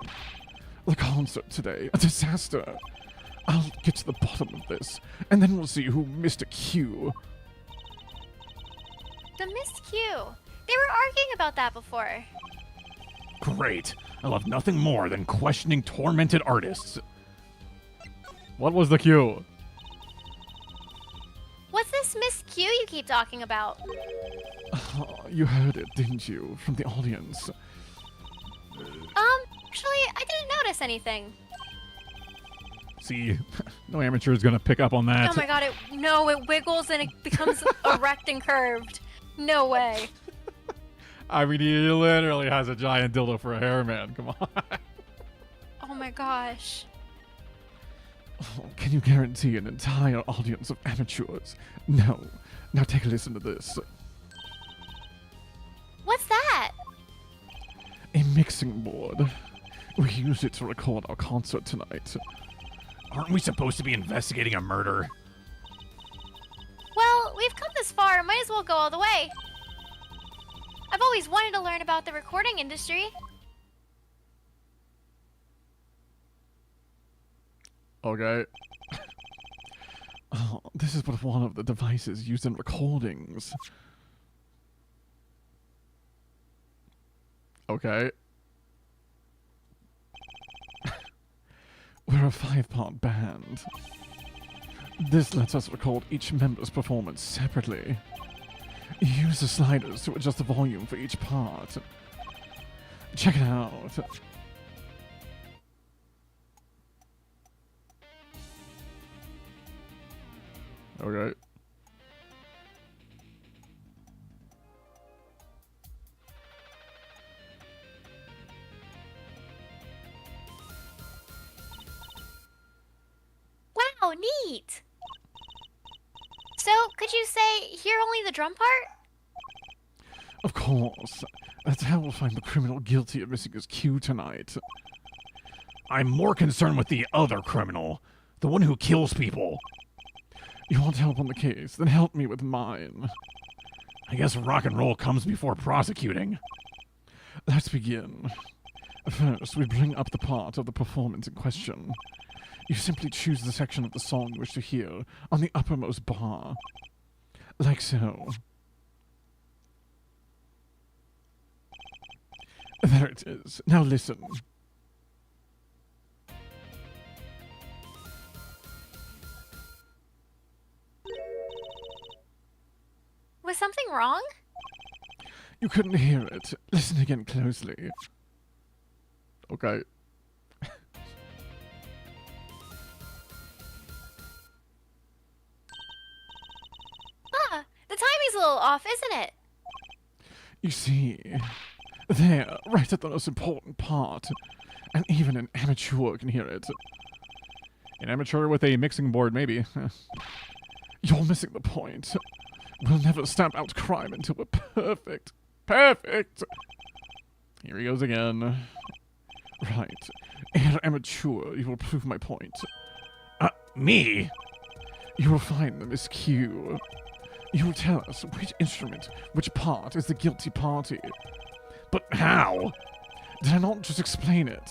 The concert today, a disaster. I'll get to the bottom of this, and then we'll see who Mr. Q. The Miss Q. They were arguing about that before. Great. I love nothing more than questioning tormented artists. What was the Q? What's this Miss Q you keep talking about? Oh, you heard it, didn't you, from the audience? Actually, I didn't notice anything. See, no amateur is gonna pick up on that. Oh my god, it wiggles and it becomes erect and curved. No way. I mean, he literally has a giant dildo for a hair, man. Come on. Oh my gosh. Oh, can you guarantee an entire audience of amateurs? No. Now take a listen to this. What's that? A mixing board. We use it to record our concert tonight. Aren't we supposed to be investigating a murder? Well, we've come this far, might as well go all the way. I've always wanted to learn about the recording industry. Okay. Oh, this is but one of the devices used in recordings. Okay. We're a 5-part band. This lets us record each member's performance separately. Use the sliders to adjust the volume for each part. Check it out. Okay. Wow, neat! So, could you say, hear only the drum part? Of course. That's how we'll find the criminal guilty of missing his cue tonight. I'm more concerned with the other criminal. The one who kills people. You want help on the case? Then help me with mine. I guess rock and roll comes before prosecuting. Let's begin. First, we bring up the part of the performance in question. You simply choose the section of the song you wish to hear on the uppermost bar. Like so. There it is. Now listen. Was something wrong? You couldn't hear it. Listen again closely. Okay. The timing's a little off, isn't it? You see, there, right at the most important part, and even an amateur can hear it. An amateur with a mixing board, maybe. You're missing the point. We'll never stamp out crime until we're perfect. Perfect! Here he goes again. Right. Ere amateur, you will prove my point. Me? You will find the miscue. You will tell us which instrument, which part is the guilty party. But how? Did I not just explain it?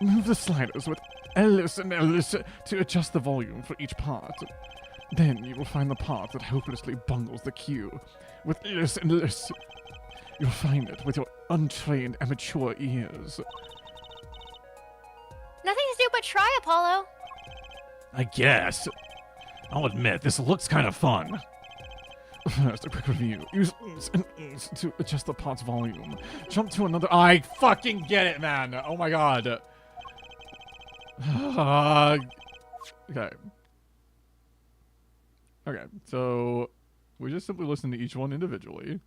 Move the sliders with Ellis and Ellis to adjust the volume for each part. Then you will find the part that hopelessly bungles the cue. With Ellis and Ellis. You'll find it with your untrained amateur ears. Nothing to do but try, Apollo. I guess. I'll admit, this looks kind of fun. First, a quick review. Use and to adjust the part's volume. Jump to another. I fucking get it, man. Oh my god. Okay. Okay, so we just simply listen to each one individually.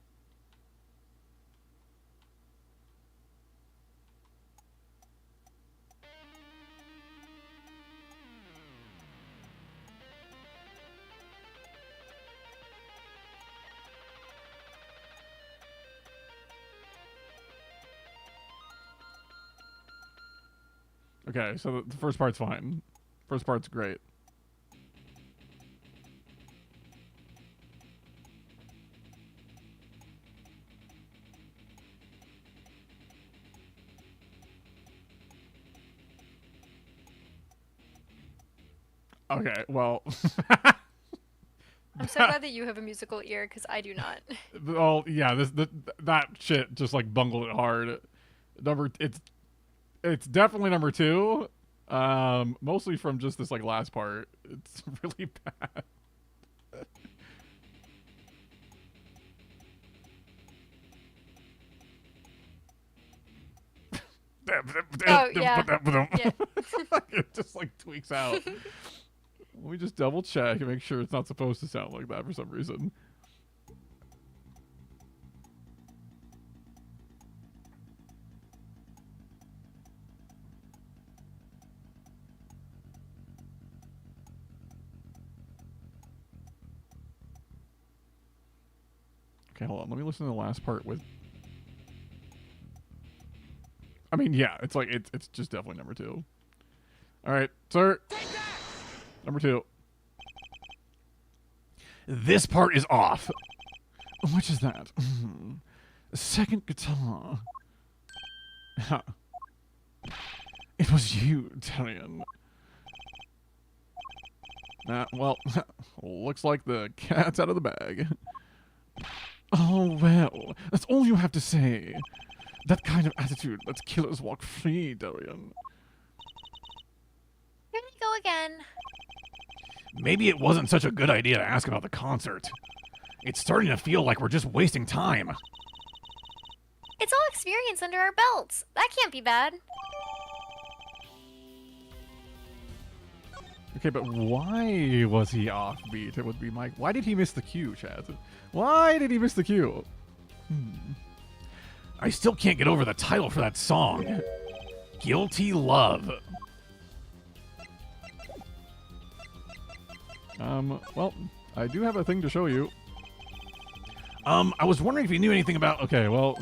Okay, so the first part's fine. First part's great. Okay, well... I'm so glad that you have a musical ear, because I do not. Well, yeah, that shit just like bungled it hard. It's definitely number 2. Mostly from just this like last part. It's really bad. Oh, yeah. Yeah. It just like tweaks out. Let me just double check and make sure it's not supposed to sound like that for some reason. Okay, hold on. Let me listen to the last part with... I mean, yeah, it's like, it's just definitely number 2. All right, sir. Number 2. This part is off. Which is that? Second guitar. Huh. It was you, Darian. Well, looks like the cat's out of the bag. Oh, well, that's all you have to say. That kind of attitude lets killers walk free, Darian. Here we go again. Maybe it wasn't such a good idea to ask about the concert. It's starting to feel like we're just wasting time. It's all experience under our belts. That can't be bad. Okay, but why was he offbeat? It would be my... Why did he miss the cue, Chad? Why did he miss the cue? I still can't get over the title for that song. Guilty Love. Well, I do have a thing to show you. I was wondering if you knew anything about... Okay, well...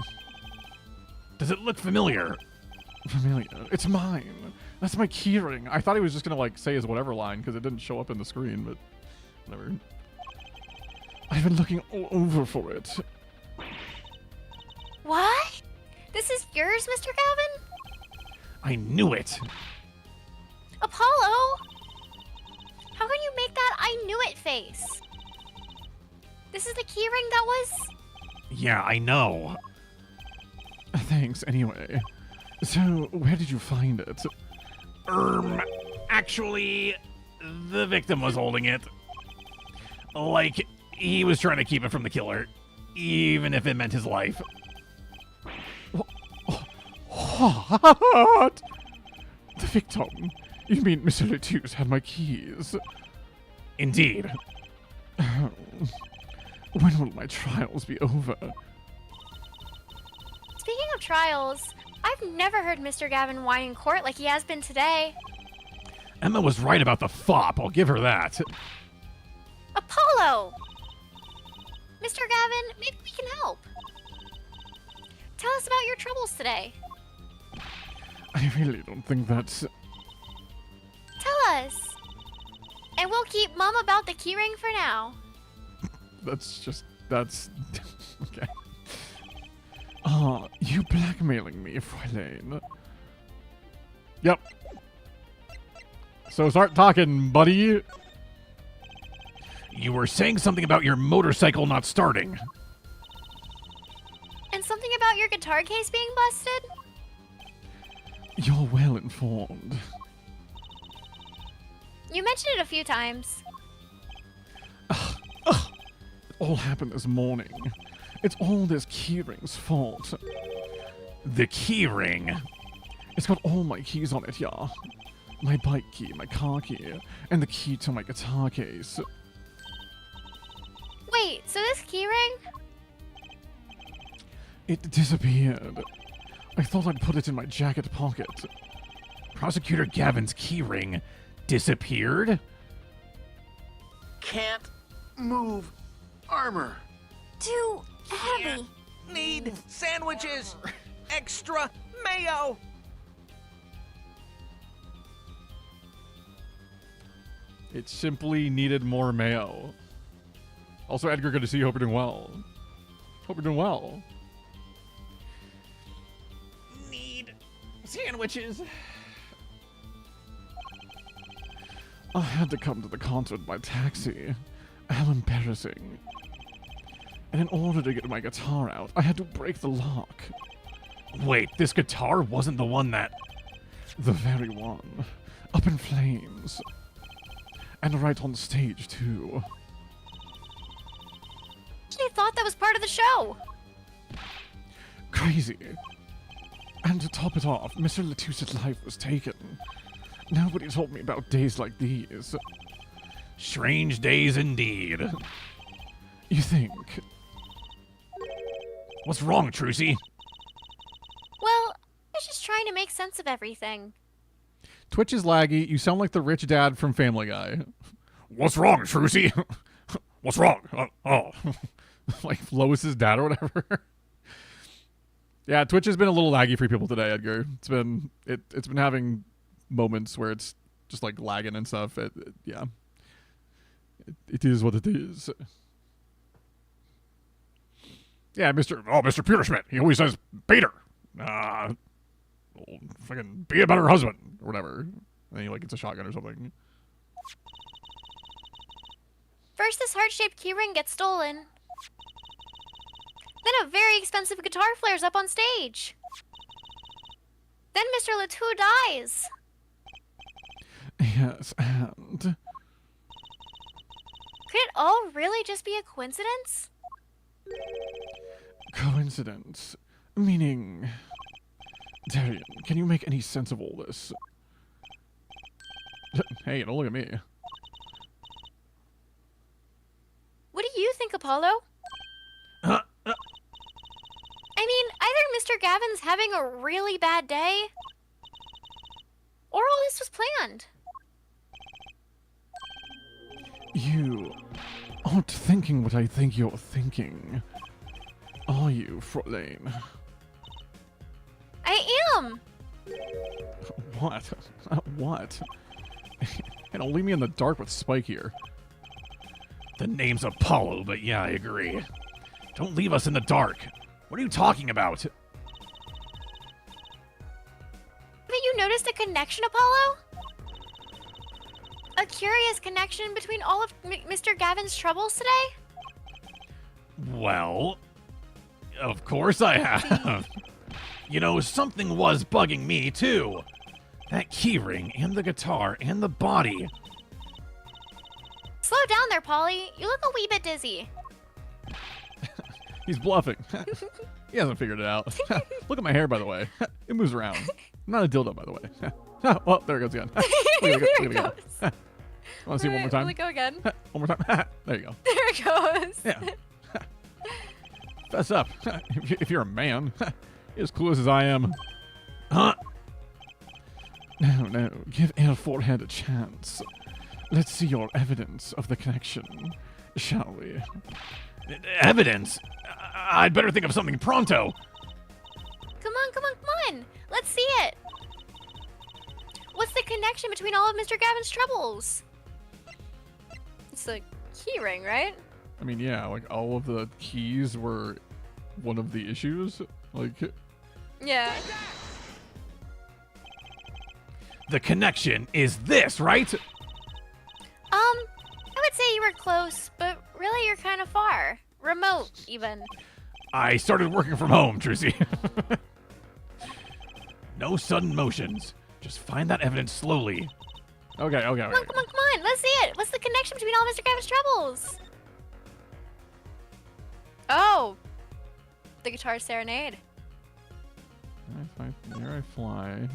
Does it look familiar? Familiar. It's mine. That's my keyring. I thought he was just gonna, like, say his whatever line, because it didn't show up in the screen, but... Whatever. I've been looking all over for it. What? This is yours, Mr. Gavin? I knew it. Apollo? How can you make that I knew it face? This is the keyring that was... Yeah, I know. Thanks, anyway. So, where did you find it? Actually, the victim was holding it. Like, he was trying to keep it from the killer, even if it meant his life. What? The victim? You mean Mr. Lettuce had my keys? Indeed. When will my trials be over? Speaking of trials, I've never heard Mr. Gavin whine in court like he has been today. Emma was right about the fop, I'll give her that. Apollo! Mr. Gavin, maybe we can help. Tell us about your troubles today. I really don't think that's... Tell us. And we'll keep Mum about the keyring for now. That's... okay. You blackmailing me, Fräulein. Yep. So start talking, buddy. You were saying something about your motorcycle not starting. And something about your guitar case being busted? You're well informed. You mentioned it a few times. It all happened this morning. It's all this keyring's fault. The keyring? It's got all my keys on it, yeah. My bike key, my car key, and the key to my guitar case. Wait, so this keyring? It disappeared. I thought I'd put it in my jacket pocket. Prosecutor Gavin's keyring disappeared? Can't move armor. Too heavy. Need sandwiches. Extra mayo. It simply needed more mayo. Also, Edgar, good to see you. Hope you're doing well. Hope you're doing well. Need sandwiches. I had to come to the concert by taxi. How embarrassing. And in order to get my guitar out, I had to break the lock. Wait, this guitar wasn't the one that... The very one. Up in flames. And right on stage, too. I thought that was part of the show. Crazy. And to top it off, Mr. Latusse's life was taken. Nobody told me about days like these. Strange days indeed. You think? What's wrong, Trucy? Well, I was just trying to make sense of everything. Twitch is laggy. You sound like the rich dad from Family Guy. What's wrong, Trucy? What's wrong? Oh. Like Lois's dad or whatever. Yeah, Twitch has been a little laggy for people today, Edgar. It's been having moments where it's just like lagging and stuff. Yeah. It is what it is. Yeah, Mr. Peterschmidt. He always says, Peter, fucking be a better husband, or whatever. And then he like gets a shotgun or something. First, this heart-shaped keyring gets stolen. Then a very expensive guitar flares up on stage. Then Mr. Latou dies. Yes, and... Could it all really just be a coincidence? Coincidence? Meaning... Darian, can you make any sense of all this? Hey, don't look at me. What do you think, Apollo? I mean, either Mr. Gavin's having a really bad day, or all this was planned. You aren't thinking what I think you're thinking. Are you, Fraulein? I am! What? What? Hey, don't leave me in the dark with Spike here. The name's Apollo, but yeah, I agree. Don't leave us in the dark. What are you talking about? Haven't you noticed a connection, Apollo? A curious connection between all of Mr. Gavin's troubles today? Well, of course I have. You know, something was bugging me, too. That keyring, and the guitar, and the body. Slow down there, Polly. You look a wee bit dizzy. He's bluffing. He hasn't figured it out. Look at my hair, by the way. It moves around. I'm not a dildo, by the way. Oh, there it goes again. There it goes. Want to see it one more time? Let it go again. One more time. There you go. There it goes. Yeah. Fess up. If you're a man, you're as clueless as I am. Huh? No. Give Air Forehead a chance. Let's see your evidence of the connection, shall we? Evidence? I'd better think of something pronto. Come on. Let's see it. What's the connection between all of Mr. Gavin's troubles? It's a keyring, right? I mean, yeah, like all of the keys were one of the issues. Like, Yeah. The connection is this, right? I would say you were close, but really you're kind of far. Remote, even. I started working from home, Trucy. No sudden motions. Just find that evidence slowly. okay. Come on. Let's see it. What's the connection between all of Mr. Gavin's troubles? Oh. The guitar serenade. Here I fly.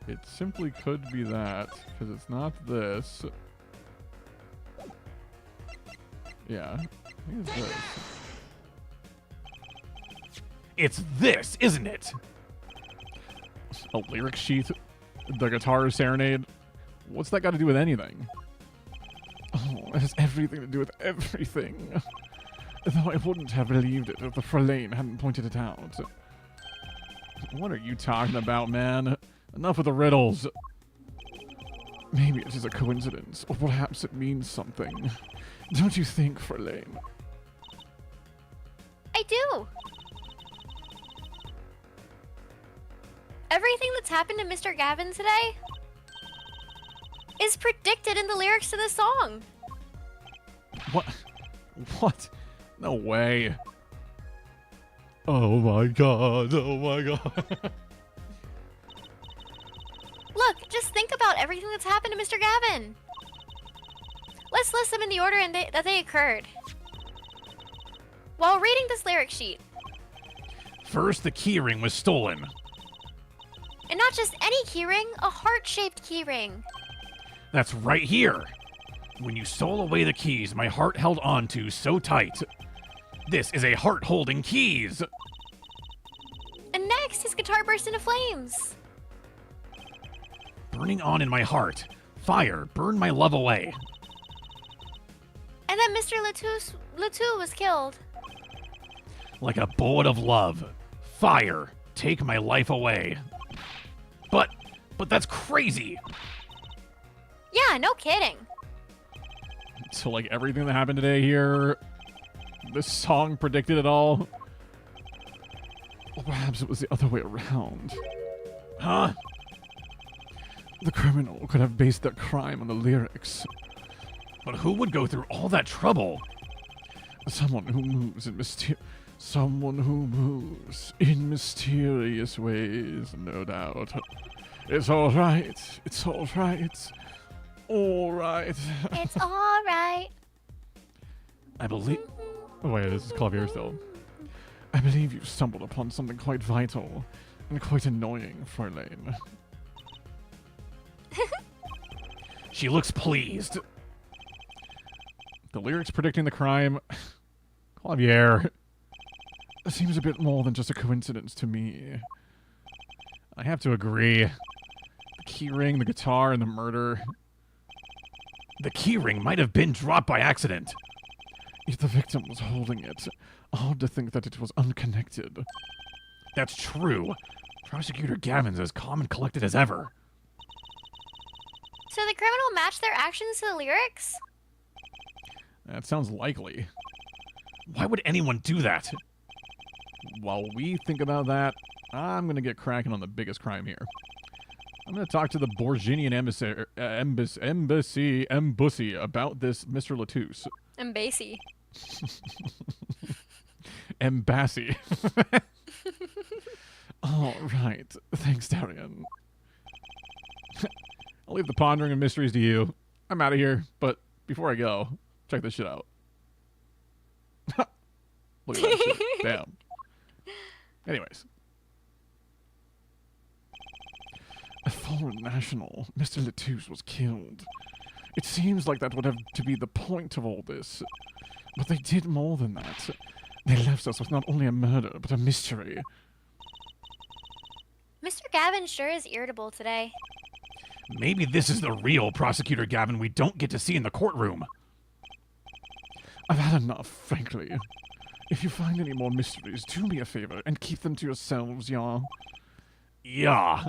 It simply could be that, because it's not this. Yeah. I think it's this. It's this, isn't it? A lyric sheet? The guitar serenade? What's that got to do with anything? Oh, it has everything to do with everything. Though I wouldn't have believed it if the Fraulein hadn't pointed it out. What are you talking about, man? Enough with the riddles. Maybe it is a coincidence, or perhaps it means something. Don't you think, Fraulein? I do. Everything that's happened to Mr. Gavin today is predicted in the lyrics to the song. What? What? No way. Oh my god, Look, just think about everything that's happened to Mr. Gavin. Let's list them in the order that they occurred. while reading this lyric sheet. First, the keyring was stolen. And not just any keyring, a heart-shaped keyring. That's right here. When you stole away the keys my heart held on to so tight. This is a heart-holding keys. And next, his guitar burst into flames. Burning on in my heart. Fire, burn my love away. And then Mr. Latou was killed. Like a bullet of love. Fire, take my life away. But that's crazy. Yeah, no kidding. So, like, everything that happened today here, this song predicted it all? Or perhaps it was the other way around. Huh? The criminal could have based their crime on the lyrics. But who would go through all that trouble? Someone who moves in mysterious ways, no doubt. It's all right. It's all right. All right. It's alright. I believe. Oh wait, this is Clavier still. I believe you've stumbled upon something quite vital and quite annoying, Fraulein. She looks pleased. The lyrics predicting the crime. Clavier. Seems a bit more than just a coincidence to me. I have to agree. The keyring, the guitar, and the murder. The keyring might have been dropped by accident. If the victim was holding it, odd to think that it was unconnected. That's true. Prosecutor Gavin's as calm and collected as ever. So the criminal matched their actions to the lyrics? That sounds likely. Why would anyone do that? While we think about that, I'm going to get cracking on the biggest crime here. I'm going to talk to the Borginian embassy about this Mr. Latouche. Embassy. Embassy. All right. Thanks, Darian. I'll leave the pondering of mysteries to you. I'm out of here, but before I go, check this shit out. Look at that shit. Damn. Anyways. A foreign national, Mr. Latouche, was killed. It seems like that would have to be the point of all this. But they did more than that. They left us with not only a murder, but a mystery. Mr. Gavin sure is irritable today. Maybe this is the real Prosecutor Gavin we don't get to see in the courtroom. I've had enough, frankly. If you find any more mysteries, do me a favor and keep them to yourselves, y'all. Yeah.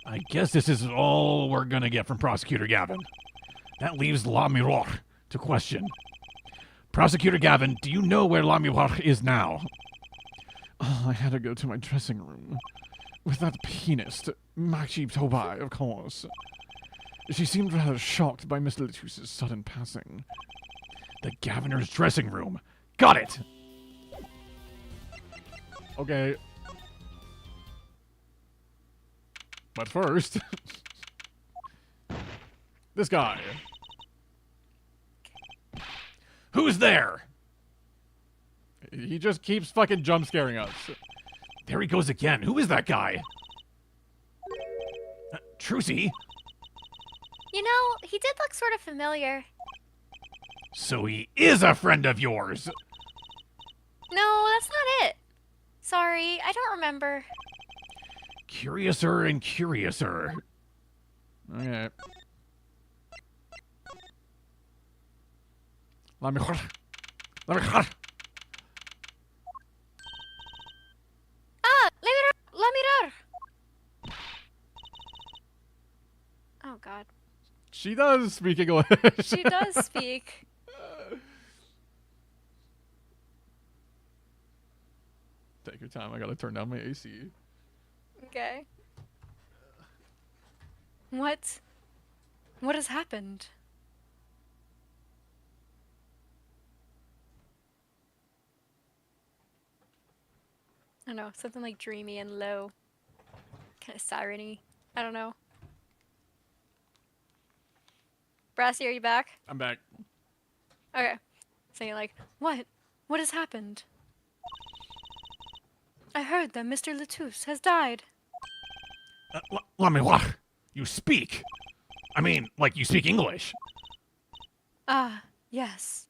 I guess this is all we're gonna get from Prosecutor Gavin. That leaves La Miroir to question. Prosecutor Gavin, do you know where La Miroir is now? Oh, I had to go to my dressing room. With that pianist, Machi Tobai, of course. She seemed rather shocked by Miss Latouche's sudden passing. The Governor's dressing room. Got it! Okay. But first... this guy. Who's there? He just keeps fucking jump scaring us. There he goes again. Who is that guy? Trucy? You know, he did look sort of familiar. So he is a friend of yours. No, that's not it. Sorry, I don't remember. Curiouser and curiouser. Okay. Let me... Ah, la mirar. Oh God. She does speak English. She does speak. Take your time. I gotta turn down my AC. Okay. What? What has happened? I don't know, something like dreamy and low. Kind of siren-y. I don't know. Brassy, are you back? I'm back. Okay. So you're like, what? What has happened? I heard that Mr. Latouche has died. Lamiroir, you speak. I mean, like you speak English. Ah, yes.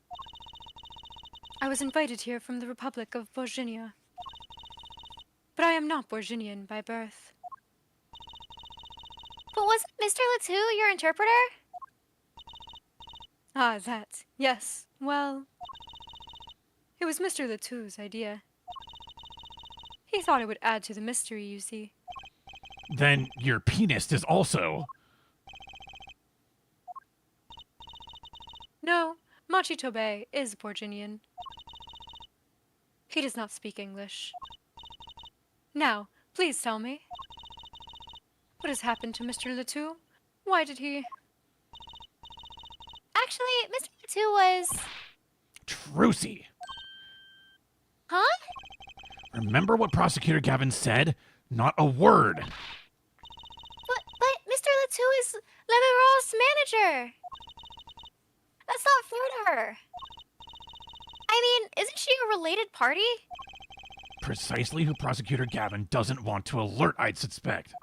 I was invited here from the Republic of Borginia. But I am not Borginian by birth. But wasn't Mr. Latou your interpreter? Ah, that. Yes. Well, it was Mr. Latou's idea. He thought it would add to the mystery, you see. Then your pianist is also. No, Machitobe is Borginian. He does not speak English. Now, please tell me. What has happened to Mr. Latou? Why did he... Actually, Mr. Latou was... Trucy. Huh? Remember what Prosecutor Gavin said? Not a word. But Mr. Latou is Lemiro's manager. That's not fair to her. I mean, isn't she a related party? Precisely who Prosecutor Gavin doesn't want to alert, I'd suspect.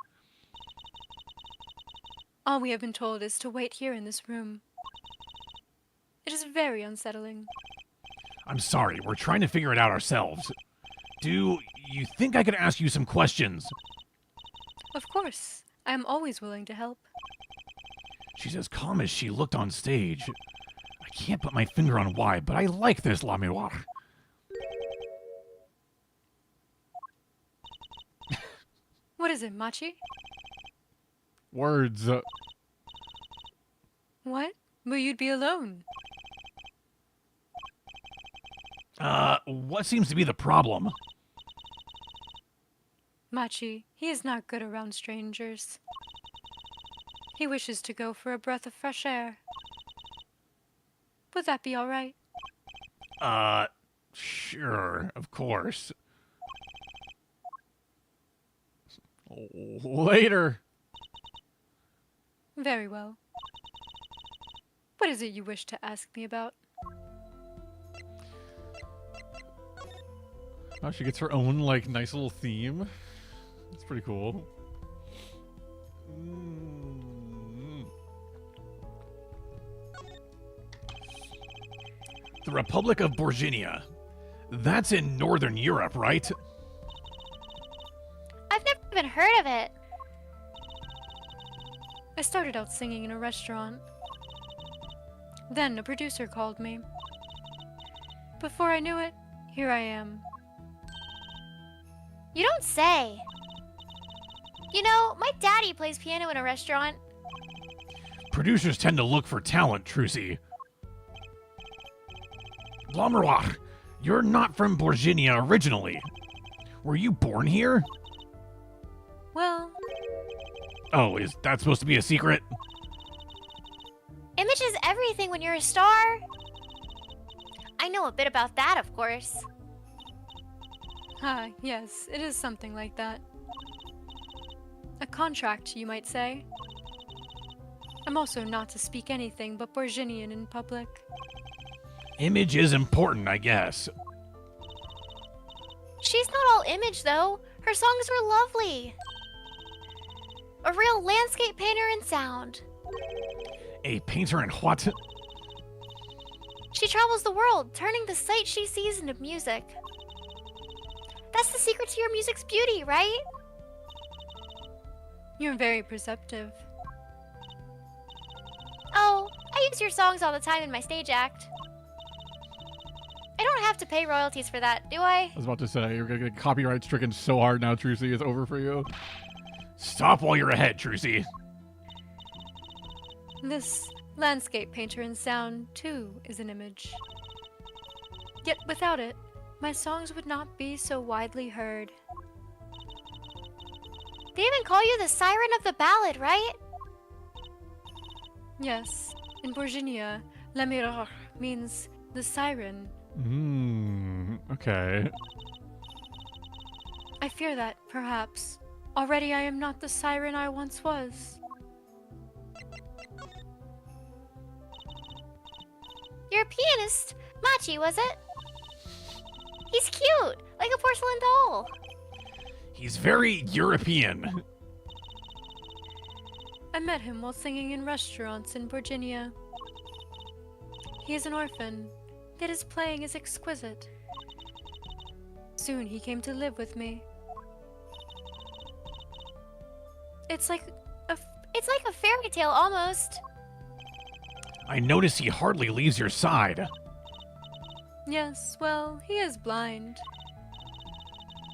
All we have been told is to wait here in this room. It is very unsettling. I'm sorry, we're trying to figure it out ourselves. Do you think I could ask you some questions? Of course, I am always willing to help. She's as calm as she looked on stage. I can't put my finger on why, but I like this Lamiroir. What is it, Machi? Words. What? But you'd be alone. What seems to be the problem? Machi, he is not good around strangers. He wishes to go for a breath of fresh air. Would that be all right? Sure, of course. Later. Very well. What is it you wish to ask me about? Oh, she gets her own, like, nice little theme. It's pretty cool. The Republic of Borginia. That's in Northern Europe, right? I've never even heard of it. I started out singing in a restaurant. Then a producer called me. Before I knew it, here I am. You don't say. You know, my daddy plays piano in a restaurant. Producers tend to look for talent, Trucy. Lamiroir, you're not from Borginia originally. Were you born here? Well, Oh, is that supposed to be a secret? Image is everything when you're a star. I know a bit about that, of course. yes, it is something like that. A contract, you might say. I'm also not to speak anything but Borginian in public. Image is important, I guess. She's not all image, though. Her songs were lovely. A real landscape painter in sound. A painter in what? She travels the world, turning the sight she sees into music. That's the secret to your music's beauty, right? You're very perceptive. Oh, I use your songs all the time in my stage act. I don't have to pay royalties for that, do I? I was about to say, you're gonna get copyright stricken so hard now, Trucy. It's over for you. Stop while you're ahead, Trucy. This landscape painter in sound, too, is an image. Yet without it, my songs would not be so widely heard. They even call you the siren of the ballad, right? Yes, in Borginia, Lamiroir means the siren. Okay. I fear that, perhaps, already I am not the siren I once was. You're a pianist. Machi, was it? He's cute, like a porcelain doll. He's very European. I met him while singing in restaurants in Virginia. He is an orphan, yet his playing is exquisite. Soon he came to live with me. It's like a fairy tale almost. I notice he hardly leaves your side. Yes, well, he is blind.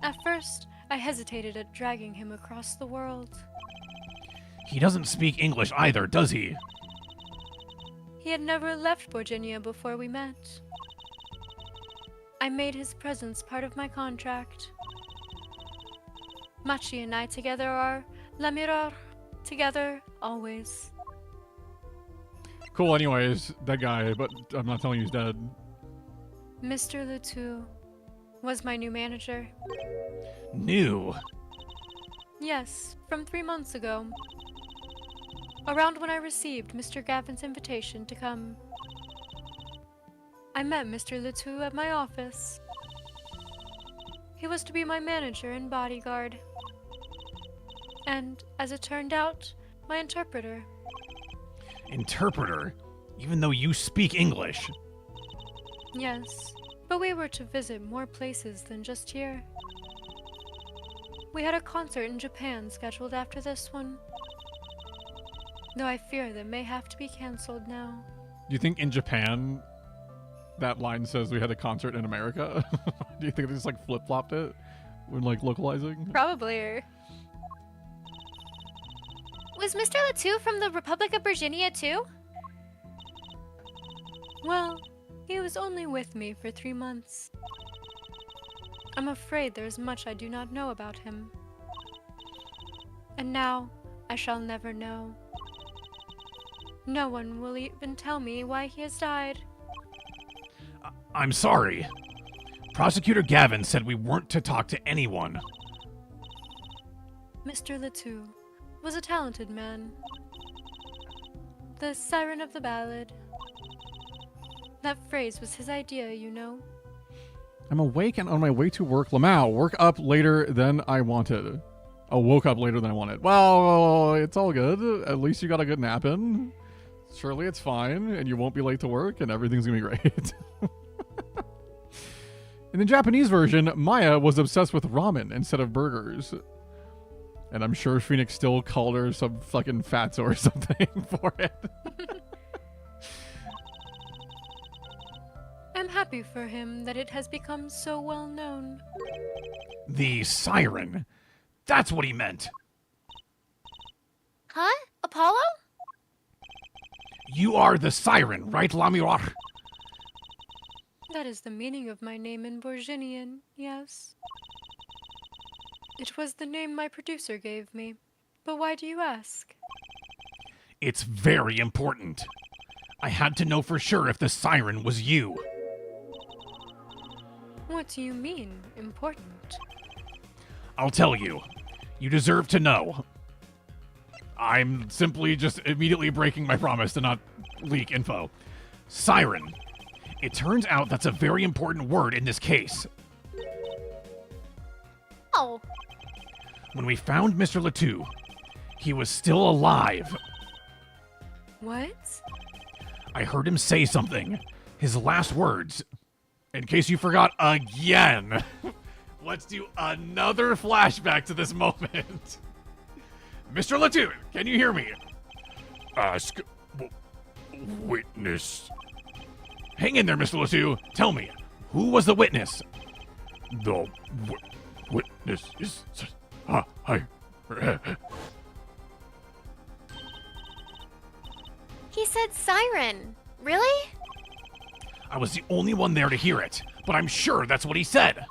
At first, I hesitated at dragging him across the world. He doesn't speak English either, does he? He had never left Virginia before we met. I made his presence part of my contract. Machi and I together are La Mirar, together always. Cool, anyways, that guy, but I'm not telling you he's dead. Mr. Lutu was my new manager. New? Yes, from 3 months ago. Around when I received Mr. Gavin's invitation to come. I met Mr. Lutu at my office. He was to be my manager and bodyguard. And, as it turned out, my interpreter. Interpreter? Even though you speak English? Yes, but we were to visit more places than just here. We had a concert in Japan scheduled after this one. Though I fear that may have to be cancelled now. Do you think in Japan that line says we had a concert in America? Do you think they just like flip-flopped it when like localizing? Probably. Was Mr. Latu from the Republic of Virginia too? Well, he was only with me for 3 months. I'm afraid there is much I do not know about him. And now, I shall never know. No one will even tell me why he has died. I'm sorry. Prosecutor Gavin said we weren't to talk to anyone. Mr. Latu was a talented man. The siren of the ballad. That phrase was his idea, you know. I'm awake and on my way to work. Lamau, work up later than I wanted. Oh, woke up later than I wanted. Well, it's all good. At least you got a good nap in. Surely it's fine, and you won't be late to work, and everything's gonna be great. In the Japanese version, Maya was obsessed with ramen instead of burgers. And I'm sure Phoenix still called her some fucking fatso or something for it. I'm happy for him that it has become so well known. The siren. That's what he meant. Huh? Apollo? You are the siren, right, Lamirar? That is the meaning of my name in Borginian, yes. It was the name my producer gave me. But why do you ask? It's very important. I had to know for sure if the siren was you. What do you mean, important? I'll tell you. You deserve to know. I'm simply just immediately breaking my promise to not leak info. Siren. It turns out that's a very important word in this case. Oh. When we found Mr. Latu, he was still alive. What? I heard him say something. His last words. In case you forgot again. Let's do another flashback to this moment. Mr. Latu, can you hear me? Ask witness. Hang in there, Mr. Latu. Tell me, who was the witness? The witness is... I... He said siren. Really? I was the only one there to hear it, but I'm sure that's what he said.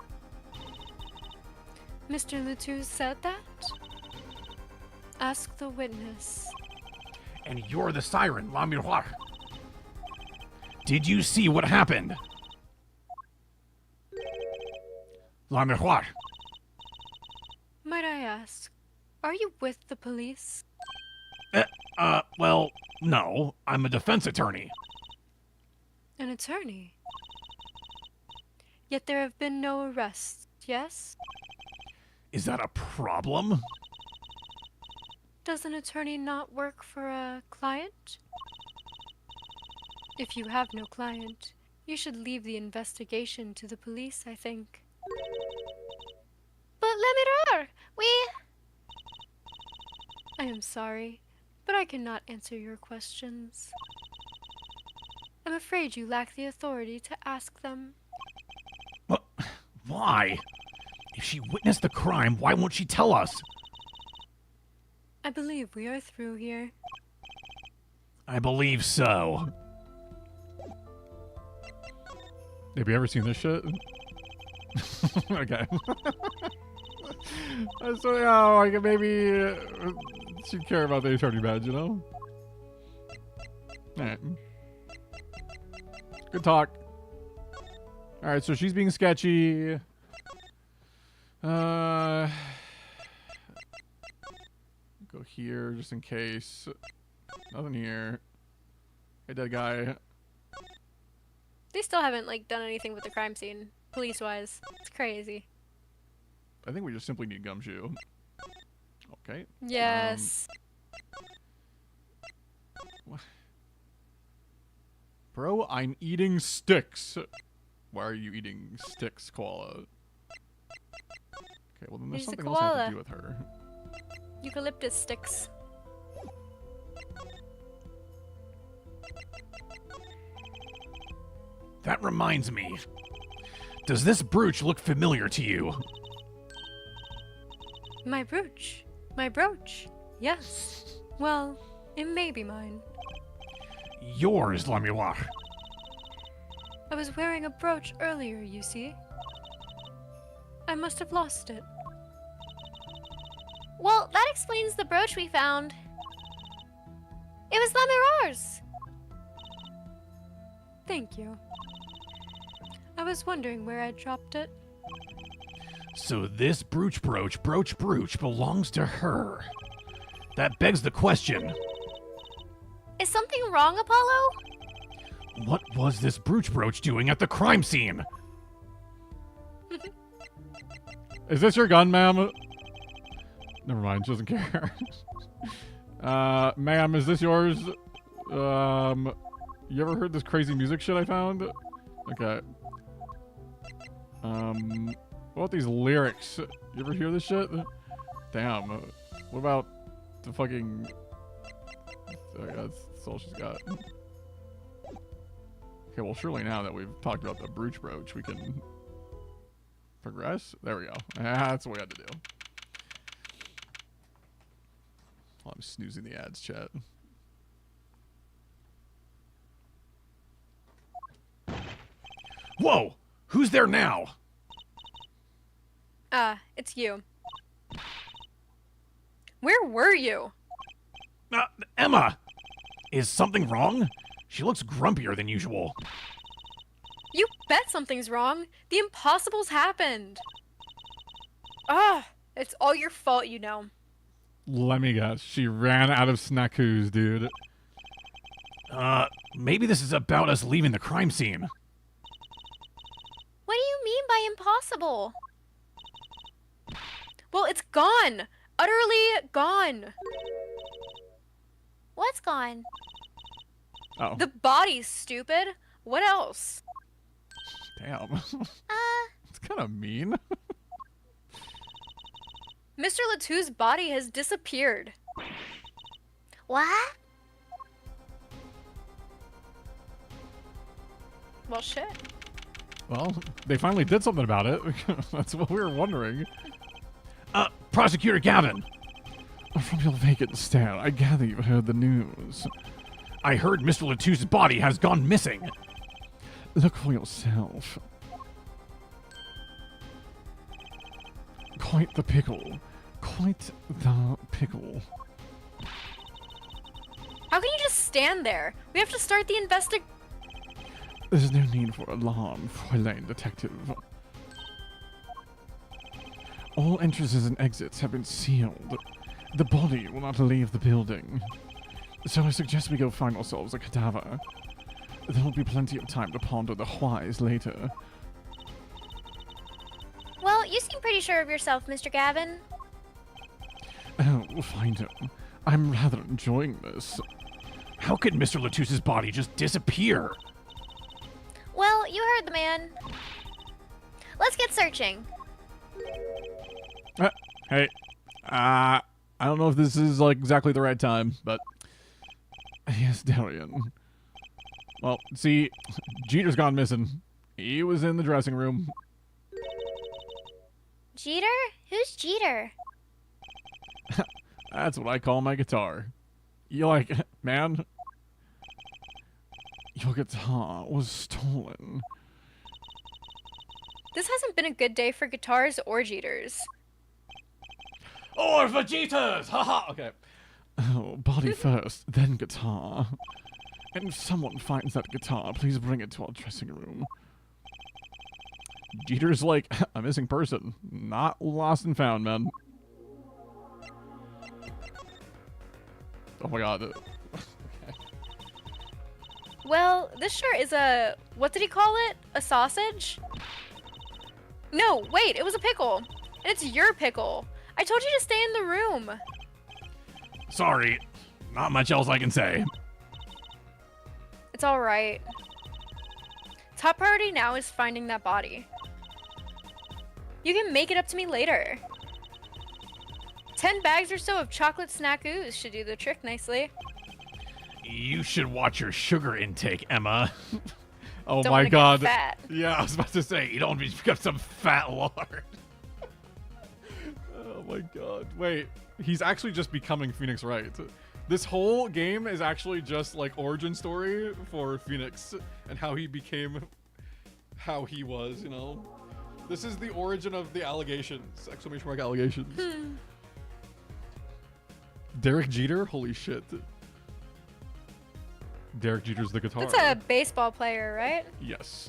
Mr. Lutu said that? Ask the witness. And you're the siren, La Miroir. Did you see what happened? La Miroir. Might I ask, are you with the police? Well, no. I'm a defense attorney. An attorney? Yet there have been no arrests, yes? Is that a problem? Does an attorney not work for a client? If you have no client, you should leave the investigation to the police, I think. But Le Mirror, we... I am sorry, but I cannot answer your questions. I'm afraid you lack the authority to ask them. What? Why? If she witnessed the crime, why won't she tell us? I believe we are through here. I believe so. Have you ever seen this shit? Okay. So, yeah, like maybe she'd care about the attorney badge, you know? Alright. Good talk. Alright, so she's being sketchy. Go here just in case. Nothing here. Hey, dead guy. They still haven't, like, done anything with the crime scene, police-wise. It's crazy. I think we just simply need Gumshoe. Okay. Yes. Bro, I'm eating sticks. Why are you eating sticks, koala? Okay, well then there's He's a something else I have koala. to do with her. Eucalyptus sticks. That reminds me. Does this brooch look familiar to you? My brooch. My brooch. Yes. Well, it may be mine. Yours, Lamula. I was wearing a brooch earlier, you see. I must have lost it. Well, that explains the brooch we found. It was Le Mirror's. Thank you. I was wondering where I dropped it. So this brooch belongs to her. That begs the question. Is something wrong, Apollo? What was this brooch doing at the crime scene? Is this your gun, ma'am? Never mind, she doesn't care. Ma'am, is this yours? You ever heard this crazy music shit I found? Okay. What about these lyrics? You ever hear this shit? Damn. What about the fucking... Oh, yeah, that's all she's got. Okay, well, surely now that we've talked about the brooch, we can progress. There we go. That's what we had to do. Oh, I'm snoozing the ads, chat. Whoa! Who's there now? It's you. Where were you? Emma! Is something wrong? She looks grumpier than usual. You bet something's wrong. The impossible's happened. Ah, it's all your fault, you know. Let me guess. She ran out of snackoos, dude. Maybe this is about us leaving the crime scene. What do you mean by impossible? Well, it's gone. Utterly gone. What's gone? Oh. The body's stupid. What else? Damn. It's kind of mean. Mr. Latou's body has disappeared. What? Well, shit. Well, they finally did something about it. That's what we were wondering. Prosecutor Gavin. From your vacant stare, I gather you heard the news. I heard Mr. Latou's body has gone missing. Look for yourself. Quite the pickle. Quite the pickle. How can you just stand there? We have to start the There's no need for alarm, Fräulein Detective. All entrances and exits have been sealed. The body will not leave the building. So I suggest we go find ourselves a cadaver. There will be plenty of time to ponder the whys later. looking pretty sure of yourself, Mr. Gavin. Oh, find him. I'm rather enjoying this. How could Mr. Latusse's body just disappear? Well, you heard the man. Let's get searching. Hey, I don't know if this is like exactly the right time, but yes, Darian. Well, see, Jeter's gone missing. He was in the dressing room. Jeter? Who's Jeter? That's what I call my guitar. You like, man? Your guitar was stolen. This hasn't been a good day for guitars or Jeters. Or for Jeters! Haha! Okay. Oh, body first, then guitar. And if someone finds that guitar, please bring it to our dressing room. Jeter's like a missing person, not lost and found, man. Oh my god. Okay. Well, this sure is a... What did he call it? A sausage? No, wait, it was a pickle. And it's your pickle. I told you to stay in the room. Sorry, not much else I can say. It's alright. Top priority now is finding that body. You can make it up to me later. 10 bags or so of chocolate snack ooze should do the trick nicely. You should watch your sugar intake, Emma. Oh Don't my wanna god. get fat. Yeah, I was about to say, You don't want to become some fat lard. oh my god. Wait, he's actually just becoming Phoenix Wright. This whole game is actually just like origin story for Phoenix and how he became how he was, you know? This is the origin of the allegations. Exclamation mark allegations. Derek Jeter? Holy shit. Derek Jeter's the guitar. That's a baseball player, right? Yes.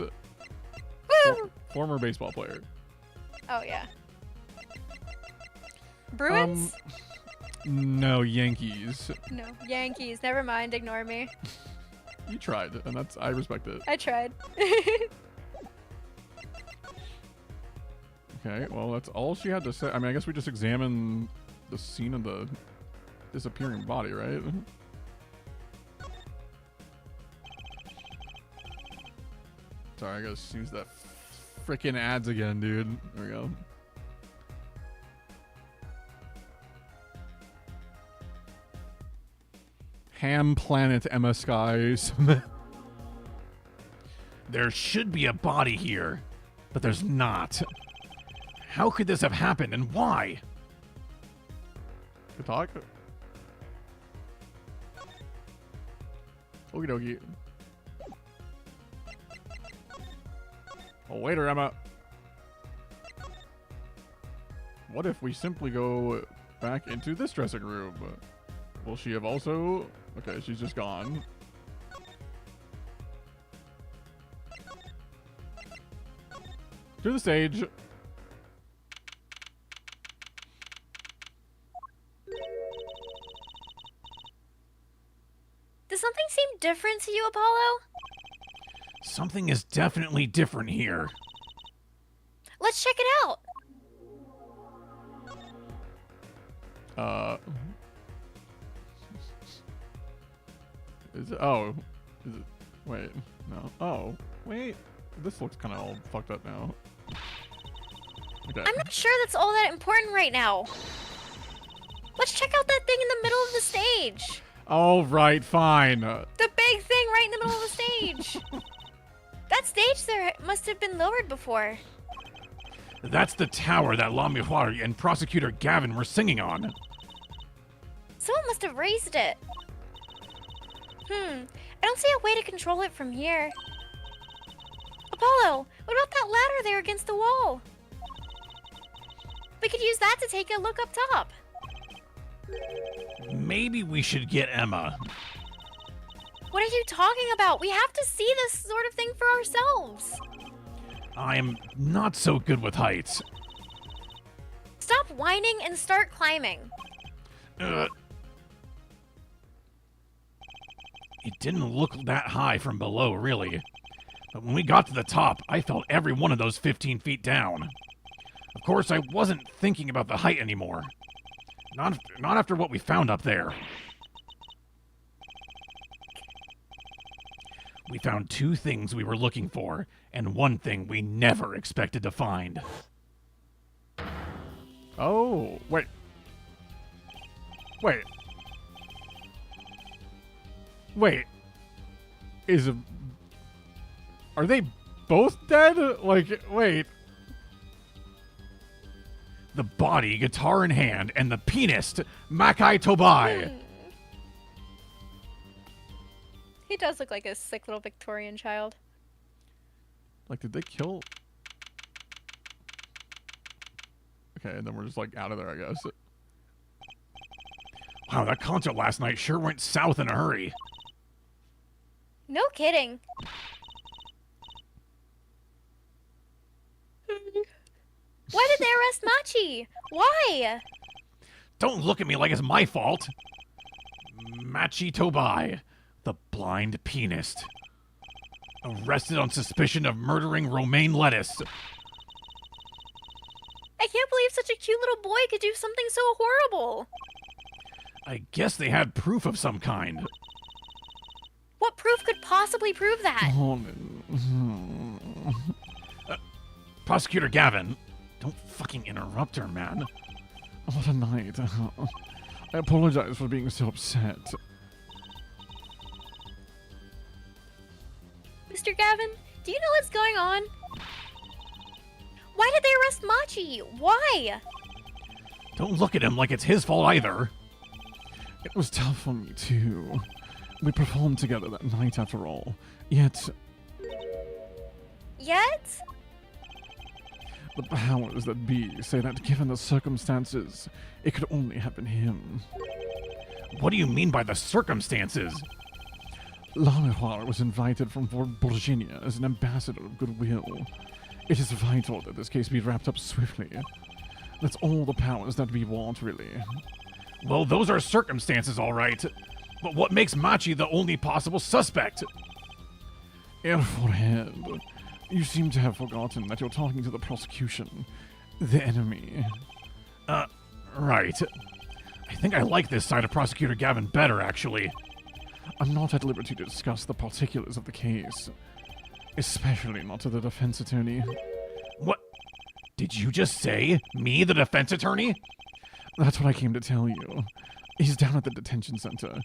Woo! Former baseball player. Oh, yeah. Bruins? No, Yankees. No. Yankees. Never mind. Ignore me. You tried, and I respect it. I tried. Okay, well, that's all she had to say. I mean, I guess we just examine the scene of the disappearing body, right? Sorry, I gotta use that frickin' ads again, dude. There we go. Ham Planet Emma Skies. There should be a body here, but there's not. How could this have happened and why? Good talk. Okie dokie. Oh, waiter, Emma. What if we simply go back into this dressing room? Will she have also... Okay, she's just gone. To the stage. Does something seem different to you, Apollo? Something is definitely different here. Let's check it out. Is it? Oh. Is it? Wait. No. Oh. Wait. This looks kind of all fucked up now. Okay. I'm not sure that's all that important right now. Let's check out that thing in the middle of the stage. All right, fine. The big thing right in the middle of the stage. That stage there must have been lowered before. That's the tower that La Miroir and Prosecutor Gavin were singing on. Someone must have raised it. I don't see a way to control it from here. Apollo, what about that ladder there against the wall? We could use that to take a look up top. Maybe we should get Emma. What are you talking about? We have to see this sort of thing for ourselves. I'm not so good with heights. Stop whining and start climbing. It didn't look that high from below, really. But when we got to the top, I felt every one of those 15 feet down. Of course, I wasn't thinking about the height anymore. Not after what we found up there. We found 2 things we were looking for, and 1 thing we never expected to find. Oh, wait. Wait. Wait. Are they both dead? Like, wait. The body, guitar in hand, and the pianist, Makai Tobai. He does look like a sick little Victorian child. Like, did they kill? Okay, and then we're just like out of there, I guess. Wow, that concert last night sure went south in a hurry. No kidding. Why did they arrest Machi? Why? Don't look at me like it's my fault. Machi Tobai, the blind pianist. Arrested on suspicion of murdering romaine lettuce. I can't believe such a cute little boy could do something so horrible. I guess they had proof of some kind. What proof could possibly prove that? Prosecutor Gavin, don't fucking interrupt her, man. What a night. I apologize for being so upset. Mr. Gavin, do you know what's going on? Why did they arrest Machi? Why? Don't look at him like it's his fault either. It was tough for me, too. We performed together that night, after all. Yet, Yet? the powers that be say that given the circumstances, it could only have been him. What do you mean by the circumstances? Lamiroir was invited from Virginia as an ambassador of goodwill. It is vital that this case be wrapped up swiftly. That's all the powers that we want, really. Well, those are circumstances, all right. But what makes Machi the only possible suspect? Airforehead, you seem to have forgotten that you're talking to the prosecution, the enemy. Right. I think I like this side of Prosecutor Gavin better, actually. I'm not at liberty to discuss the particulars of the case, especially not to the defense attorney. What? Did you just say me, the defense attorney? That's what I came to tell you. He's down at the detention center.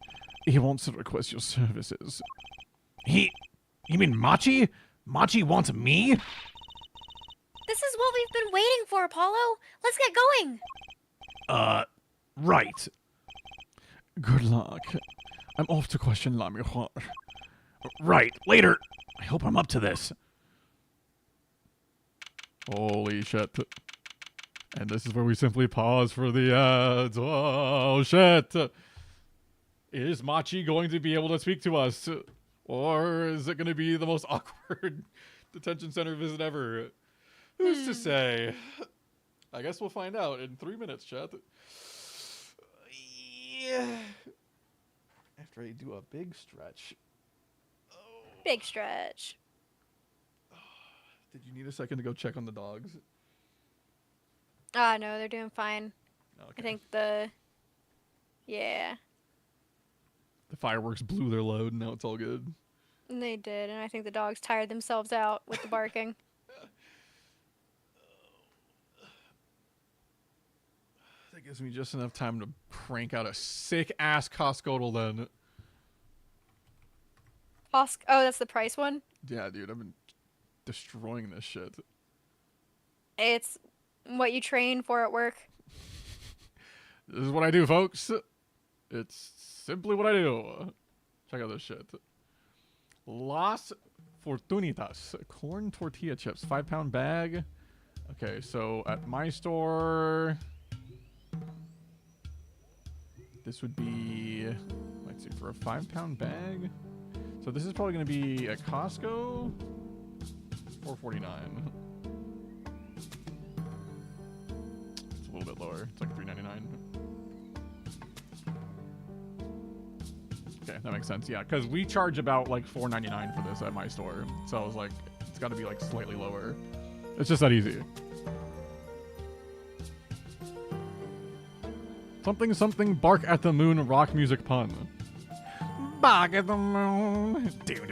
He wants to request your services. You mean Machi? Machi wants me? This is what we've been waiting for, Apollo. Let's get going. Right. Good luck. I'm off to question Lamiroir. Right, later. I hope I'm up to this. Holy shit. And this is where we simply pause for the ads. Oh, shit. Is Machi going to be able to speak to us? Or is it going to be the most awkward detention center visit ever? Who's to say? I guess we'll find out in 3 minutes, chat. Yeah. After I do a big stretch. Big stretch. Did you need a second to go check on the dogs? Ah, no, they're doing fine. Okay. I think yeah, The fireworks blew their load, and now it's all good. they did, and I think the dogs tired themselves out with the barking. That gives me just enough time to crank out a sick-ass Costco then. Oh, that's the price one? Yeah, dude, I've been destroying this shit. It's what you train for at work. This is what I do, folks. It's simply what I do. Check out this shit. Las Fortunitas. Corn tortilla chips. 5-pound bag. Okay, so at my store... This would be... Let's see, for a 5-pound bag? So this is probably going to be at Costco. $4.49. It's a little bit lower. It's like $3.99. Okay, that makes sense. Yeah, because we charge about like $4.99 for this at my store. So I was like, it's got to be like slightly lower. It's just that easy. Something something bark at the moon rock music pun. Bark at the moon. Yeah,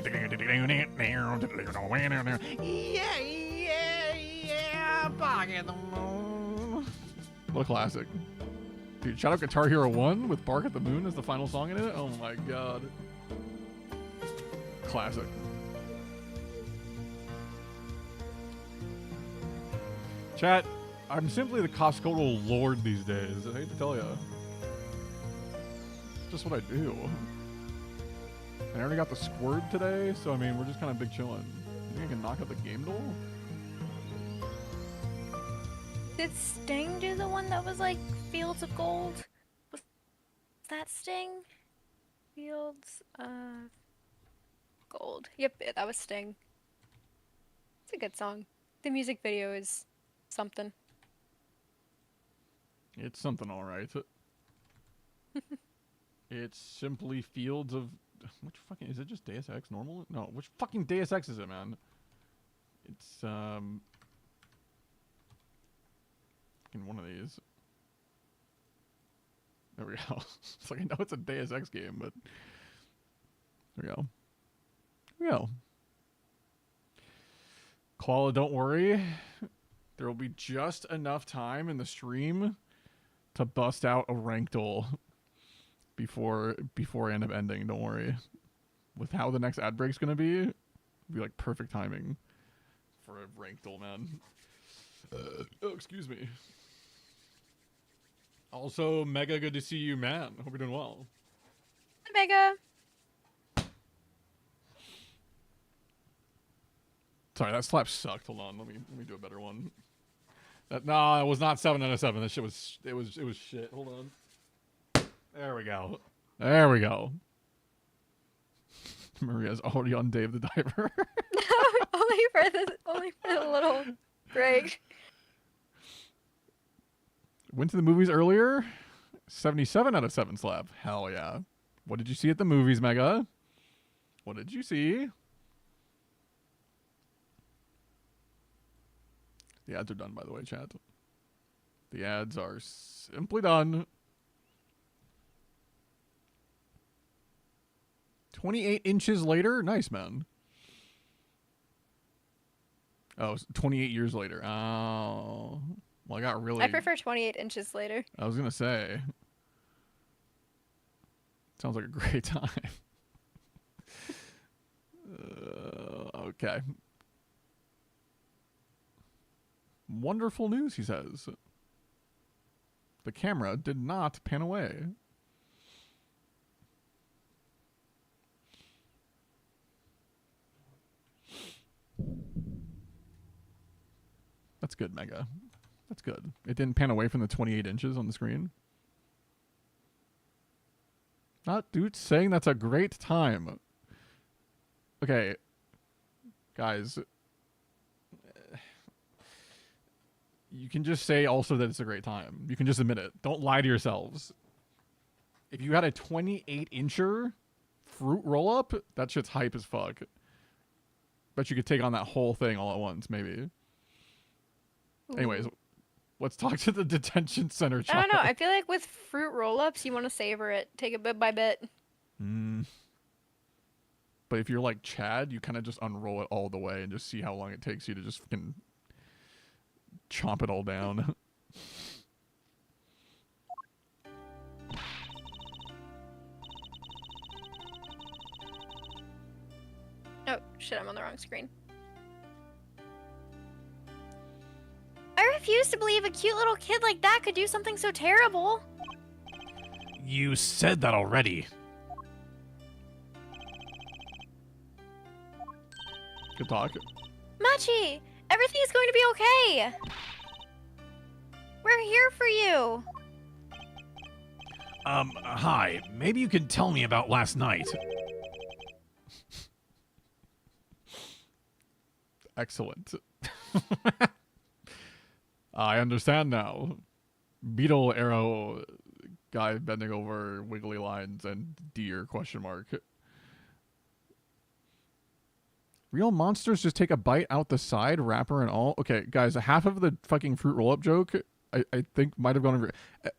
yeah, yeah, bark at the moon. What a classic. Dude, shout out Guitar Hero 1 with Bark at the Moon as the final song in it. Oh my god. Classic. Chat, I'm simply the Costco lord these days. I hate to tell ya. Just what I do. I already got the squirt today, so I mean, we're just kind of big chillin'. You think I can knock out the game door? Did Sting do the one that was like Fields of Gold? Was that Sting? Fields of Gold. Yep, that was Sting. It's a good song. The music video is something. It's something alright. It's simply fields of... Which fucking... Is it just Deus Ex normal? No, which fucking Deus Ex is it, man? It's, fucking one of these. There we go. It's like, I know it's a Deus Ex game, but... There we go. There we go. Koala, don't worry. There will be just enough time in the stream to bust out a Rankdol before I end up ending. Don't worry. With how the next ad break's gonna be, it'll be like perfect timing for a Rankdol, man. Oh, excuse me. Also, mega good to see you, man. Hope you're doing well. Mega. Sorry, that slap sucked. Hold on, let me do a better one. No, it was not 7 out of 7. That shit was it was shit. Hold on. There we go. There we go. Maria's already on Dave the Diver. only for the little break. Went to the movies earlier. 77 out of 7 slap. Hell yeah. What did you see at the movies, Mega? What did you see? The ads are done, by the way, chat. The ads are simply done. 28 inches later? Nice, man. Oh, 28 years later. Oh. Well, I got really... I prefer 28 inches later. I was going to say. Sounds like a great time. Okay. Wonderful news, he says. The camera did not pan away. That's good, Mega. That's good. It didn't pan away from the 28 inches on the screen. Not dude saying that's a great time. Okay. Guys. You can just say also that it's a great time. You can just admit it. Don't lie to yourselves. If you had a 28-incher fruit roll-up, that shit's hype as fuck. Bet you could take on that whole thing all at once, maybe. Ooh. Anyways, let's talk to the detention center child. I don't know. I feel like with fruit roll-ups, you want to savor it. Take it bit by bit. But if you're like Chad, you kind of just unroll it all the way and just see how long it takes you to just fucking chomp it all down. Oh, shit, I'm on the wrong screen. I refuse to believe a cute little kid like that could do something so terrible. You said that already. Good talk. Machi, everything's going to be okay. We're here for you. Hi. Maybe you could tell me about last night. Excellent. I understand now. Beetle arrow guy bending over wiggly lines and deer question mark. Real monsters just take a bite out the side, wrapper and all. Okay, guys, half of the fucking fruit roll-up joke I think might have gone over.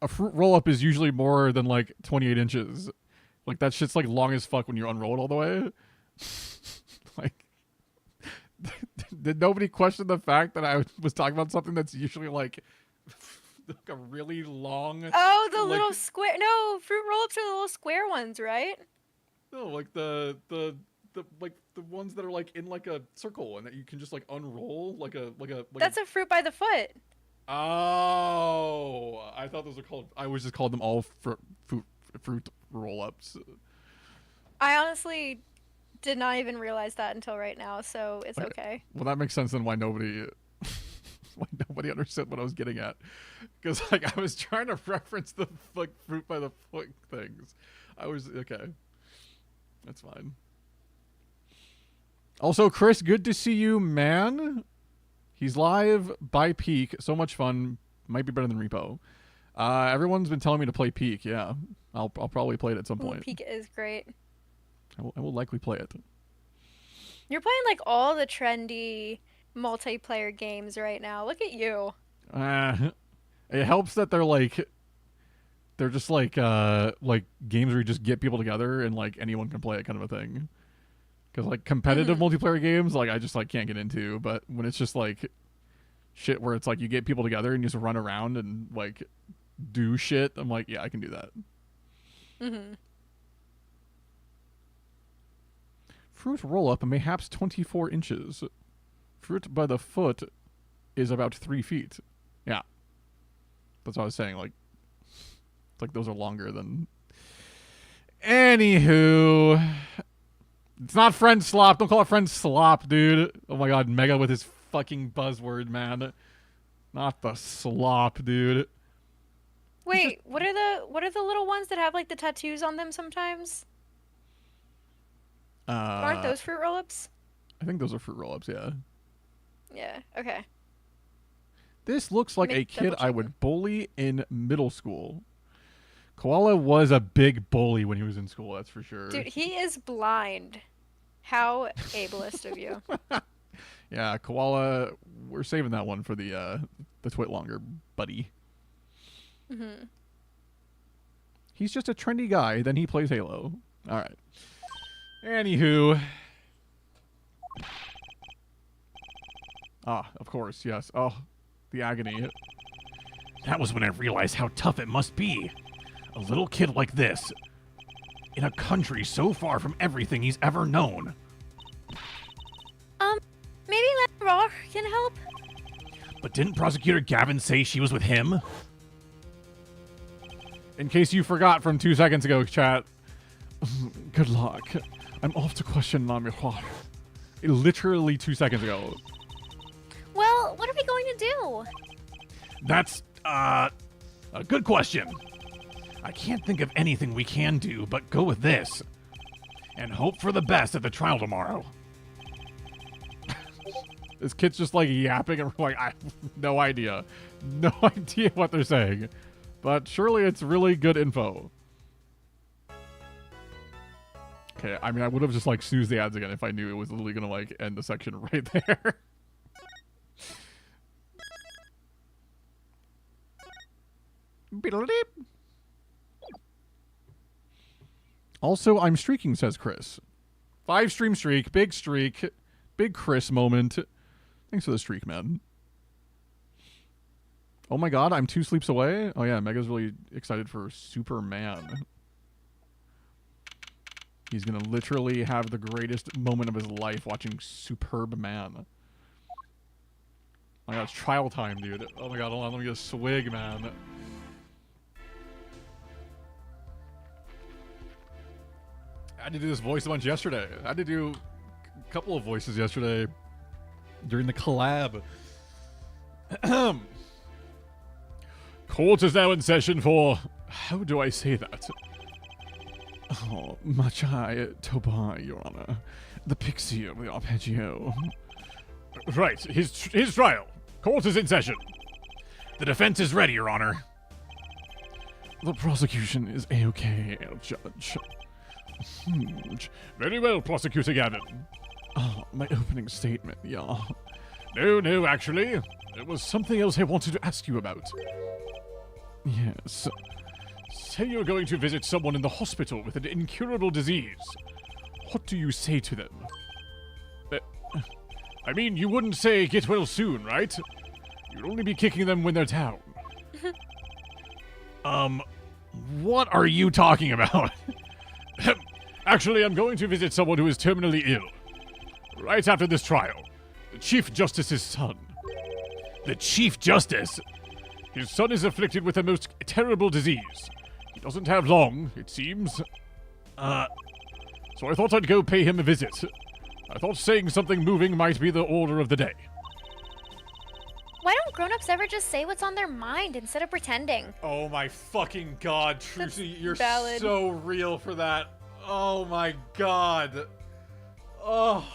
A fruit roll up is usually more than like 28 inches. Like that shit's like long as fuck when you unroll it all the way. Like, did nobody question the fact that I was talking about something that's usually like a really long? Oh, the like, little square. No, fruit roll-ups are the little square ones, right? No, like the like the ones that are like in like a circle and that you can just like unroll like a. That's a fruit by the foot. Oh, I thought those were called. I always just called them all fruit roll-ups. I honestly did not even realize that until right now, so it's okay. Well, that makes sense then why nobody understood what I was getting at, because like I was trying to reference the like fruit by the foot things. I was okay. That's fine. Also, Chris, good to see you, man. He's live by Peak. So much fun. Might be better than Repo. Everyone's been telling me to play Peak. Yeah, I'll probably play it at some point. Peak is great. I will likely play it. You're playing like all the trendy multiplayer games right now. Look at you. It helps that they're just like games where you just get people together and like anyone can play it kind of a thing. Because like competitive multiplayer games, like I just like can't get into. But when it's just like shit where it's like you get people together and you just run around and like do shit, I'm like, yeah, I can do that. Mm-hmm. Fruit roll up mayhaps 24 inches. Fruit by the foot is about 3 feet. Yeah. That's what I was saying. Like, it's like those are longer than. Anywho. It's not friend slop. Don't call it friend slop, dude. Oh my god, Mega with his fucking buzzword, man. Not the slop, dude. Wait, what are the little ones that have like the tattoos on them sometimes? Aren't those fruit roll-ups? I think those are fruit roll-ups, yeah. Yeah, okay. This looks like a kid I would bully in middle school. Koala was a big bully when he was in school, that's for sure. Dude, he is blind. How ableist of you. Yeah, Koala, we're saving that one for the twit longer, buddy. Mm-hmm. He's just a trendy guy, then he plays Halo. All right. Anywho. Ah, of course, yes. Oh, the agony. That was when I realized how tough it must be. A little kid like this, in a country so far from everything he's ever known. Maybe Rock can help? But didn't Prosecutor Gavin say she was with him? In case you forgot from 2 seconds ago, chat. Good luck. I'm off to question la miroir. Literally 2 seconds ago. Well, what are we going to do? That's, a good question. I can't think of anything we can do but go with this. And hope for the best at the trial tomorrow. This kid's just like yapping and we're like, I have no idea. No idea what they're saying. But surely it's really good info. Okay, I mean, I would have just like snoozed the ads again if I knew it was literally gonna like end the section right there. Also, I'm streaking, says Chris. 5 stream streak, big Chris moment. Thanks for the streak, man. Oh my god, I'm 2 sleeps away? Oh yeah, Mega's really excited for Superman. He's gonna literally have the greatest moment of his life watching Superb Man. Oh my god, it's trial time, dude. Oh my god, hold on, let me get a swig, man. I had to do this voice a bunch yesterday. I had to do a couple of voices yesterday during the collab. Court is now in session for... How do I say that? Oh, Machai Toba, Your Honor. The pixie of the arpeggio. Right, his trial. Court is in session. The defense is ready, Your Honor. The prosecution is A-OK, Judge. Very well, Prosecutor Gavin. Oh, my opening statement, yeah. No, actually. There was something else I wanted to ask you about. Yes. Say you're going to visit someone in the hospital with an incurable disease. What do you say to them? I mean, you wouldn't say get well soon, right? You'd only be kicking them when they're down. What are you talking about? Actually, I'm going to visit someone who is terminally ill. Right after this trial. The Chief Justice's son. The Chief Justice? His son is afflicted with a most terrible disease. He doesn't have long, it seems. So I thought I'd go pay him a visit. I thought saying something moving might be the order of the day. Why don't grown-ups ever just say what's on their mind instead of pretending? Oh my fucking god, Trucy, you're valid. so real for that. Oh my god. Oh.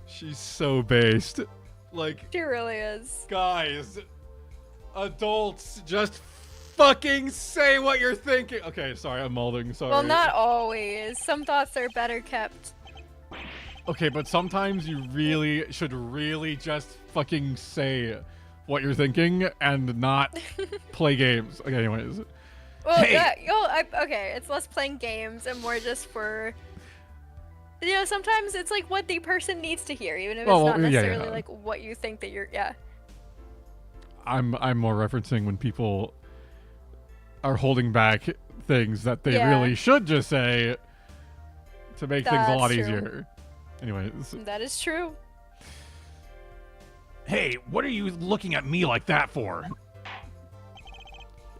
She's so based. Like, She really is. guys, adults, just fucking say what you're thinking. Okay, sorry, I'm molding, sorry. Well, not always. Some thoughts are better kept. Okay, but sometimes you really should really just fucking say what you're thinking and not play games. Okay, anyways. Well, Hey! yeah, okay, it's less playing games and more just for... You know, sometimes it's like what the person needs to hear, even if it's Well, not yeah, necessarily yeah. like what you think that you're... Yeah. I'm more referencing when people are holding back things that they Yeah. really should just say to make things a lot That's true. easier. Anyways, That is true. Hey, what are you looking at me like that for?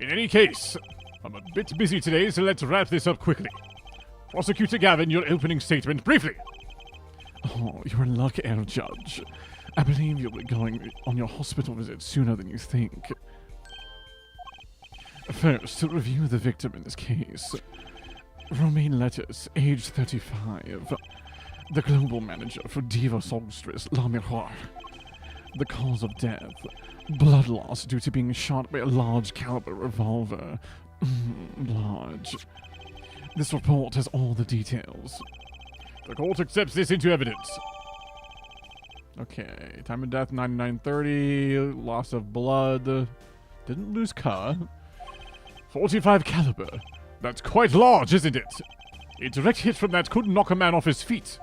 in any case, I'm a bit busy today, so let's wrap this up quickly. Prosecutor Gavin, your opening statement, briefly. Oh, you're in luck, Air Judge. I believe you'll be going on your hospital visit sooner than you think. First, to review the victim in this case. Romaine Lettuce, age 35. The global manager for Diva Songstress La Miroir. The cause of death. Blood loss due to being shot by a large caliber revolver. Large. This report has all the details. The court accepts this into evidence. Okay, time of death 9930, loss of blood. Didn't lose car. 45 caliber. That's quite large, isn't it? A direct hit from that could knock a man off his feet.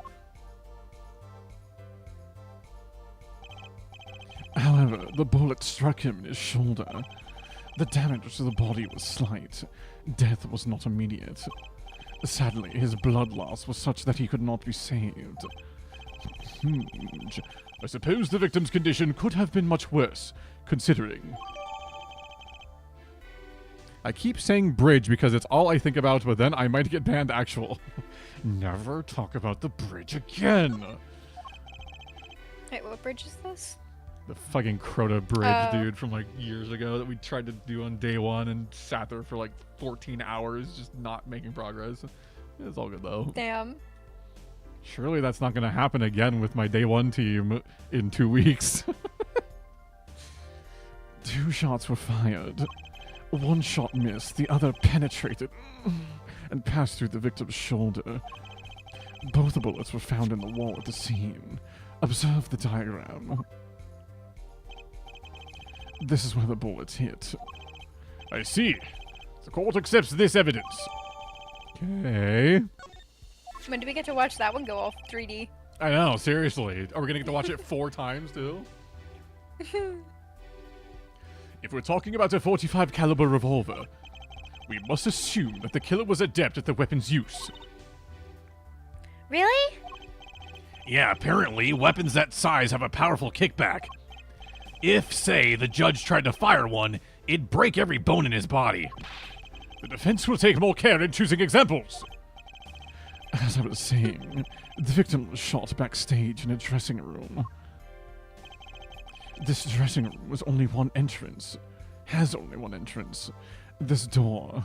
However, the bullet struck him in his shoulder. The damage to the body was slight. Death was not immediate. Sadly, his blood loss was such that he could not be saved. I suppose the victim's condition could have been much worse, considering. I keep saying bridge because it's all I think about, but then I might get banned actual. Never talk about the bridge again. Wait, what bridge is this? The fucking Crota bridge, Oh. dude, from like years ago that we tried to do on day one and sat there for like 14 hours just not making progress. It's all good though. Damn. Surely that's not going to happen again with my day one team in 2 weeks. 2 shots were fired. One shot missed, the other penetrated and passed through the victim's shoulder. Both bullets were found in the wall at the scene. Observe the diagram. This is where the bullets hit. I see. The court accepts this evidence. Okay. When do we get to watch that one go all 3D? I know, seriously. Are we gonna get to watch it 4 times too? If we're talking about a 45 caliber revolver, we must assume that the killer was adept at the weapon's use. Really? Yeah, apparently, weapons that size have a powerful kickback. If, say, the judge tried to fire one, it'd break every bone in his body. The defense will take more care in choosing examples. As I was saying, the victim was shot backstage in a dressing room. This dressing room was only one entrance. Has only one entrance. This door.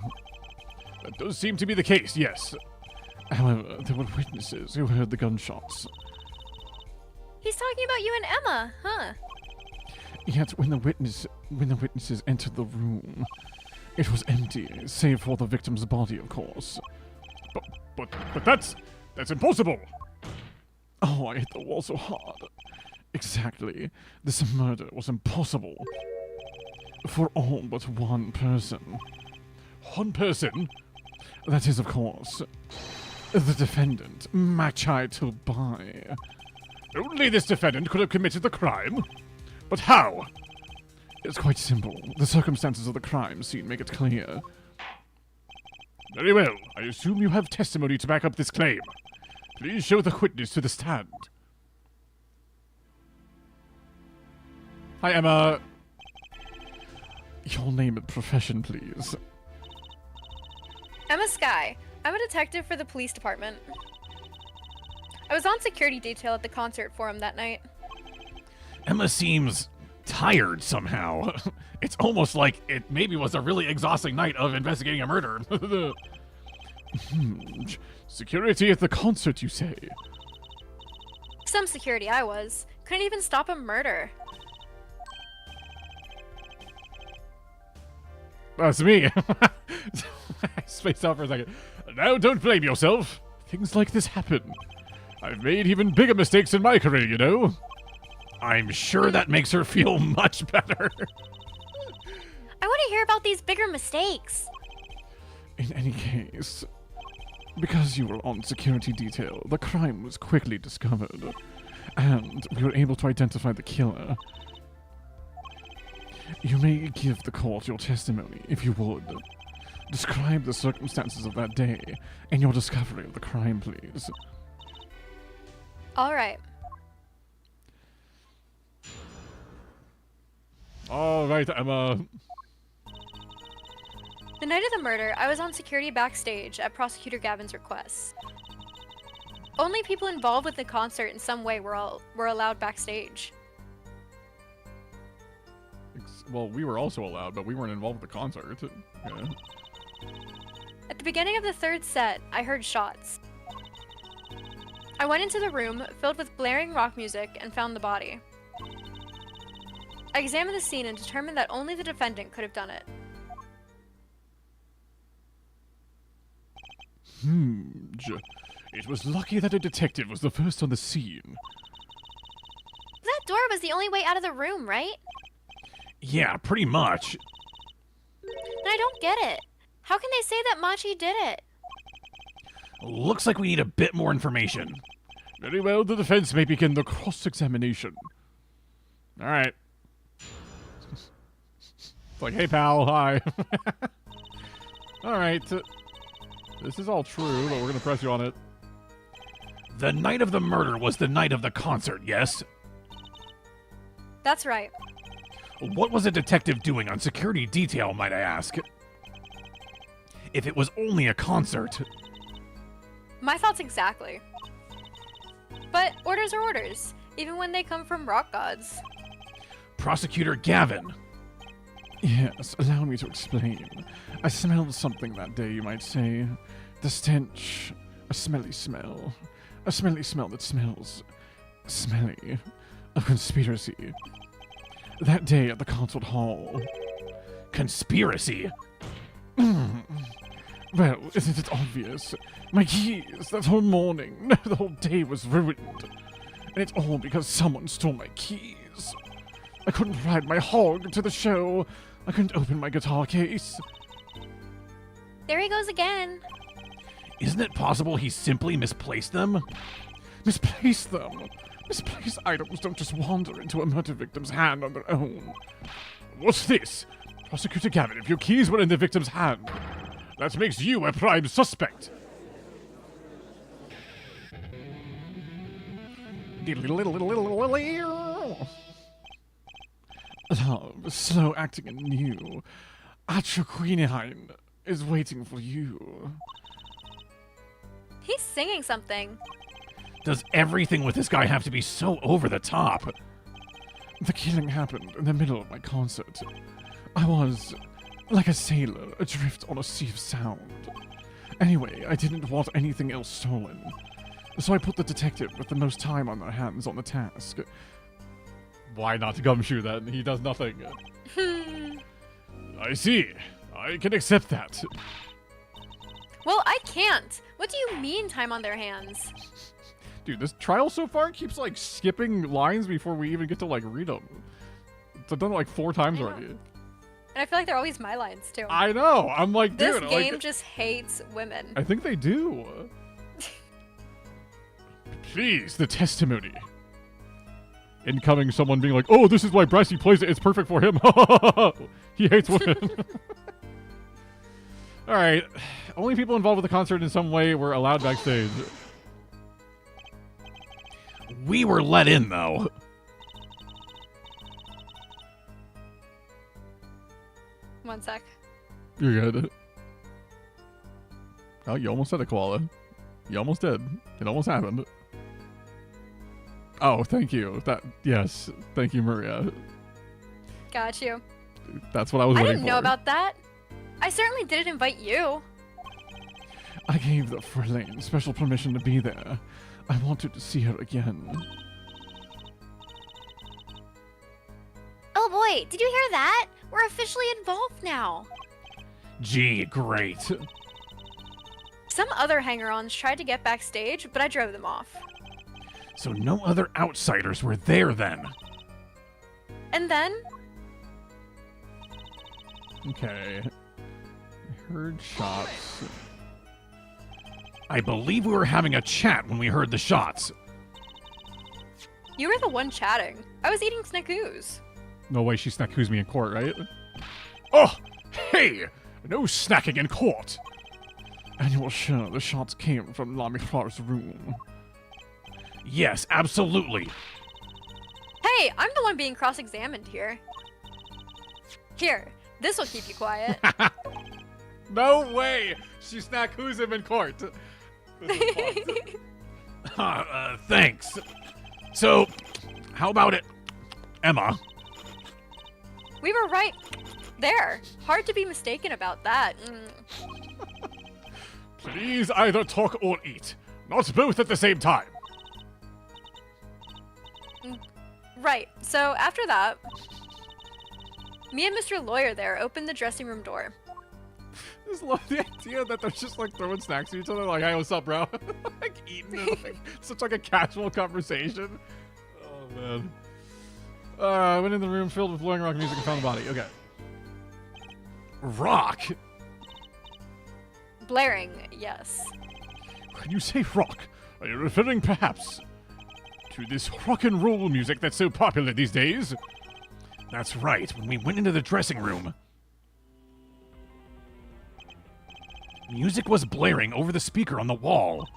That does seem to be the case, yes. However, there were witnesses who heard the gunshots. He's talking about you and Emma, huh? Yet when the witnesses entered the room, it was empty, save for the victim's body, of course. But that's impossible. Oh, I hit the wall so hard. Exactly. This murder was impossible. For all but one person. One person? That is, of course, the defendant, Machai Tubai. Only this defendant could have committed the crime? But how? It's quite simple. The circumstances of the crime scene make it clear. Very well. I assume you have testimony to back up this claim. Please show the witness to the stand. Hi, Emma. Your name and profession, please. Emma Sky. I'm a detective for the police department. I was on security detail at the concert forum that night. Emma seems tired somehow. It's almost like it maybe was a really exhausting night of investigating a murder. Security at the concert, you say? Some security I was. Couldn't even stop a murder. That's me. I spaced out for a second. Now, don't blame yourself. Things like this happen. I've made even bigger mistakes in my career, you know. I'm sure that makes her feel much better. I want to hear about these bigger mistakes. In any case, because you were on security detail, the crime was quickly discovered, and we were able to identify the killer. You may give the court your testimony, if you would. Describe the circumstances of that day and your discovery of the crime, please. All right. All right, Emma. The night of the murder, I was on security backstage at Prosecutor Gavin's request. Only people involved with the concert in some way were allowed backstage. Well, we were also allowed, but we weren't involved with the concert. Yeah. At the beginning of the third set, I heard shots. I went into the room, filled with blaring rock music, and found the body. I examined the scene and determined that only the defendant could have done it. It was lucky that a detective was the first on the scene. That door was the only way out of the room, right? Yeah, pretty much. And I don't get it. How can they say that Machi did it? Looks like we need a bit more information. Very well, the defense may begin the cross-examination. All right. It's like, hey, pal, hi. All right. This is all true, but we're going to press you on it. The night of the murder was the night of the concert, yes? That's right. What was a detective doing on security detail, might I ask? If it was only a concert. My thoughts exactly. But orders are orders, even when they come from rock gods. Prosecutor Gavin. Yes, allow me to explain. I smelled something that day, you might say. The stench. A smelly smell. A smelly smell that smells smelly. A conspiracy. That day at the concert hall. Conspiracy? Well, isn't it obvious? My keys, that whole morning, the whole day was ruined. And it's all because someone stole my keys. I couldn't ride my hog to the show. I couldn't open my guitar case. There he goes again. Isn't it possible he simply misplaced them? Misplace them? Misplaced items don't just wander into a murder victim's hand on their own. What's this? Prosecutor Gavin, if your keys were in the victim's hand, that makes you a prime suspect. Love, slow acting and new. Atroquinine is waiting for you. He's singing something. Does everything with this guy have to be so over the top? The killing happened in the middle of my concert. I was like a sailor adrift on a sea of sound. Anyway, I didn't want anything else stolen. So I put the detective with the most time on their hands on the task. Why not Gumshoe then? He does nothing. I see. I can accept that. Well, I can't. What do you mean time on their hands? Dude, this trial so far keeps, like, skipping lines before we even get to, like, read them. I've done it, like, 4 times already. And I feel like they're always my lines, too. I know! I'm like, This dude, game like, just hates women. I think they do. Please, the testimony. Incoming someone being like, oh, this is why Brassy plays it. It's perfect for him. He hates women. All right. Only people involved with the concert in some way were allowed backstage. We were let in, though. One sec. You're good. Oh, you almost said it, Koala. You almost did. It almost happened. Oh, thank you. Yes. Thank you, Maria. Got you. That's what I was I waiting didn't for. know about that. I certainly didn't invite you. I gave the Frelaine special permission to be there. I wanted to see her again. Oh boy, did you hear that? We're officially involved now. Gee, great. Some other hanger-ons tried to get backstage, but I drove them off. So no other outsiders were there then. And then, Okay. I heard shots. I believe we were having a chat when we heard the shots. you were the one chatting. I was eating snackoos. No way she snack me in court, right? Oh, hey! No snacking in court. And you were sure the shots came from Lamy Clark's room. Yes, absolutely. Hey, I'm the one being cross-examined here. Here, this will keep you quiet. No way! She snack who's him in court. Thanks. So, how about it, Emma? We were right there. Hard to be mistaken about that. Please either talk or eat. Not both at the same time. Right, so after that, me and Mr. Lawyer there opened the dressing room door. I just love the idea that they're just like throwing snacks at each other, like, hey, what's up, bro? Like eating it, like such like a casual conversation. Oh man. I went in the room filled with blowing rock music and found the body. Okay. Rock? Blaring, yes. When you say rock, are you referring perhaps to this rock and roll music that's so popular these days? That's right, when we went into the dressing room, music was blaring over the speaker on the wall.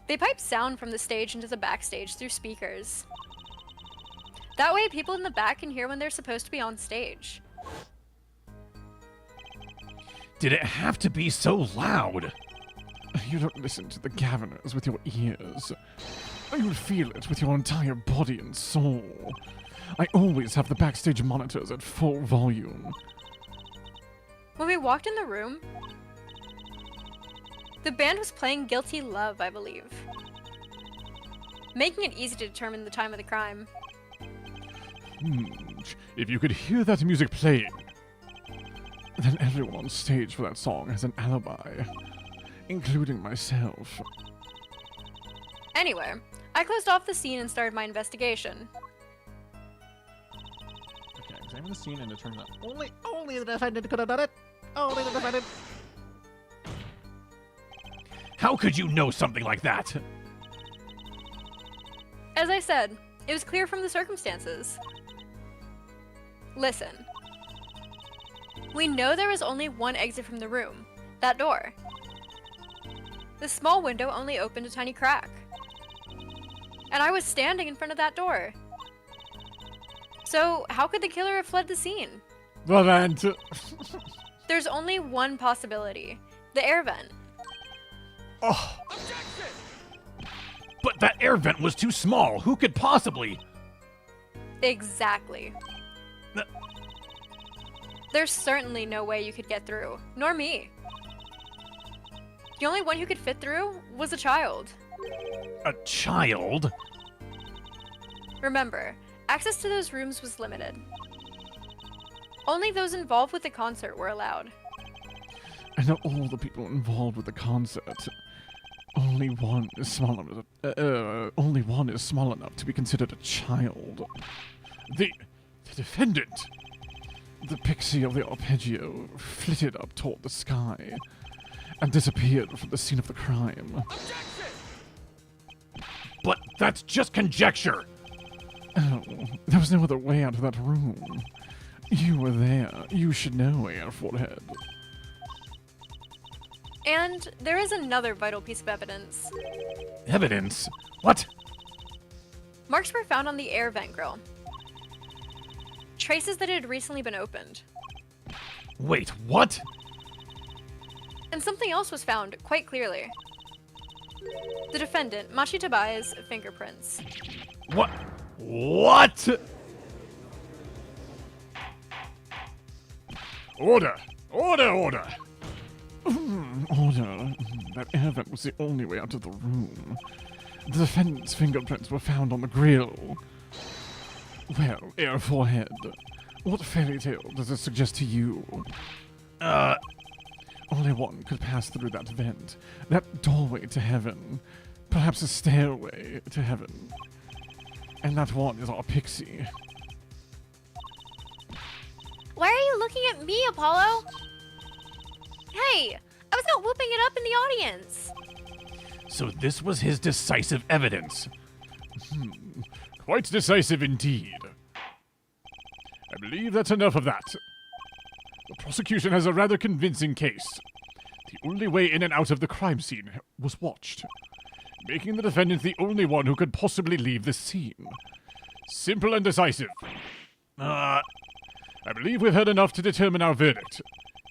They pipe sound from the stage into the backstage through speakers. That way people in the back can hear when they're supposed to be on stage. Did it have to be so loud? You don't listen to the Governors with your ears. You feel it with your entire body and soul. I always have the backstage monitors at full volume. When we walked in the room, the band was playing Guilty Love, I believe. Making it easy to determine the time of the crime. If you could hear that music playing, then everyone on stage for that song has an alibi, including myself. Anyway, I closed off the scene and started my investigation. Okay, examine the scene and determine that. Only the defendant could have done it. Only the defendant. How could you know something like that? As I said, it was clear from the circumstances. Listen. We know there was only one exit from the room. That door. The small window only opened a tiny crack. And I was standing in front of that door. So, how could the killer have fled the scene? The vent. There's only one possibility. The air vent. Oh. But that air vent was too small. Who could possibly? Exactly. There's certainly no way you could get through. Nor me. The only one who could fit through was a child. A child? Remember, access to those rooms was limited. Only those involved with the concert were allowed. I know all the people involved with the concert. All only one is small enough to be considered a child. The defendant, the pixie of the arpeggio, flitted up toward the sky and disappeared from the scene of the crime. But that's just conjecture. Oh, there was no other way out of that room. You were there. You should know, Air Forehead. And there is another vital piece of evidence. Evidence? What? Marks were found on the air vent grill. Traces that it had recently been opened. Wait, what? And something else was found, quite clearly. The defendant, Machi Tabaya's fingerprints. What? What? Order! Order! Order! Order. That air vent was the only way out of the room. The defendant's fingerprints were found on the grill. Well, Air Forehead, what fairy tale does it suggest to you? Only one could pass through that vent, that doorway to heaven, perhaps a stairway to heaven. And that one is our pixie. Why are you looking at me, Apollo? Hey, I was not whooping it up in the audience. So this was his decisive evidence. Quite decisive indeed. I believe that's enough of that. The prosecution has a rather convincing case. The only way in and out of the crime scene was watched, making the defendant the only one who could possibly leave the scene. Simple and decisive. I believe we've heard enough to determine our verdict,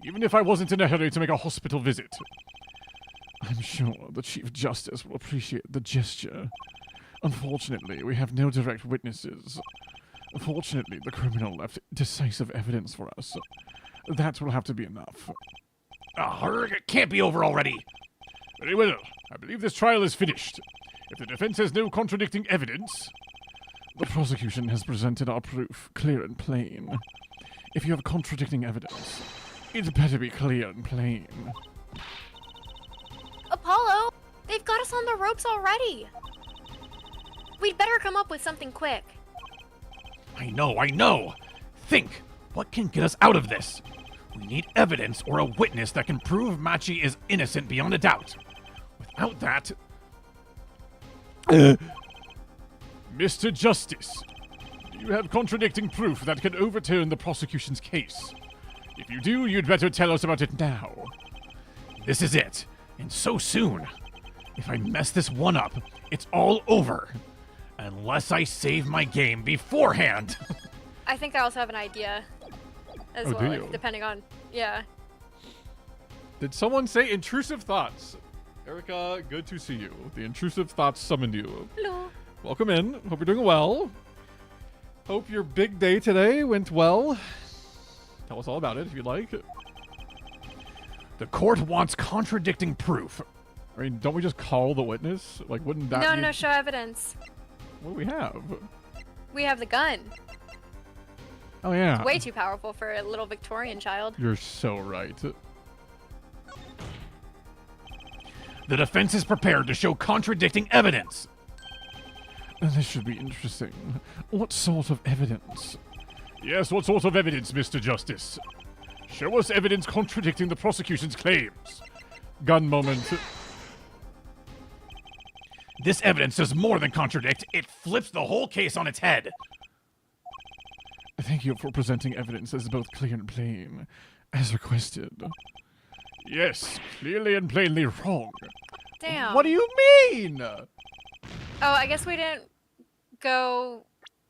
even if I wasn't in a hurry to make a hospital visit. I'm sure the Chief Justice will appreciate the gesture. Unfortunately, we have no direct witnesses. Fortunately, the criminal left decisive evidence for us. That will have to be enough. It can't be over already. Very well. I believe this trial is finished. If the defense has no contradicting evidence, the prosecution has presented our proof clear and plain. If you have contradicting evidence, it better be clear and plain. Apollo, they've got us on the ropes already. We'd better come up with something quick. I know. Think. What can get us out of this? We need evidence or a witness that can prove Machi is innocent beyond a doubt. Without that... Mr. Justice, do you have contradicting proof that can overturn the prosecution's case? If you do, you'd better tell us about it now. This is it. And so soon. If I mess this one up, it's all over. Unless I save my game beforehand. I think I also have an idea as Oh, well, do like, you? depending on, yeah. Did someone say intrusive thoughts? Erica, good to see you. The intrusive thoughts summoned you. Hello. Welcome in. Hope you're doing well. Hope your big day today went well. Tell us all about it if you'd like. The court wants contradicting proof. I mean, don't we just call the witness? Like, wouldn't that No, be... no, show evidence. What do we have? We have the gun. Oh, yeah. Way too powerful for a little Victorian child. You're so right. The defense is prepared to show contradicting evidence. This should be interesting. What sort of evidence? Yes, what sort of evidence, Mr. Justice? Show us evidence contradicting the prosecution's claims. Gun moment. This evidence does more than contradict. It flips the whole case on its head. Thank you for presenting evidence as both clear and plain, as requested. Yes, clearly and plainly wrong. Damn. What do you mean? Oh, I guess we didn't go...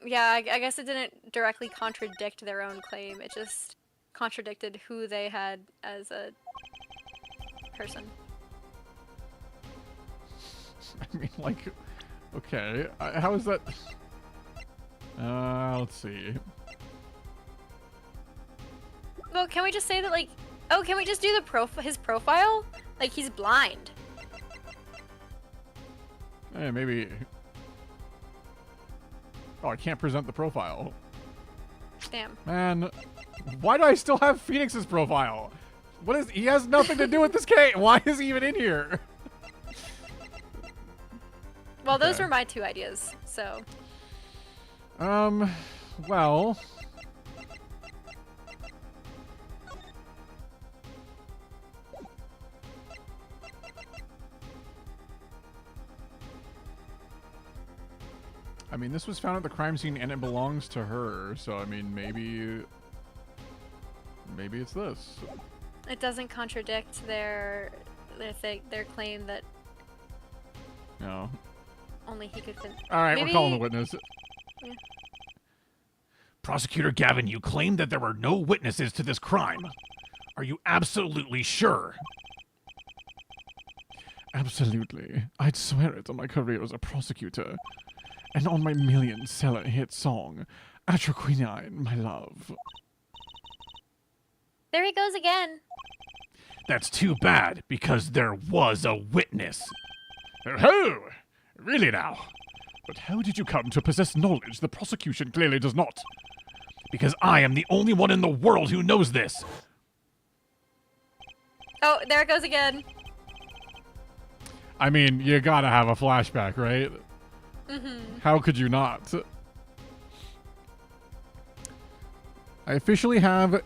Yeah, I guess it didn't directly contradict their own claim. It just contradicted who they had as a person. I mean, like, okay, how is that? Let's see. Well, can we just say that, like... Oh, can we just do the his profile? Like, he's blind. Maybe. Oh, I can't present the profile. Damn. Man, why do I still have Phoenix's profile? What is? He has nothing to do with this case. Why is he even in here? Well, those Okay. were my 2 ideas. So Well. I mean, this was found at the crime scene and it belongs to her, so I mean, maybe it's this. it doesn't contradict their claim that No. only he could. All right, Maybe- we're calling the witness. Prosecutor Gavin, you claimed that there were no witnesses to this crime. Are you absolutely sure? Absolutely. I'd swear it on my career as a prosecutor. And on my million-seller hit song, Atroquinine, my love. There he goes again. That's too bad, because there was a witness. Oh, really now? But how did you come to possess knowledge the prosecution clearly does not? Because I am the only one in the world who knows this. Oh, there it goes again. I mean, you gotta have a flashback, right? Mm-hmm. How could you not? I officially have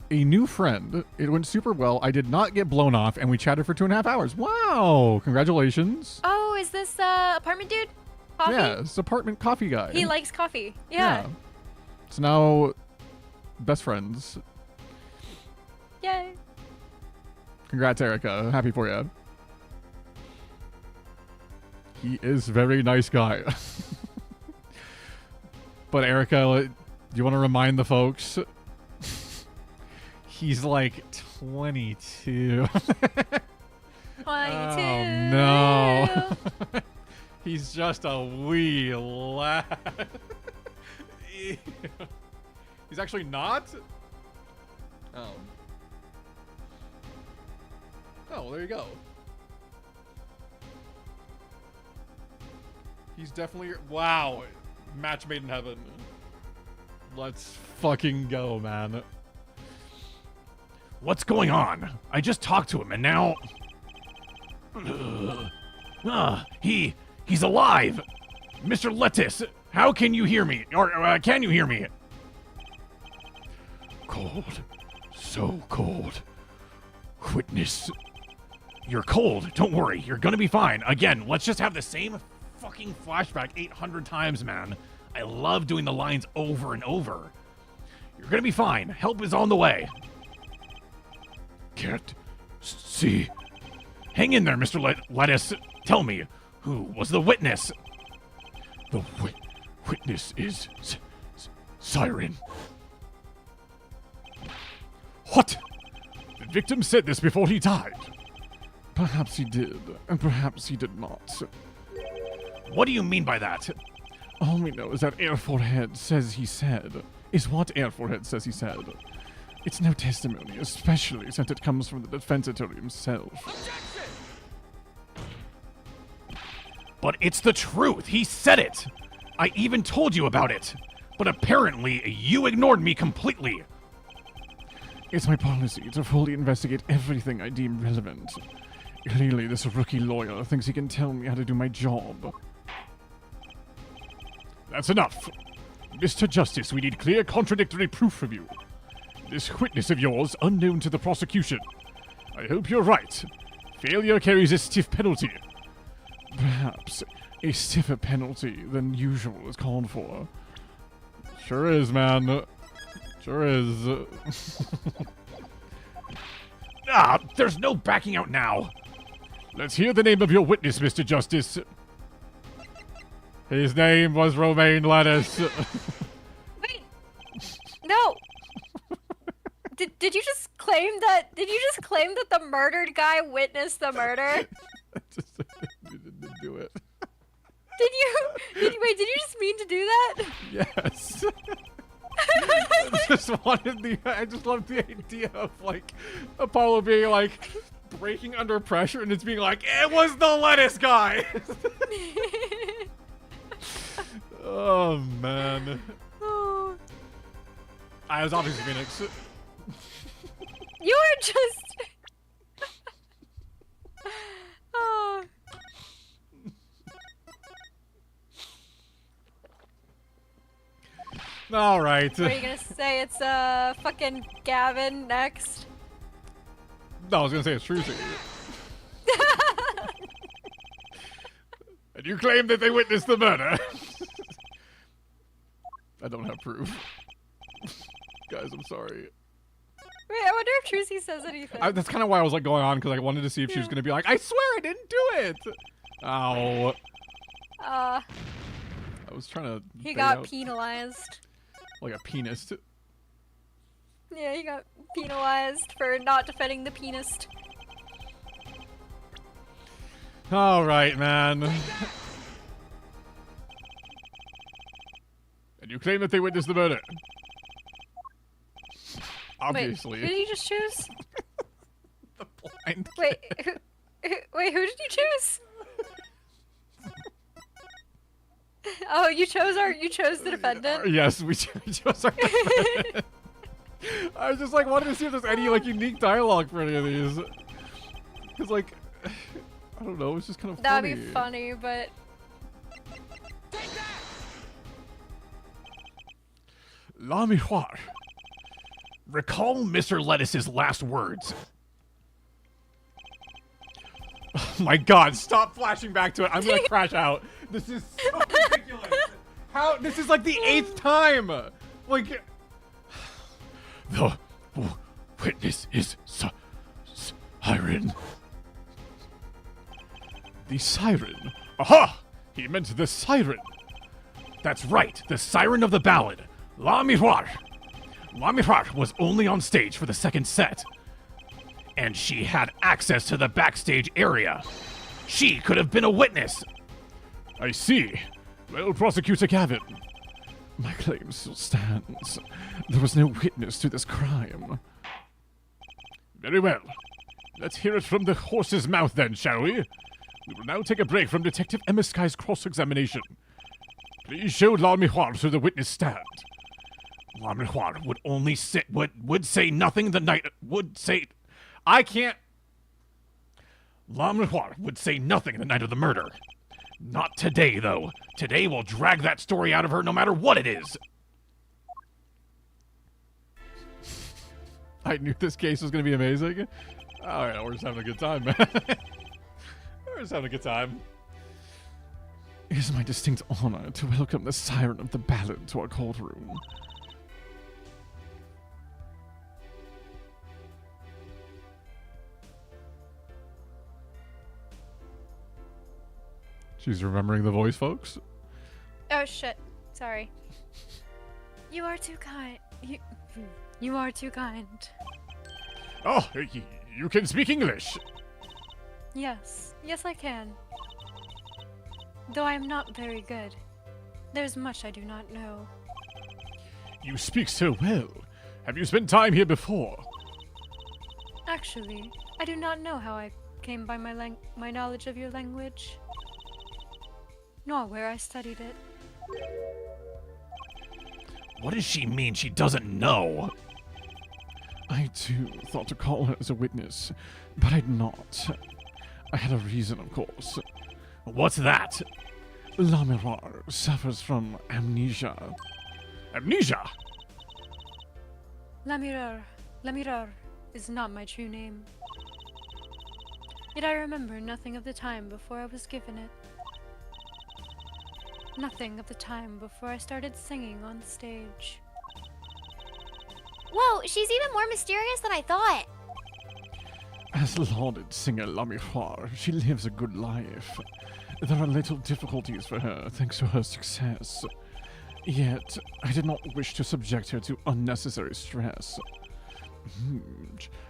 a new friend. It went super well. I did not get blown off, and we chatted for 2.5 hours. Wow! Congratulations. Oh, is this apartment dude? Coffee? Yeah, it's apartment coffee guy. He likes coffee. Yeah. So now, best friends. Yay. Congrats, Erica. Happy for you. He is very nice guy. But Erica, do you want to remind the folks? He's like 22. 22. Oh no. He's just a wee lad. Ew. He's actually not? Oh. Oh, well, there you go. He's definitely... Wow. Match made in heaven. Let's fucking go, man. What's going on? I just talked to him and now... He's alive! Mr. Lettuce, how can you hear me? Or can you hear me? Cold. So cold. Witness. You're cold. Don't worry. You're gonna be fine. Again, let's just have the same fucking flashback 800 times, man. I love doing the lines over and over. You're gonna be fine. Help is on the way. Can't see. Hang in there, Mr. Lettuce. Tell me, who was the witness? The witness is Siren. What? The victim said this before he died. Perhaps he did, and perhaps he did not. What do you mean by that? All we know is that Airforehead says he said, is what Airforehead says he said. It's no testimony, especially since it comes from the defense attorney himself. But it's the truth. He said it. I even told you about it. But apparently, you ignored me completely. It's my policy to fully investigate everything I deem relevant. Clearly, this rookie lawyer thinks he can tell me how to do my job. That's enough. Mr. Justice, we need clear contradictory proof from you. This witness of yours, unknown to the prosecution. I hope you're right. Failure carries a stiff penalty. Perhaps a stiffer penalty than usual is called for. Sure is, man. Sure is. There's no backing out now. Let's hear the name of your witness, Mr. Justice. His name was Romaine Lettuce. Wait. No. Did you just claim that? Did you just claim that the murdered guy witnessed the murder? Just didn't do it. Did you? Wait, did you just mean to do that? Yes. I just loved the idea of like Apollo being like breaking under pressure and it's being like, it was the lettuce guy. Oh man. Oh. I was obviously Phoenix. You were just. Oh. All right. What are you gonna say? It's fucking Gavin next. No, I was gonna say it's Trucy. And you claim that they witnessed the murder. I don't have proof. Guys, I'm sorry. Wait, I wonder if Trucy says anything. That's kind of why I was like going on, because I wanted to see if she was gonna be like, I swear I didn't do it. Ow. I was trying to. He bait got out penalized. like a penis. Yeah, he got penalized for not defending the penist. All right, man. And you claim that they witnessed the murder. Obviously. Wait, who did you just choose? The blind. Wait, wait, who did you choose? Oh, you chose the defendant. Yes, we chose our defendant. I was just like wanted to see if there's any like unique dialogue for any of these. Cause like, I don't know, it's just kind of funny. That'd be funny, but La miroir. Recall Mr. Lettuce's last words. Oh my God! Stop flashing back to it. I'm gonna crash out. This is so ridiculous. How? This is like the 8th time. Like, The witness is siren. the siren. Aha! He meant the siren. That's right, the siren of the ballad. La miroir. La miroir was only on stage for the second set. And she had access to the backstage area. She could have been a witness. I see. Well, Prosecutor Gavin, my claim still stands. There was no witness to this crime. Very well. Let's hear it from the horse's mouth then, shall we? We will now take a break from Detective Emiskai's cross-examination. Please show La Miroir to the witness stand. La Miroir would only would say nothing the night would say. I can't. La Miroir would say nothing the night of the murder. Not today, though. Today we'll drag that story out of her no matter what it is. I knew this case was going to be amazing. All right, we're just having a good time, man. We're just having a good time. It is my distinct honor to welcome the siren of the ballad to our courtroom. She's remembering the voice, folks. oh shit, sorry. You are too kind. You are too kind. Oh, you can speak English. Yes, yes I can. Though I am not very good. There's much I do not know. You speak so well. Have you spent time here before? Actually, I do not know how I came by my knowledge of your language, nor where I studied it. What does she mean she doesn't know? I too thought to call her as a witness, but I'd not. I had a reason, of course. What's that? La Miroir suffers from amnesia. Amnesia? La Mirar is not my true name. Yet I remember nothing of the time before I was given it. Nothing of the time before I started singing on stage. Whoa, she's even more mysterious than I thought. As lauded singer La Miroir, she lives a good life. There are little difficulties for her thanks to her success. Yet, I did not wish to subject her to unnecessary stress.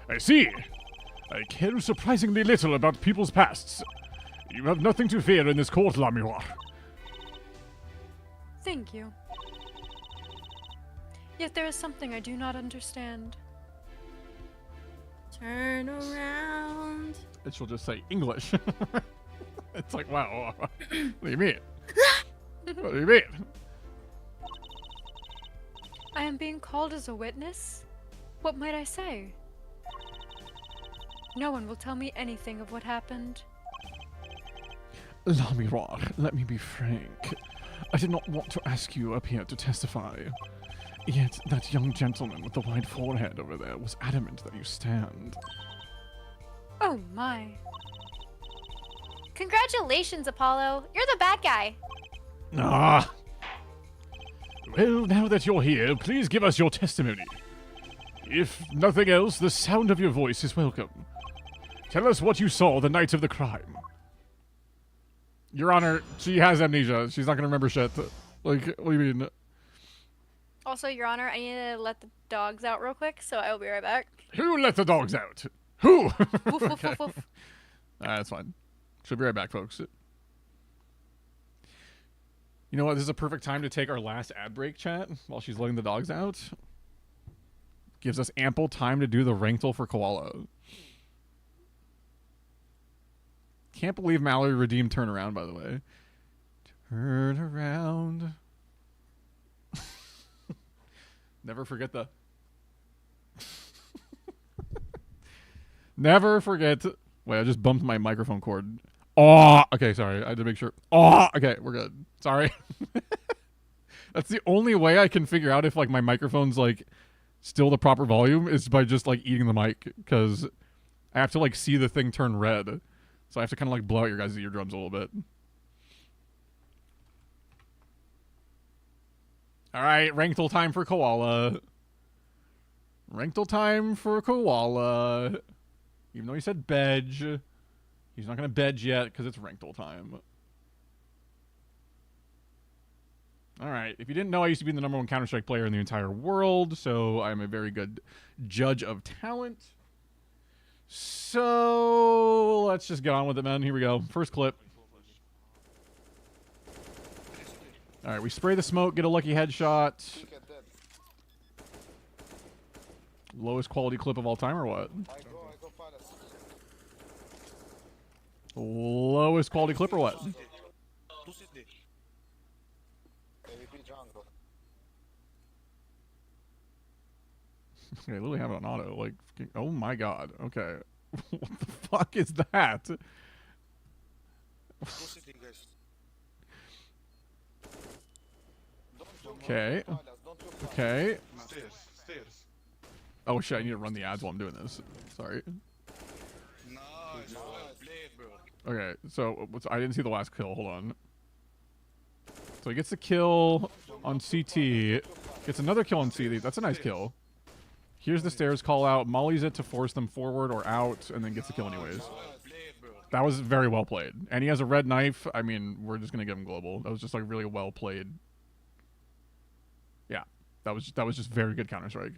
I see. I care surprisingly little about people's pasts. You have nothing to fear in this court, La Miroir. Thank you. Yet there is something I do not understand. Turn around. And she'll just say English. It's like, wow, what do you mean? What do you mean? I am being called as a witness? What might I say? No one will tell me anything of what happened. La Miroir, let me be frank. I did not want to ask you up here to testify. Yet that young gentleman with the wide forehead over there was adamant that you stand. Oh my. Congratulations, Apollo. You're the bad guy. Ah. Well, now that you're here, please give us your testimony. If nothing else, the sound of your voice is welcome. Tell us what you saw the night of the crime. Your Honor, she has amnesia. She's not gonna remember shit. Like, what do you mean? Also, Your Honor, I need to let the dogs out real quick, so I will be right back. Who let the dogs out? Who? Woof, woof, woof, woof. That's fine. She'll be right back, folks. You know what? This is a perfect time to take our last ad break, chat, while she's letting the dogs out. Gives us ample time to do the Rankle for Koala. Can't believe Mallory redeemed Turnaround, by the way. Turn around. Never forget the... Never forget... Wait, I just bumped my microphone cord. Oh, okay, sorry. I had to make sure. Oh, okay, we're good. Sorry. That's the only way I can figure out if, like, my microphone's, like, still the proper volume is by just, like, eating the mic. Because I have to, like, see the thing turn red. So I have to kind of, like, blow out your guys' eardrums a little bit. All right, Rankle time for Koala. Rankle time for Koala. Even though he said bedge, he's not going to bedge yet because it's Rankle time. All right, if you didn't know, I used to be the #1 Counter-Strike player in the entire world, so I'm a very good judge of talent. So let's just get on with it, man. Here we go. First clip. All right, we spray the smoke, get a lucky headshot. Lowest quality clip of all time, or what? Lowest quality clip, or what? Okay, literally have it on auto. Like, oh my god. Okay. What the fuck is that? Okay. Okay. Oh shit, I need to run the ads while I'm doing this. Sorry. Okay, so I didn't see the last kill. Hold on. So he gets the kill on CT. Gets another kill on CT. That's a nice kill. Here's the stairs call out. Mollies it to force them forward or out, and then gets the kill anyways. That was very well played. And he has a red knife. I mean, we're just gonna give him global. That was just like really well played. Yeah, that was just very good Counter-Strike.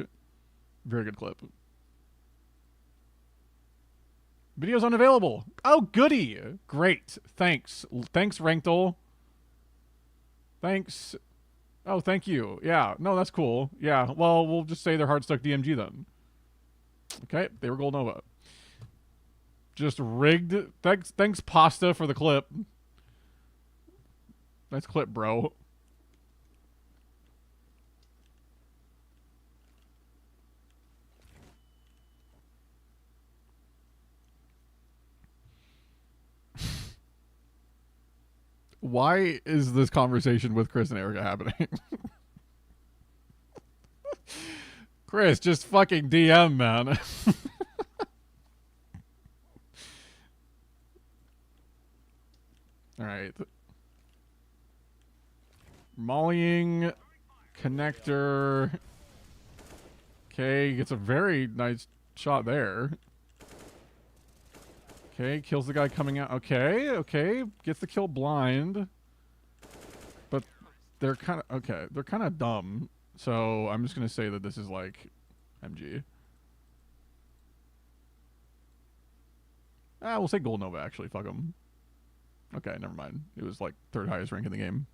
Very good clip. Video's unavailable. Oh, goody. Great. Thanks. Thanks, Rankle. Thanks. Oh, thank you. Yeah. No, that's cool. Yeah. Well, we'll just say they're hard stuck DMG then. Okay. They were Gold Nova. Just rigged. Thanks, Pasta, for the clip. Nice clip, bro. Why is this conversation with Chris and Erica happening? Chris, just fucking DM, man. All right. Mollying connector. Okay, gets a very nice shot there. Okay, kills the guy coming out. Okay, okay. Gets the kill blind. But they're kind of... Okay, they're kind of dumb. So I'm just going to say that this is like MG. We'll say Gold Nova, actually. Fuck them. Okay, never mind. It was like 3rd highest rank in the game.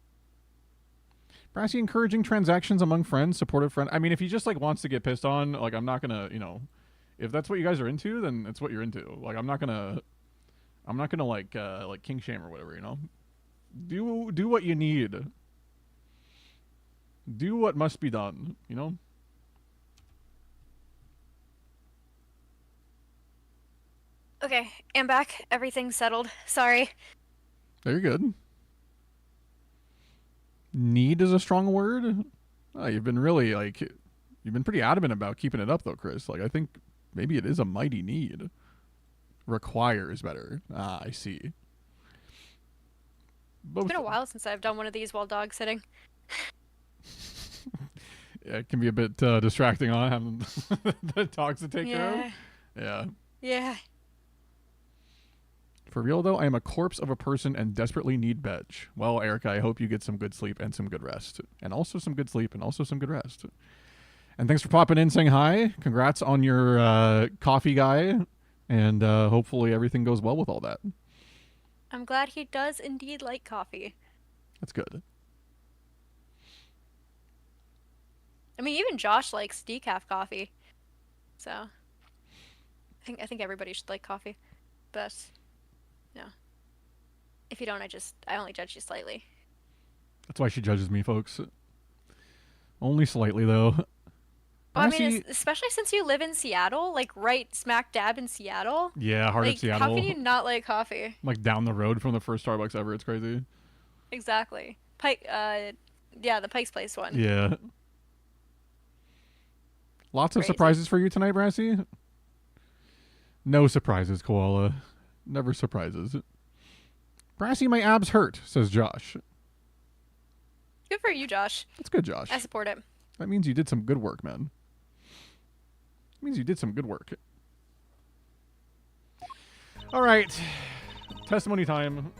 Brassy encouraging transactions among friends, supportive friend. I mean, if he just like wants to get pissed on, like I'm not going to, you know... If that's what you guys are into, then it's what you're into. Like I'm not gonna like king shame or whatever, you know. Do what you need. Do what must be done, you know. Okay, I'm back. Everything's settled. Sorry. Very good. Need is a strong word. Oh, you've been really, like, you've been pretty adamant about keeping it up, though, Chris. Like, I think maybe it is a mighty need. Requires better. Ah, I see. It's been a while since I've done one of these while dog sitting. Yeah, it can be a bit distracting on having the dogs to take care of. Yeah. Yeah. For real, though, I am a corpse of a person and desperately need veg. Well, Erica, I hope you get some good sleep and some good rest. And also some good sleep and also some good rest. And thanks for popping in, saying hi. Congrats on your coffee guy. And hopefully everything goes well with all that. I'm glad he does indeed like coffee. That's good. I mean, even Josh likes decaf coffee. So, I think everybody should like coffee. But, no. If you don't, I only judge you slightly. That's why she judges me, folks. Only slightly, though. Well, I mean, especially since you live in Seattle, like right smack dab in Seattle. Yeah, heart of Seattle. How can you not like coffee? Like down the road from the first Starbucks ever. It's crazy. Exactly. Pike, yeah, the Pike's Place one. Yeah. Lots of surprises for you tonight, Brassy? No surprises, Koala. Never surprises. Brassy, my abs hurt, says Josh. Good for you, Josh. That's good, Josh. I support it. That means you did some good work, man. It means you did some good work. All right. Testimony time.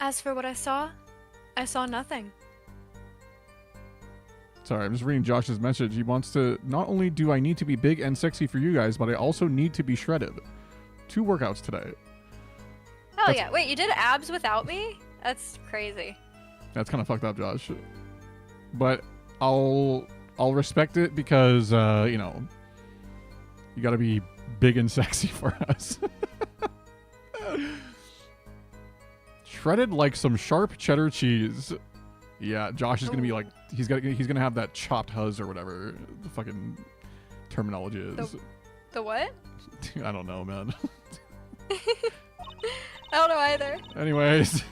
As for what I saw nothing. Sorry, I'm just reading Josh's message. He wants to, not only do I need to be big and sexy for you guys, but I also need to be shredded. 2 workouts today. Hell yeah. Wait, you did abs without me? That's crazy. That's kind of fucked up, Josh. But I'll respect it because, you know, you gotta be big and sexy for us. Shredded like some sharp cheddar cheese. Yeah, Josh is gonna be like, he's gonna have that chopped huzz or whatever the fucking terminology is. The what? I don't know, man. I don't know either. Anyways.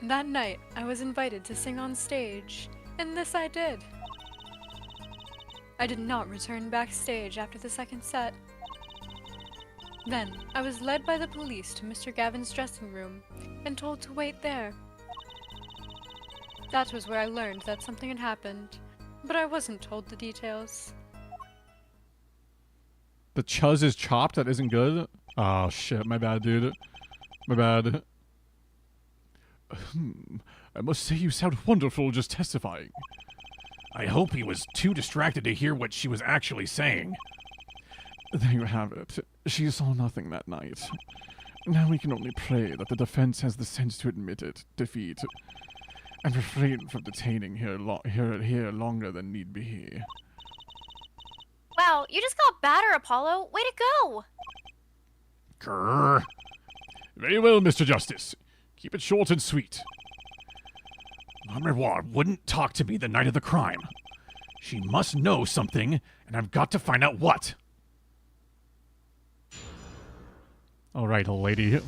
That night, I was invited to sing on stage, and this I did. I did not return backstage after the second set. Then, I was led by the police to Mr. Gavin's dressing room, and told to wait there. That was where I learned that something had happened, but I wasn't told the details. The chuzz is chopped? That isn't good? Oh, shit. My bad, dude. My bad. I must say you sound wonderful just testifying. I hope he was too distracted to hear what she was actually saying. There you have it. She saw nothing that night. Now we can only pray that the defense has the sense to admit it, defeat, and refrain from detaining her longer than need be. Wow, you just got badder, Apollo. Way to go! Grrr. Very well, Mr. Justice. Keep it short and sweet. Ma Miroir wouldn't talk to me the night of the crime. She must know something, and I've got to find out what. All right, old lady.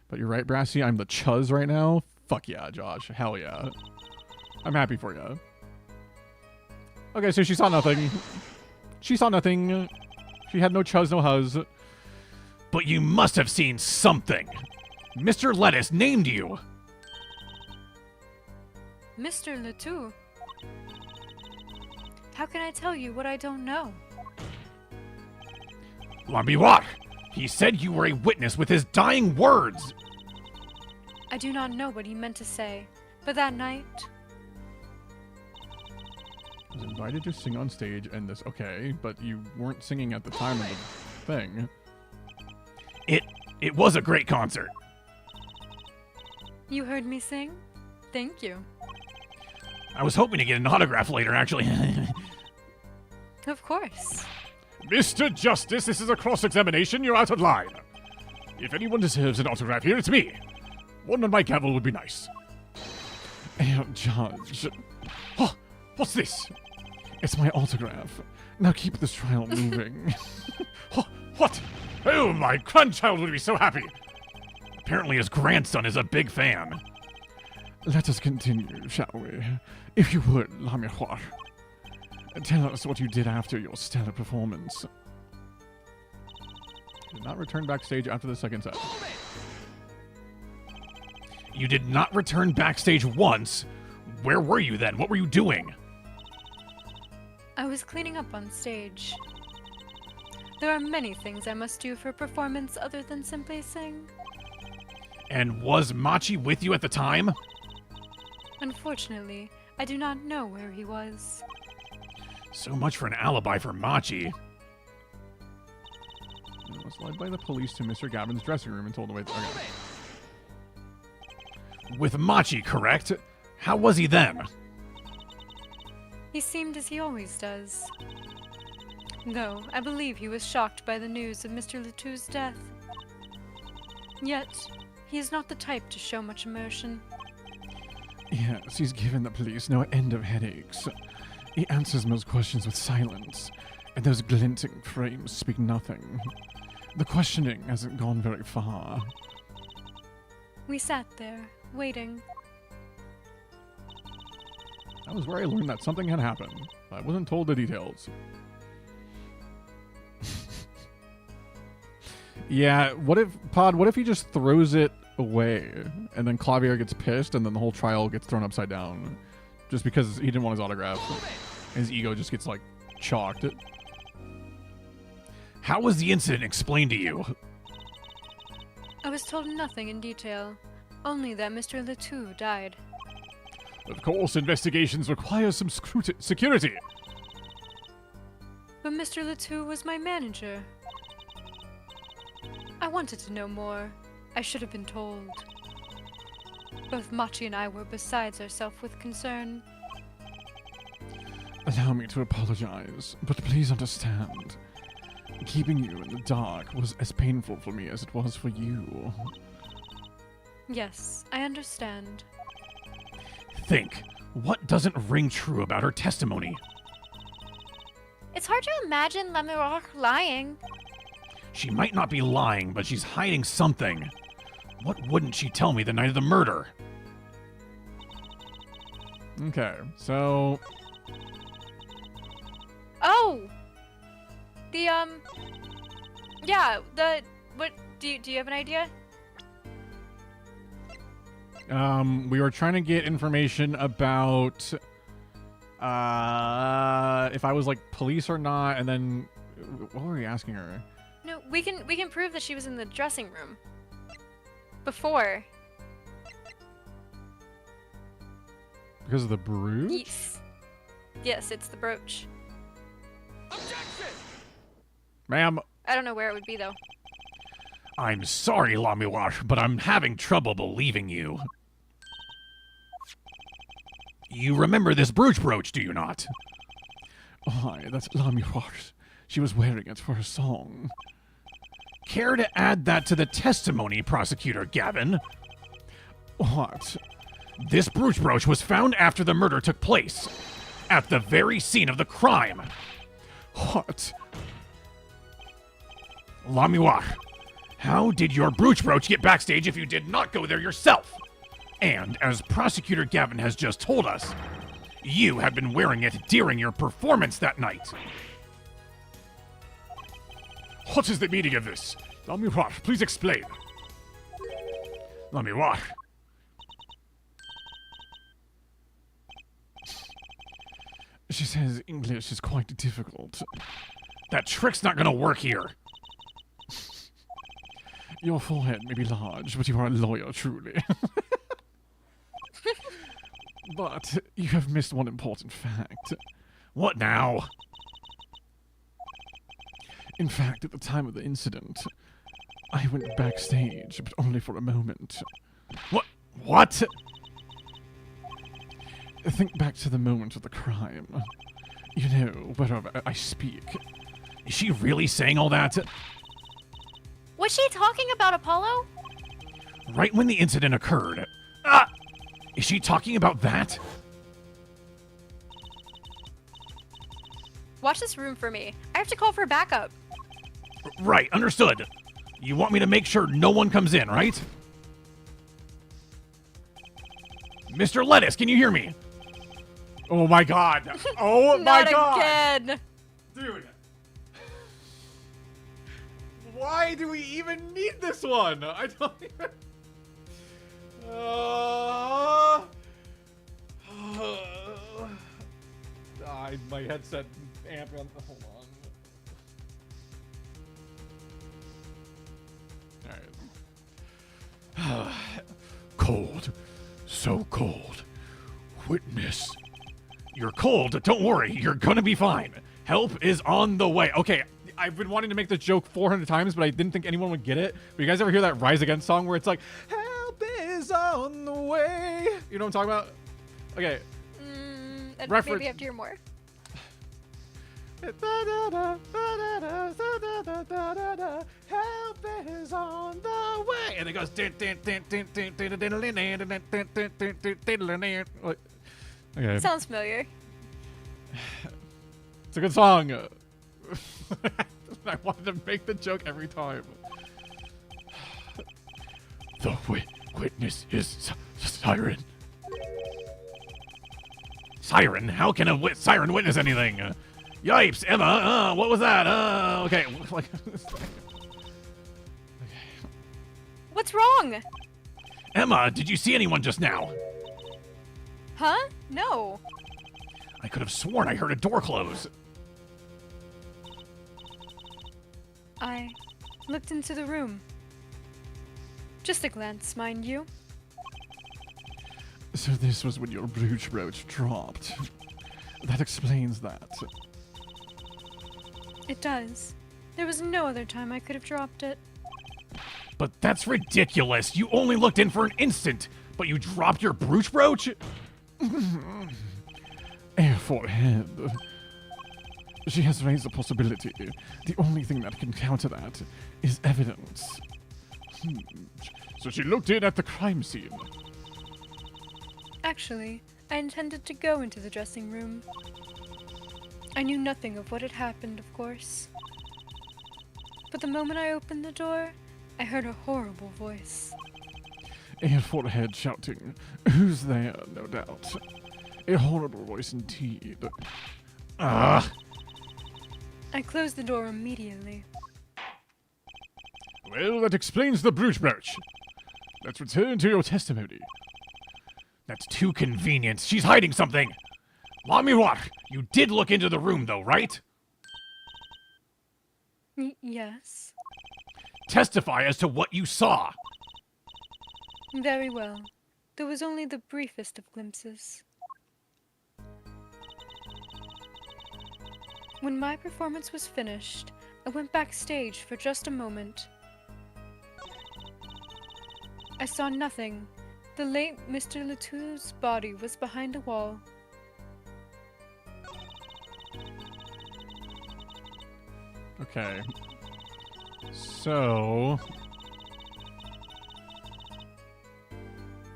But you're right, Brassy. I'm the chuzz right now. Fuck yeah, Josh. Hell yeah. I'm happy for you. Okay, so she saw nothing. She saw nothing. She had no chuzz, no huzz. But you must have seen something. Mr. Lettuce named you. Mr. Letou? How can I tell you what I don't know? Ma Miroir! He said you were a witness with his dying words! I do not know what he meant to say, but that night... I was invited to sing on stage and this... Okay, but you weren't singing at the time of the thing. It was a great concert. You heard me sing? Thank you. I was hoping to get an autograph later, actually. Of course. Mr. Justice, this is a cross-examination. You're out of line. If anyone deserves an autograph here, it's me. One on my gavel would be nice. Judge. Oh, what's this? It's my autograph. Now keep this trial moving. Oh, what? Oh, my grandchild would be so happy. Apparently his grandson is a big fan. Let us continue, shall we? If you would, la miroir. Tell us what you did after your stellar performance. Did not return backstage after the second set. You did not return backstage once. Where were you then? What were you doing? I was cleaning up on stage. There are many things I must do for a performance other than simply sing. And was Machi with you at the time? Unfortunately, I do not know where he was. So much for an alibi for Machi. I was led by the police to Mr. Gavin's dressing room and told the way. Okay. With Machi, correct? How was he then? He seemed as he always does. Though, I believe he was shocked by the news of Mr. Latou's death. Yet, he is not the type to show much emotion. Yes, he's given the police no end of headaches. He answers most questions with silence, and those glinting frames speak nothing. The questioning hasn't gone very far. We sat there, waiting. That was where I learned that something had happened. I wasn't told the details. Yeah, what if he just throws it away, and then Clavier gets pissed, and then the whole trial gets thrown upside down? Just because he didn't want his autograph. His ego just gets, like, chalked. How was the incident explained to you? I was told nothing in detail, only that Mr. Latou died. Of course, investigations require some security. But Mr. Latou was my manager. I wanted to know more. I should have been told. Both Machi and I were besides ourselves with concern. Allow me to apologize, but please understand. Keeping you in the dark was as painful for me as it was for you. Yes, I understand. Think. What doesn't ring true about her testimony? It's hard to imagine La Miroir lying. She might not be lying, but she's hiding something. What wouldn't she tell me the night of the murder? Okay, so... Oh! What, do you have an idea? We were trying to get information about, if I was, like, police or not, and then, what were we asking her? No, we can prove that she was in the dressing room. Before. Because of the brooch? Yes. Yes, it's the brooch. Ma'am. I don't know where it would be, though. I'm sorry, La Miroir, but I'm having trouble believing you. You remember this brooch, do you not? Why, that's La Miroir's. She was wearing it for a song. Care to add that to the testimony, Prosecutor Gavin? What? This brooch was found after the murder took place, at the very scene of the crime. What? La Miroir, how did your brooch get backstage if you did not go there yourself? And, as Prosecutor Gavin has just told us, you have been wearing it during your performance that night. What is the meaning of this? La Miroir, please explain. La Miroir. She says English is quite difficult. That trick's not gonna work here. Your forehead may be large, but you are a lawyer, truly. But you have missed one important fact. What now? In fact, at the time of the incident, I went backstage, but only for a moment. What? Think back to the moment of the crime. You know, whereof I speak. Is she really saying all that? Was she talking about Apollo? Right when the incident occurred. Is she talking about that? Watch this room for me. I have to call for backup. Right, understood. You want me to make sure no one comes in, right? Mr. Lettuce, can you hear me? Oh my god. Oh my Not god. again. Dude. Why do we even need this one? I don't even... my headset amp. Hold on. Alright. Cold. So cold. Witness. You're cold. Don't worry. You're gonna be fine. Help is on the way. Okay, I've been wanting to make this joke 400 times, but I didn't think anyone would get it. But you guys ever hear that Rise Against song where it's like, help is on the way? You know what I'm talking about? Okay. I'd Reference- maybe have to hear more. Help is on the way. And it goes. Okay. Sounds familiar. It's a good song. I wanted to make the joke every time. The witness is Siren. Siren? How can a siren witness anything? Yipes, Emma. What was that? Okay. What's wrong? Emma, did you see anyone just now? Huh? No. I could have sworn I heard a door close. I looked into the room. Just a glance, mind you. So this was when your brooch dropped. That explains that. It does. There was no other time I could have dropped it. But that's ridiculous. You only looked in for an instant, but you dropped your brooch? Air forehead. She has raised the possibility. The only thing that can counter that is evidence. So she looked in at the crime scene. Actually, I intended to go into the dressing room. I knew nothing of what had happened, of course. But the moment I opened the door, I heard a horrible voice. Air forehead shouting, "Who's there?" No doubt. A horrible voice indeed. Ah! I closed the door immediately. Well, that explains the brooch. Let's return to your testimony. That's too convenient. She's hiding something. La Miroir, you did look into the room, though, right? Yes. Testify as to what you saw. Very well. There was only the briefest of glimpses. When my performance was finished, I went backstage for just a moment. I saw nothing. The late Mr. Latou's body was behind a wall. Okay. So...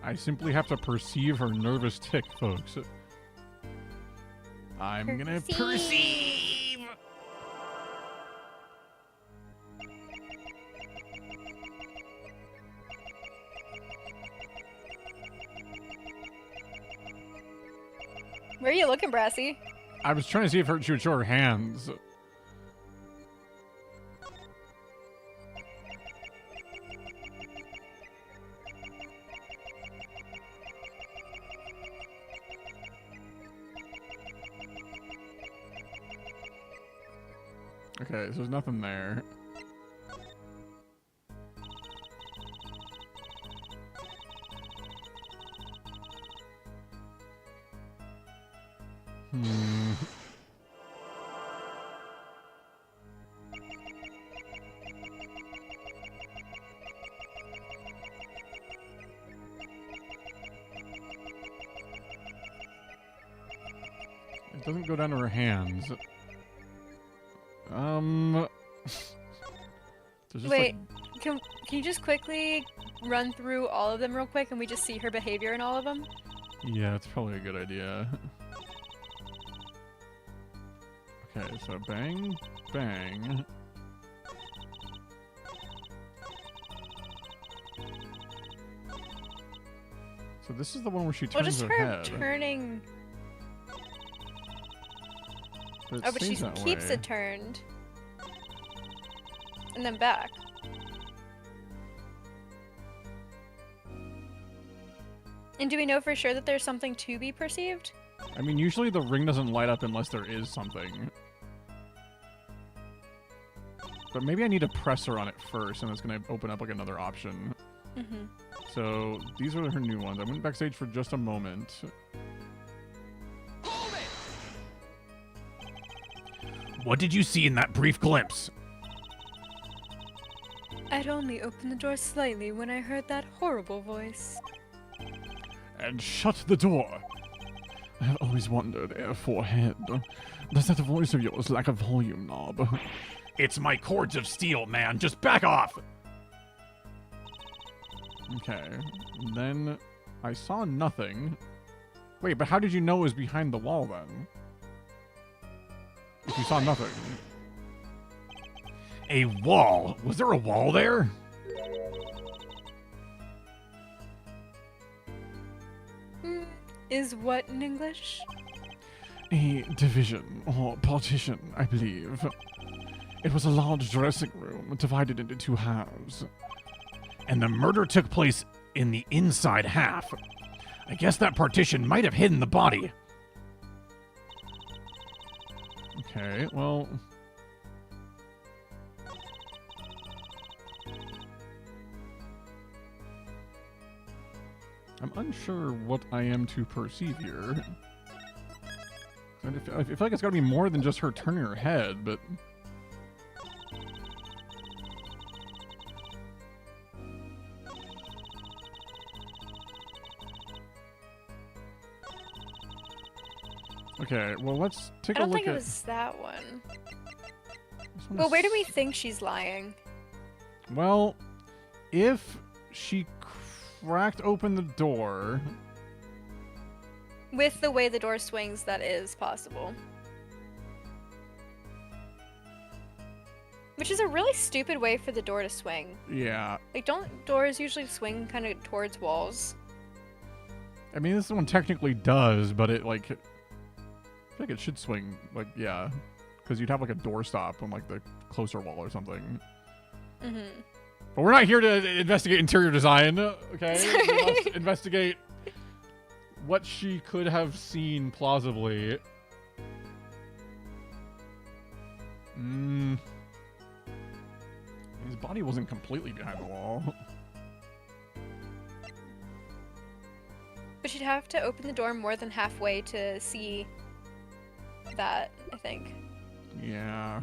I simply have to perceive her nervous tick, folks. I'm gonna perceive! Where are you looking, Brassy? I was trying to see if she would show her hands. Okay, so there's nothing there. It doesn't go down to her hands. There's just Wait, can you just quickly run through all of them real quick and we just see her behavior in all of them? Yeah, that's probably a good idea. Okay, so bang, bang. So this is the one where she Well, turns just her her head. turning. But it Oh, but she stays that keeps way. it turned. And then back. And do we know for sure that there's something to be perceived? I mean, usually the ring doesn't light up unless there is something. But maybe I need to press her on it first, and it's going to open up like another option. Mm-hmm. So these are her new ones. I went backstage for just a moment. What did you see in that brief glimpse? I'd only opened the door slightly when I heard that horrible voice. And shut the door. I have always wondered, forehead. Does that voice of yours lack a volume knob? It's my cords of steel, man. Just back off. Okay. Then I saw nothing. Wait, but how did you know it was behind the wall then? If you saw nothing. A wall? Was there a wall there? Is what in English? A division, or partition, I believe. It was a large dressing room, divided into two halves. And the murder took place in the inside half. I guess that partition might have hidden the body. Okay, well... I'm unsure what I am to perceive here. I feel like it's gotta be more than just her turning her head, but... Okay, well let's take I a don't look think at... it was that one. this one Well, is- where do we think she's lying? Well, if she cracked open the door... With the way the door swings, that is possible. Which is a really stupid way for the door to swing. Yeah. Like, don't doors usually swing kind of towards walls? I mean, this one technically does, but it, like... I feel like it should swing, like, yeah. Because you'd have, like, a doorstop on, like, the closer wall or something. Mm-hmm. But we're not here to investigate interior design, okay? We must investigate what she could have seen plausibly. His body wasn't completely behind the wall. But she'd have to open the door more than halfway to see that, I think. Yeah.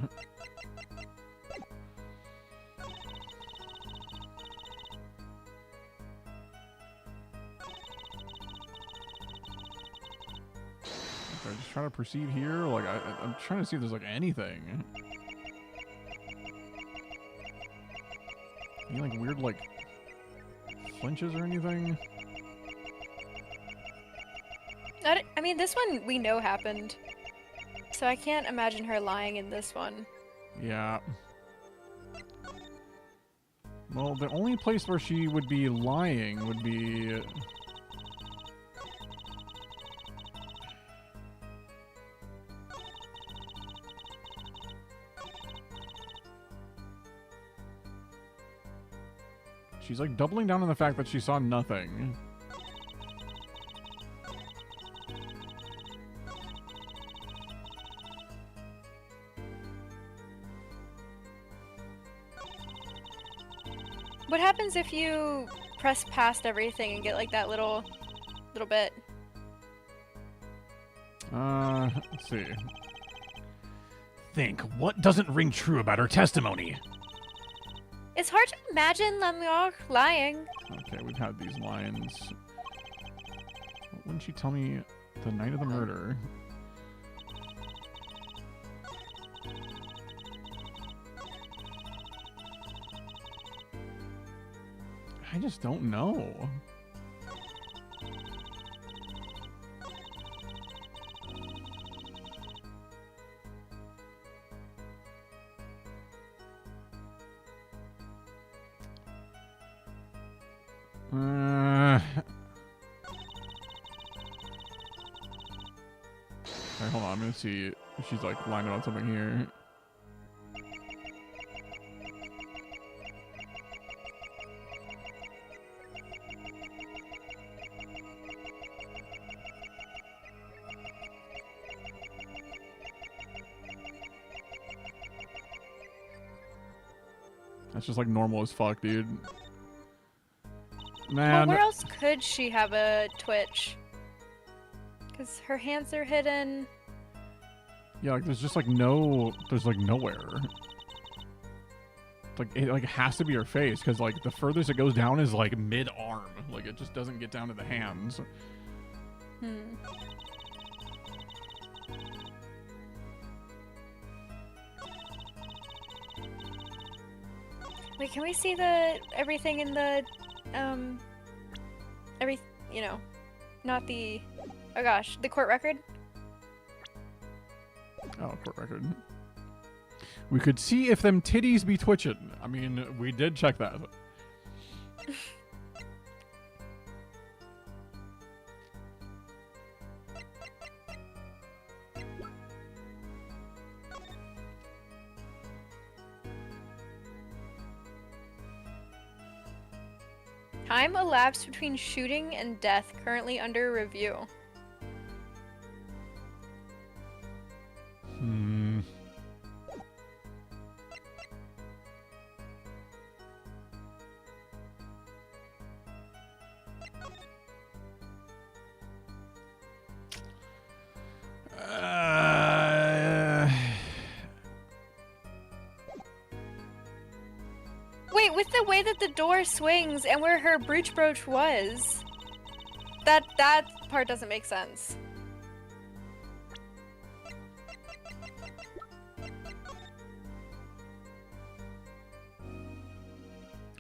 Okay, just trying to perceive here. Like, I'm trying to see if there's like anything. Any like weird like flinches or anything? I mean, this one we know happened. So I can't imagine her lying in this one. Yeah. Well, the only place where she would be lying would be... She's like doubling down on the fact that she saw nothing. What happens if you press past everything and get like that little bit? Let's see. Think, what doesn't ring true about her testimony? It's hard to imagine Lemure lying. Okay, we've had these lines. Wouldn't she tell me the night of the murder? I just don't know. hold on. I'm gonna see if she's like lying about something here. That's just like normal as fuck, dude. Well, Man. where else could she have a Twitch? Because her hands are hidden. Yeah, like there's just like no, there's like nowhere. It's like it like has to be her face because like the furthest it goes down is like mid arm. Like it just doesn't get down to the hands. Hmm. Wait, can we see the everything in the you know, not the, oh gosh, the court record? Oh, court record. We could see if them titties be twitching. I mean, we did check that. Time elapsed between shooting and death currently under review. Hmm. Wait, with the way that the door swings and where her brooch was, that part doesn't make sense.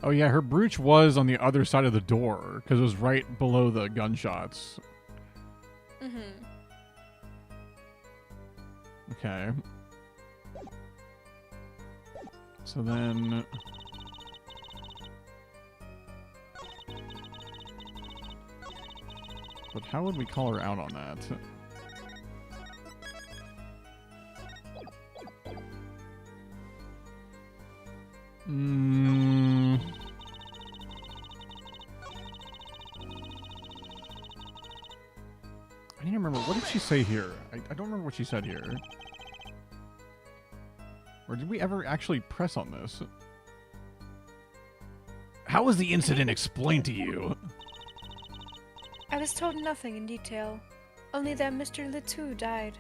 Oh yeah, her brooch was on the other side of the door because it was right below the gunshots. Mm-hmm. Okay. So then... But how would we call her out on that? I need to remember. What did she say here? I don't remember what she said here. Or did we ever actually press on this? How was the incident explained to you? I was told nothing in detail, only that Mr. Letou died.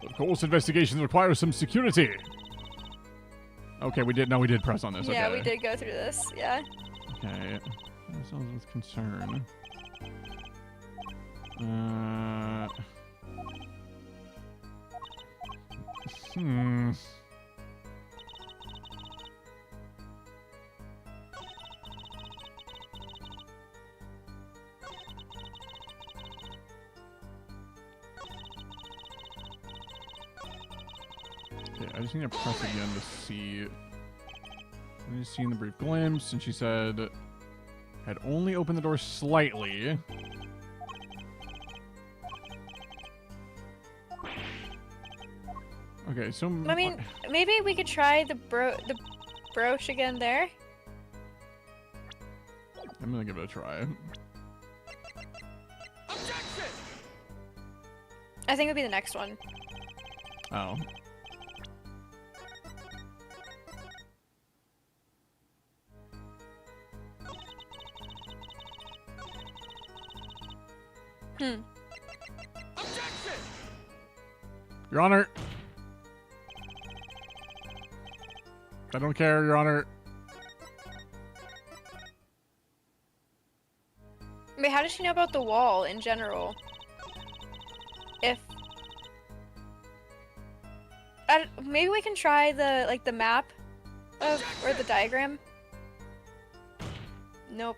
Of course, investigations require some security. Okay, we did press on this. Yeah, okay. we did go through this, yeah. Okay. Ourselves with concern. Okay, I just need to press again to see. I just seen the brief glimpse, and she said had only opened the door slightly. Okay, so I mean, maybe we could try the brooch again there. I'm gonna give it a try. I think it would be the next one. Oh. Your Honor. I don't care, Your Honor. Wait, how does she know about the wall in general? If maybe we can try the map of or the diagram. Nope.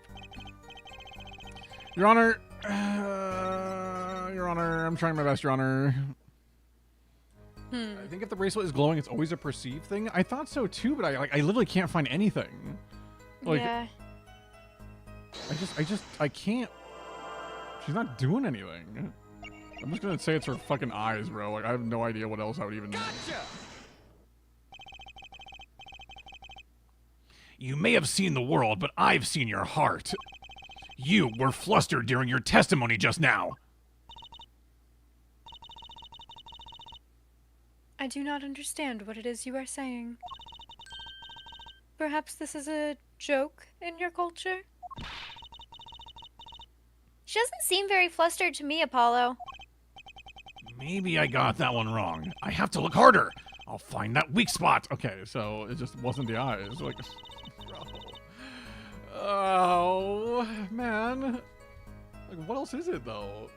Your Honor. Your Honor, I'm trying my best, Your Honor. I think if the bracelet is glowing, it's always a perceived thing. I thought so too, but I literally can't find anything. Like, yeah. I can't. She's not doing anything. I'm just gonna say it's her fucking eyes, bro. Like, I have no idea what else I would even... You may have seen the world, but I've seen your heart. You were flustered during your testimony just now. I do not understand what it is you are saying. Perhaps this is a joke in your culture? She doesn't seem very flustered to me, Apollo. Maybe I got that one wrong. I have to look harder. I'll find that weak spot. Okay, so it just wasn't the eyes. Like, bro. Oh, man. Like, what else is it, though?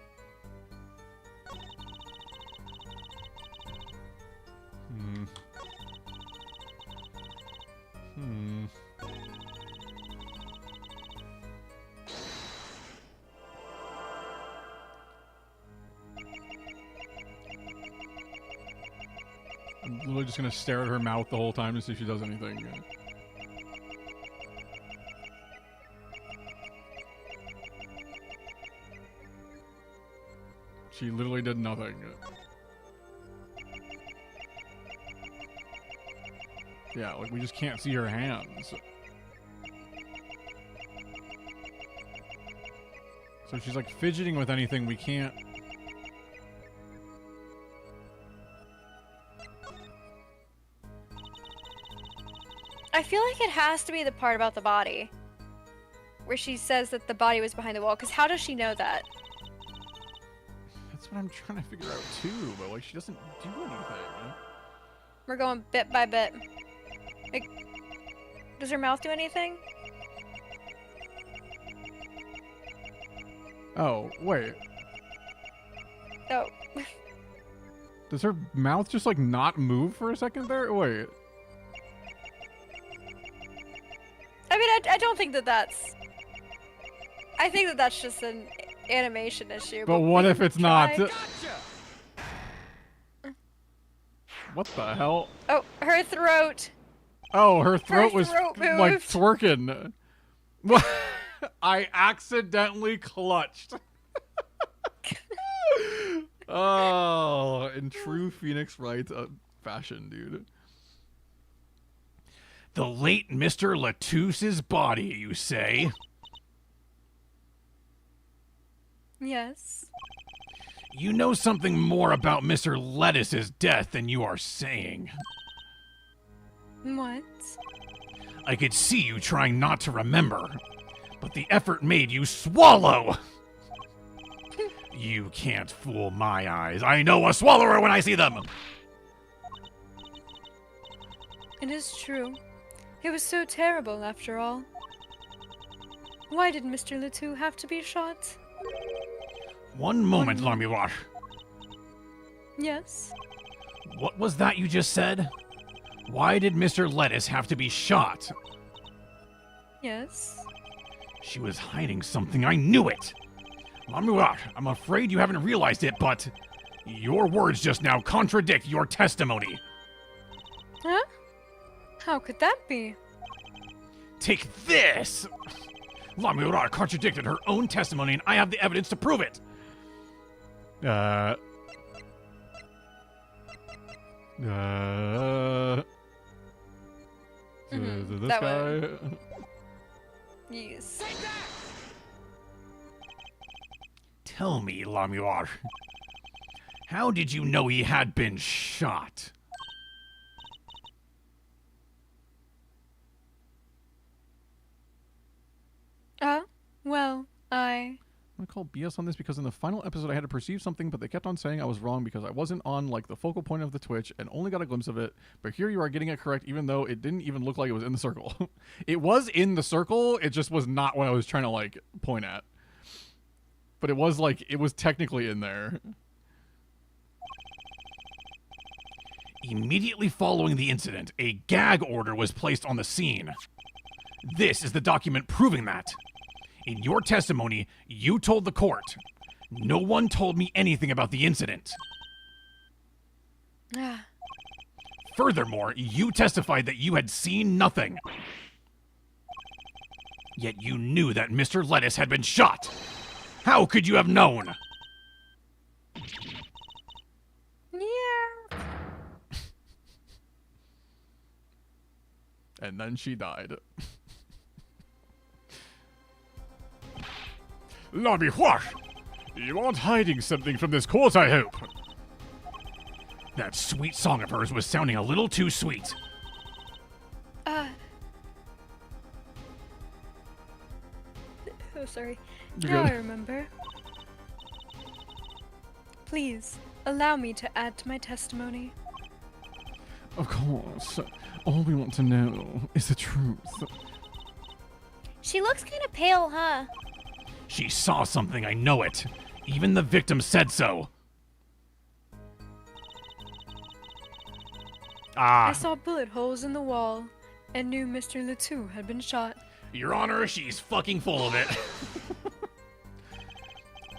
I'm literally just gonna stare at her mouth the whole time to see if she does anything. She literally did nothing. Yeah, like we just can't see her hands. So if she's like fidgeting with anything, we can't. I feel like it has to be the part about the body. Where she says that the body was behind the wall, because how does she know that? That's what I'm trying to figure out too, but like she doesn't do anything. We're going bit by bit. Like, does her mouth do anything? Oh, wait. Oh. Does her mouth just like not move for a second there? Wait. I mean, I don't think that that's... I think that that's just an animation issue. But what we if can it's not? try. What the hell? Oh, her throat. Oh, her throat was throat like moved. twerking. What? I accidentally clutched. Oh, in true Phoenix Wright fashion, dude. The late Mr. Latouse's body, you say? Yes. You know something more about Mr. Lettuce's death than you are saying. What? I could see you trying not to remember, but the effort made you swallow! You can't fool my eyes. I know a swallower when I see them! It is true. It was so terrible, after all. Why did Mr. Latou have to be shot? One moment, L'Amiroir. Yes? What was that you just said? Why did Mr. Lettuce have to be shot? Yes? She was hiding something. I knew it! L'Amiroir, I'm afraid you haven't realized it, but your words just now contradict your testimony. Huh? How could that be? Take this! L'Amiroir contradicted her own testimony, and I have the evidence to prove it! This that guy. one. Yes. Tell me, L'Amiroir, how did you know he had been shot? Well, I'm gonna call BS on this because in the final episode I had to perceive something, but they kept on saying I was wrong because I wasn't on like the focal point of the Twitch and only got a glimpse of it. But here you are getting it correct, even though it didn't even look like it was in the circle. It was in the circle, it just was not what I was trying to like point at. But it was like, it was technically in there. Immediately following the incident, a gag order was placed on the scene. This is the document proving that. In your testimony, you told the court, no one told me anything about the incident. Furthermore, you testified that you had seen nothing. Yet you knew that Mr. Lettuce had been shot. How could you have known? And then she died. Lobby what? You aren't hiding something from this court, I hope. That sweet song of hers was sounding a little too sweet. Oh, sorry. You're Now good. I remember. Please, allow me to add to my testimony. Of course. All we want to know is the truth. She looks kind of pale, huh? She saw something, I know it. Even the victim said so. I Ah, saw bullet holes in the wall and knew Mr. Letou had been shot. Your Honor, she's fucking full of it.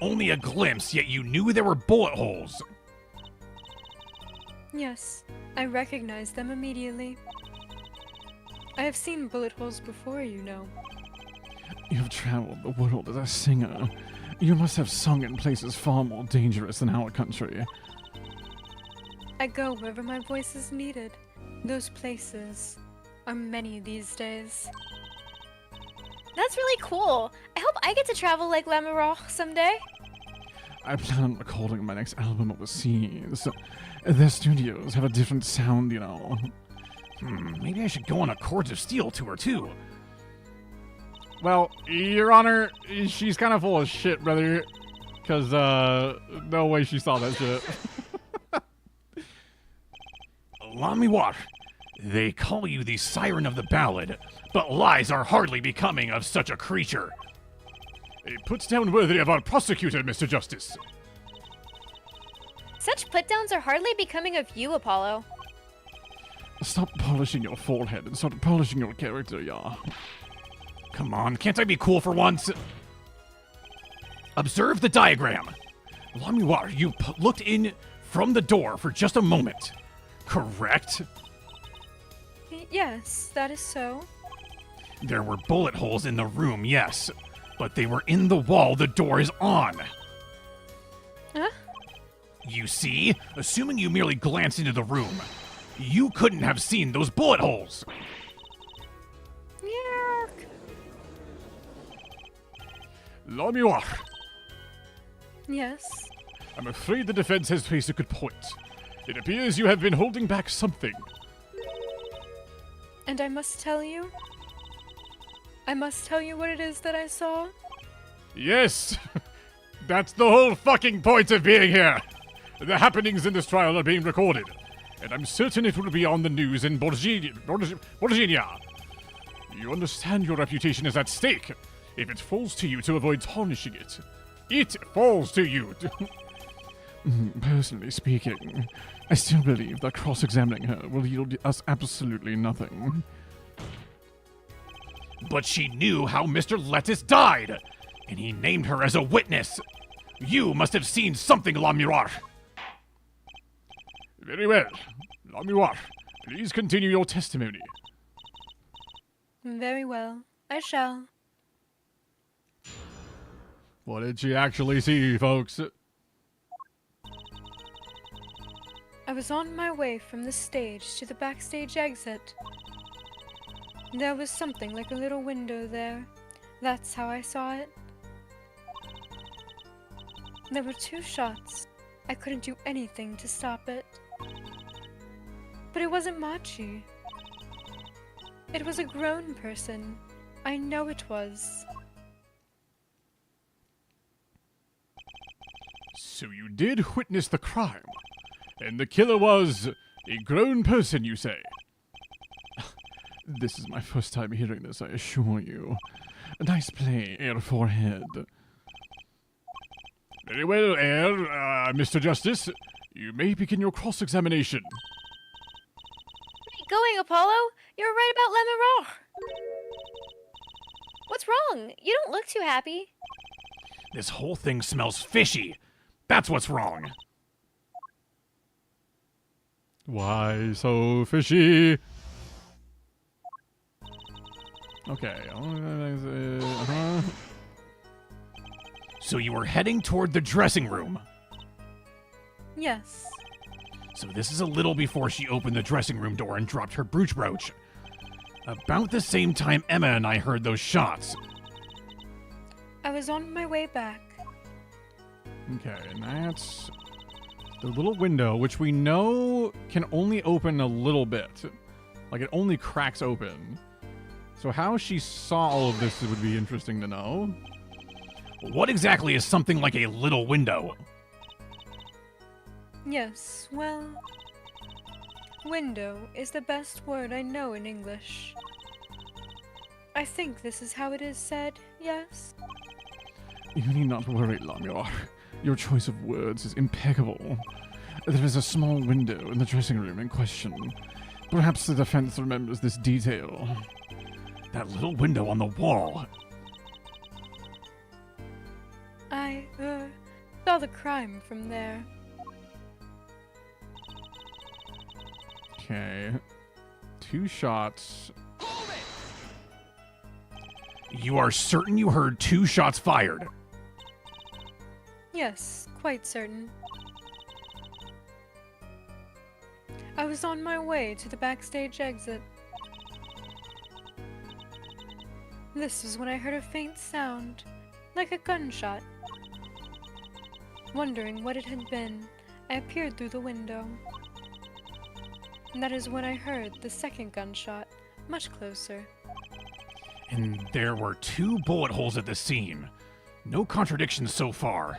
Only a glimpse, yet you knew there were bullet holes. Yes, I recognized them immediately. I have seen bullet holes before, you know. You've traveled the world as a singer. You must have sung in places far more dangerous than our country. I go wherever my voice is needed. Those places are many these days. That's really cool. I hope I get to travel like Lamoureux someday. I plan on recording my next album overseas. Their studios have a different sound, you know. Maybe I should go on a Chords of Steel tour too. Well, Your Honor, she's kind of full of shit, brother. Because, no way she saw that shit. Lamiwar, they call you the siren of the ballad, but lies are hardly becoming of such a creature. A put-down worthy of our prosecutor, Mr. Justice. Such put-downs are hardly becoming of you, Apollo. Stop polishing your forehead and start polishing your character, yeah. Come on, can't I be cool for once? Observe the diagram. Lamiwar, you looked in from the door for just a moment. Correct? Yes, that is so. There were bullet holes in the room, yes. But they were in the wall the door is on. Huh? You see? Assuming you merely glanced into the room, you couldn't have seen those bullet holes. Yuck. Lamiwar, Yes. I'm afraid the defense has faced a good point. It appears you have been holding back something. And I must tell you? I must tell you what it is that I saw? Yes! That's the whole fucking point of being here! The happenings in this trial are being recorded, and I'm certain it will be on the news in Virginia. You understand your reputation is at stake. If it falls to you to avoid tarnishing it, it falls to you. Personally speaking, I still believe that cross-examining her will yield us absolutely nothing. But she knew how Mr. Lettuce died, and he named her as a witness. You must have seen something, Lamiwar. Very well. Lamiwar, please continue your testimony. Very well. I shall. What did she actually see, folks? I was on my way from the stage to the backstage exit. There was something like a little window there. That's how I saw it. There were 2 shots. I couldn't do anything to stop it. But it wasn't Machi. It was a grown person. I know it was. So you did witness the crime, and the killer was a grown person, you say? This is my first time hearing this, I assure you. Nice play, Air Forehead. Very well, Air, Mr. Justice. You may begin your cross-examination. Going, Apollo? You're right about Lamoureux. What's wrong? You don't look too happy. This whole thing smells fishy. That's what's wrong. Why so fishy? Okay. So you were heading toward the dressing room. Yes. So this is a little before she opened the dressing room door and dropped her brooch. About the same time Emma and I heard those shots. I was on my way back. Okay, and that's the little window, which we know can only open a little bit. Like, it only cracks open. So how she saw all of this would be interesting to know. What exactly is something like a little window? Yes, well, window is the best word I know in English. I think this is how it is said, yes? You need not worry, Lamyor. Your choice of words is impeccable. There is a small window in the dressing room in question. Perhaps the defense remembers this detail. That little window on the wall. I, saw the crime from there. Okay. 2 shots. You are certain you heard 2 shots fired? Yes, quite certain. I was on my way to the backstage exit. This is when I heard a faint sound, like a gunshot. Wondering what it had been, I appeared through the window. And that is when I heard the second gunshot, much closer. And there were 2 bullet holes at the seam. No contradictions so far.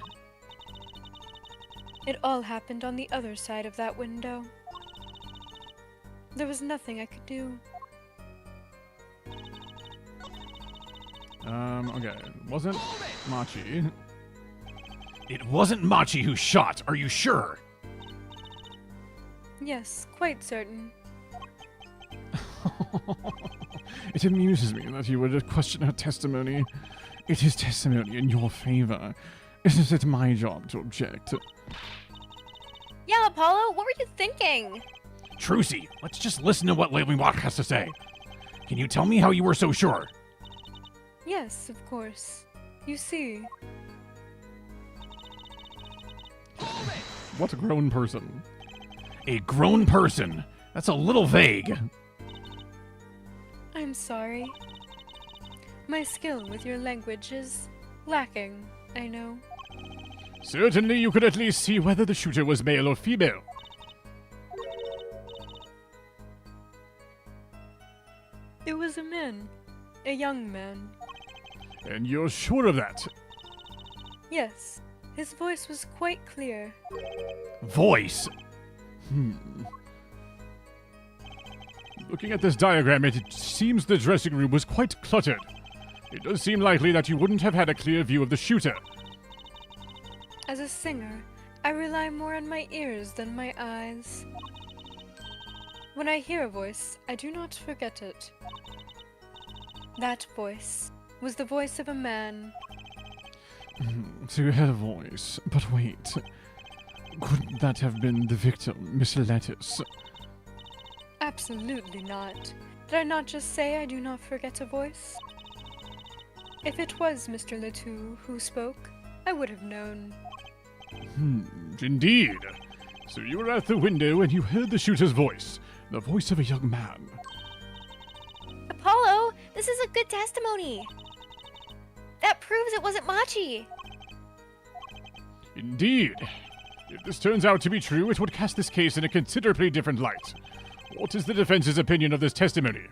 It all happened on the other side of that window. There was nothing I could do. Okay. It wasn't Machi. It wasn't Machi who shot, are you sure? Yes, quite certain. It amuses me that you would question her testimony. It is testimony in your favor. Isn't it my job to object? Yeah, Apollo, what were you thinking? Trucy, let's just listen to what Lady Walk has to say. Can you tell me how you were so sure? Yes, of course. You see, What a grown person. A grown person? That's a little vague. I'm sorry. My skill with your language is lacking, I know. Certainly you could at least see whether the shooter was male or female. It was a man. A young man. And you're sure of that? Yes, his voice was quite clear. Voice? Looking at this diagram, it seems the dressing room was quite cluttered. It does seem likely that you wouldn't have had a clear view of the shooter. As a singer, I rely more on my ears than my eyes. When I hear a voice, I do not forget it. That voice was the voice of a man. So you had a voice, but wait. Couldn't that have been the victim, Miss Lettuce? Absolutely not. Did I not just say I do not forget a voice? If it was Mr. Letou who spoke, I would have known. Indeed. So you were at the window and you heard the shooter's voice, the voice of a young man. Apollo, this is a good testimony. That proves it wasn't Machi. Indeed. If this turns out to be true, it would cast this case in a considerably different light. What is the defense's opinion of this testimony?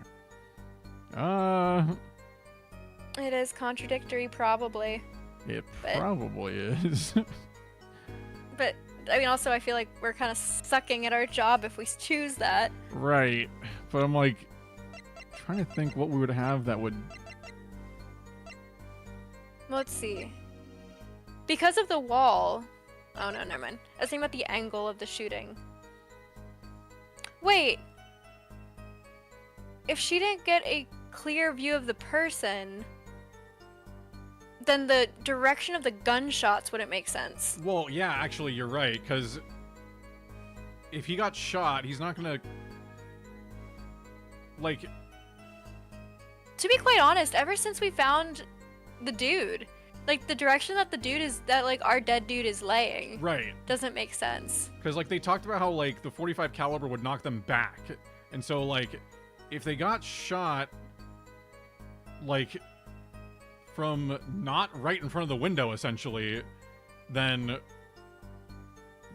It is contradictory, probably. It But- probably is. But, I mean, also, I feel like we're kind of sucking at our job if we choose that. Right. But I'm like, trying to think what we would have that would... Let's see. Because of the wall... Oh, no, never mind. I was thinking about the angle of the shooting. Wait! If she didn't get a clear view of the person, then the direction of the gunshots wouldn't make sense. Well, yeah, actually, you're right, because if he got shot, he's not gonna... Like... To be quite honest, ever since we found the dude, like, the direction that the dude is, that, like, our dead dude is laying, Right. doesn't make sense. Because, like, they talked about how, like, the .45 caliber would knock them back. And so, like, if they got shot, like, from not right in front of the window, essentially, then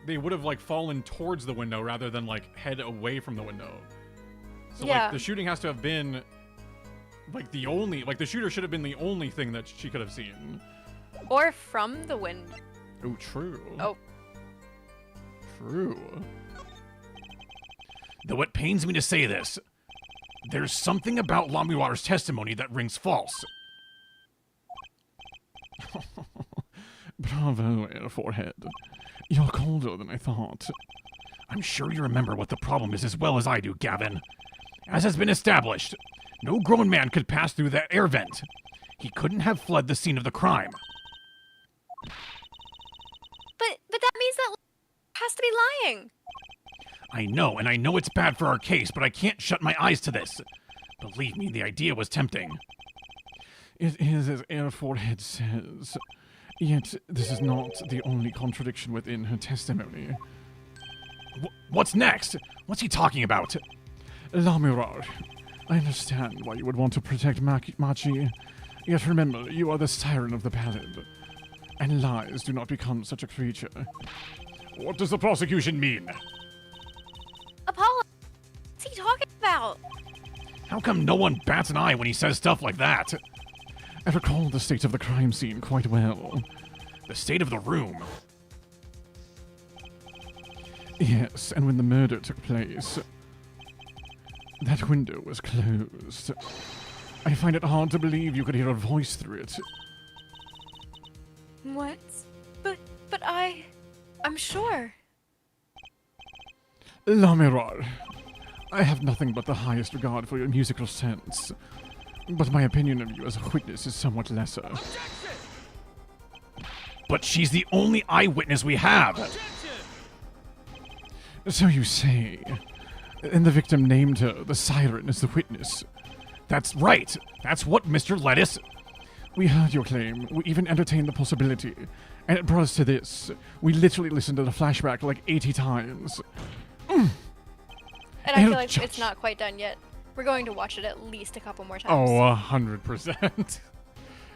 they would have, like, fallen towards the window rather than, like, head away from the window. So, Yeah. like, the shooting has to have been, like, the only... Like, the shooter should have been the only thing that she could have seen. Or from the window. Oh, true. Oh. True. Though it pains me to say this, there's something about Lamuar's testimony that rings false. Bravo, Air Forehead. You're colder than I thought. I'm sure you remember what the problem is as well as I do, Gavin. As has been established, no grown man could pass through that air vent. He couldn't have fled the scene of the crime. But that means that has to be lying. I know, and I know it's bad for our case, but I can't shut my eyes to this. Believe me, the idea was tempting. It is as Air Forehead says. Yet, this is not the only contradiction within her testimony. What's next? What's he talking about? Lamurar, I understand why you would want to protect Machi. Yet remember, you are the siren of the ballad. And lies do not become such a creature. What does the prosecution mean? Apollo, what's he talking about? How come no one bats an eye when he says stuff like that? I recall the state of the crime scene quite well. The state of the room. Yes, and when the murder took place, that window was closed. I find it hard to believe you could hear a voice through it. What? But I'm sure. Lamirar, I have nothing but the highest regard for your musical sense, but my opinion of you as a witness is somewhat lesser. But she's the only eyewitness we have. So you say. And the victim named her, the siren, as the witness. That's right. That's what Mr. Lettuce... We heard your claim. We even entertained the possibility. And it brought us to this. We literally listened to the flashback like 80 times. And I feel like Judge. it's not quite done yet. We're going to watch it at least a couple more times. Oh, 100%.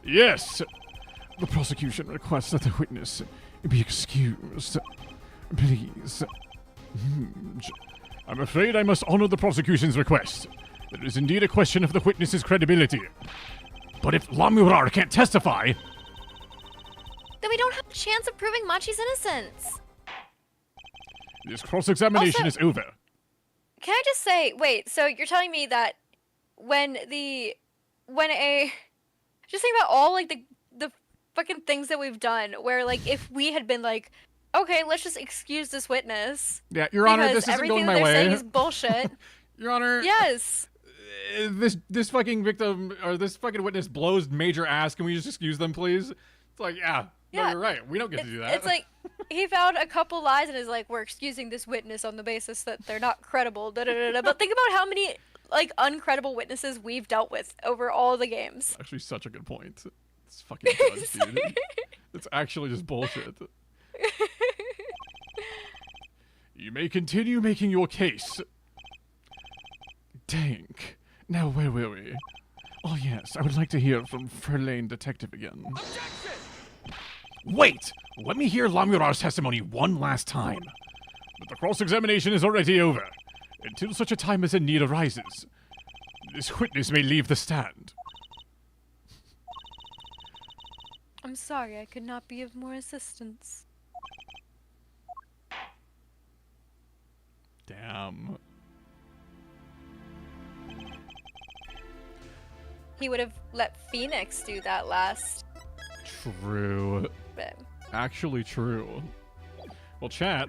Yes! The prosecution requests that the witness be excused. Please. I'm afraid I must honor the prosecution's request. There is indeed a question of the witness's credibility. But if Lamurar can't testify... Then we don't have a chance of proving Machi's innocence. This cross-examination Also- is over. Can I just say, wait, so you're telling me that just think about all like the fucking things that we've done where like if we had been like, okay, let's just excuse this witness. Yeah, Your Honor, because this isn't everything going my they're saying way. is bullshit. Your Honor, Yes. this fucking victim, or this fucking witness blows major ass. Can we just excuse them, please? It's like, no, Yeah. you're right. We don't get to do that. It's like he found a couple lies and is like, we're excusing this witness on the basis that they're not credible. Da, da, da, da. But think about how many like uncredible witnesses we've dealt with over all the games. Actually, such a good point. It's fucking judge, dude. It's actually just bullshit. You may continue making your case. Dank. Now, where were we? Oh, yes, I would like to hear from Fairlane Detective again. Wait! Let me hear Lamurar's testimony one last time. But the cross-examination is already over. Until such a time as a need arises, this witness may leave the stand. I'm sorry, I could not be of more assistance. Damn. He would have let Phoenix do that last. True. But Actually true. Well, chat,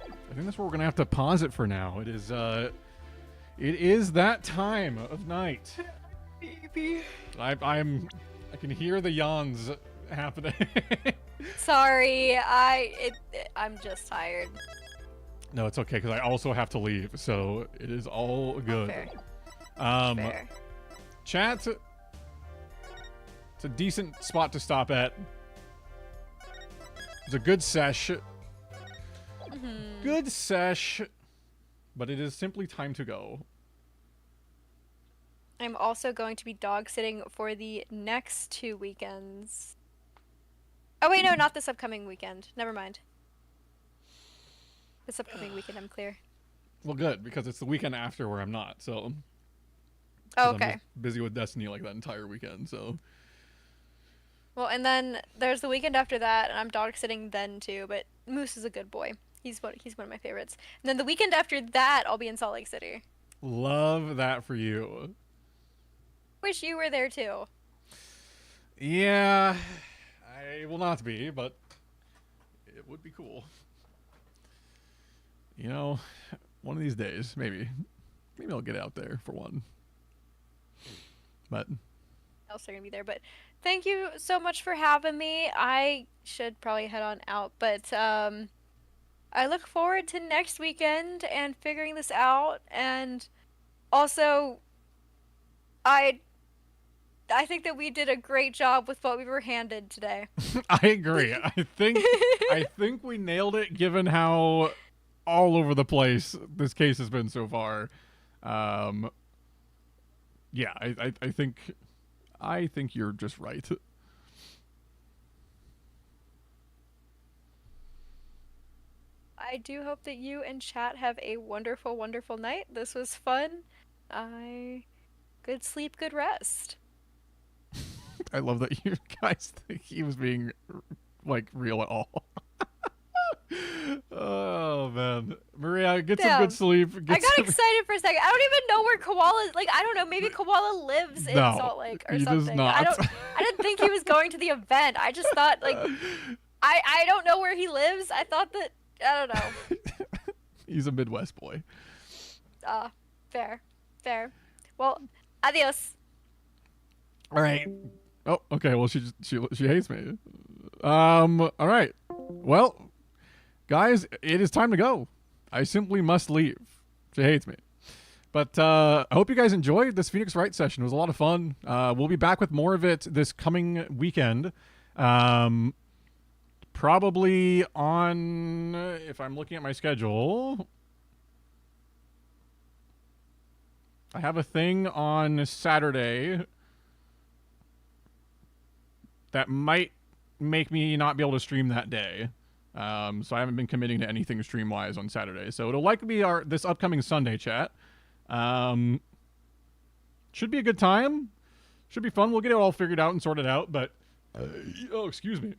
I think that's where we're gonna have to pause it for now. It is that time of night. I can hear the yawns happening. sorry, I'm just tired. No, it's okay, because I also have to leave, so it is all good. Fair. Fair. Chat, it's a decent spot to stop at. It's a good sesh. Good sesh. But it is simply time to go. I'm also going to be dog sitting for the next 2 weekends. Oh wait, no, not this upcoming weekend. Never mind. This upcoming weekend, I'm clear. Well, good, because it's the weekend after where I'm not, so. Oh, 'Cause I'm okay. just busy with Destiny like that entire weekend, so. Well, and then there's the weekend after that, and I'm dog sitting then too. But Moose is a good boy. He's one of my favorites. And then the weekend after that, I'll be in Salt Lake City. Love that for you. Wish you were there too. Yeah, I will not be, but it would be cool. You know, one of these days, maybe I'll get out there for one. But Else are gonna be there. But thank you so much for having me. I should probably head on out, but I look forward to next weekend and figuring this out. And also, I think that we did a great job with what we were handed today. I agree. I think we nailed it, given how all over the place this case has been so far. Yeah, I think you're just right. I do hope that you and chat have a wonderful, wonderful night. This was fun. Good sleep, good rest. I love that you guys think he was being like real at all. Oh man, Maria, get some good sleep. I got excited for a second. I don't even know where Koala. Like, I don't know. Maybe Koala lives in No, Salt Lake or he does something. not. I didn't think he was going to the event. I just thought like, I don't know where he lives. I thought that I don't know. He's a Midwest boy. Fair. Well, adios. All right. Oh, okay. Well, she hates me. All right. Well, guys, it is time to go. I simply must leave. She hates me. But I hope you guys enjoyed this Phoenix Wright session. It was a lot of fun. We'll be back with more of it this coming weekend. Probably on, if I'm looking at my schedule, I have a thing on Saturday that might make me not be able to stream that day. So I haven't been committing to anything stream-wise on Saturday. So it'll likely be this upcoming Sunday chat. Should be a good time. Should be fun. We'll get it all figured out and sorted out. But, oh, excuse me.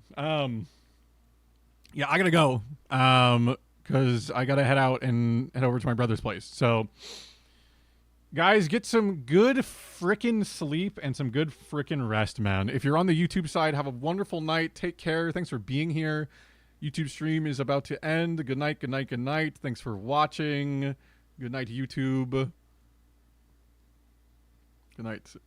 Yeah, I gotta go. Because I gotta head out and head over to my brother's place. So, guys, get some good frickin' sleep and some good frickin' rest, man. If you're on the YouTube side, have a wonderful night. Take care. Thanks for being here. YouTube stream is about to end. Good night, good night, good night. Thanks for watching. Good night, YouTube. Good night.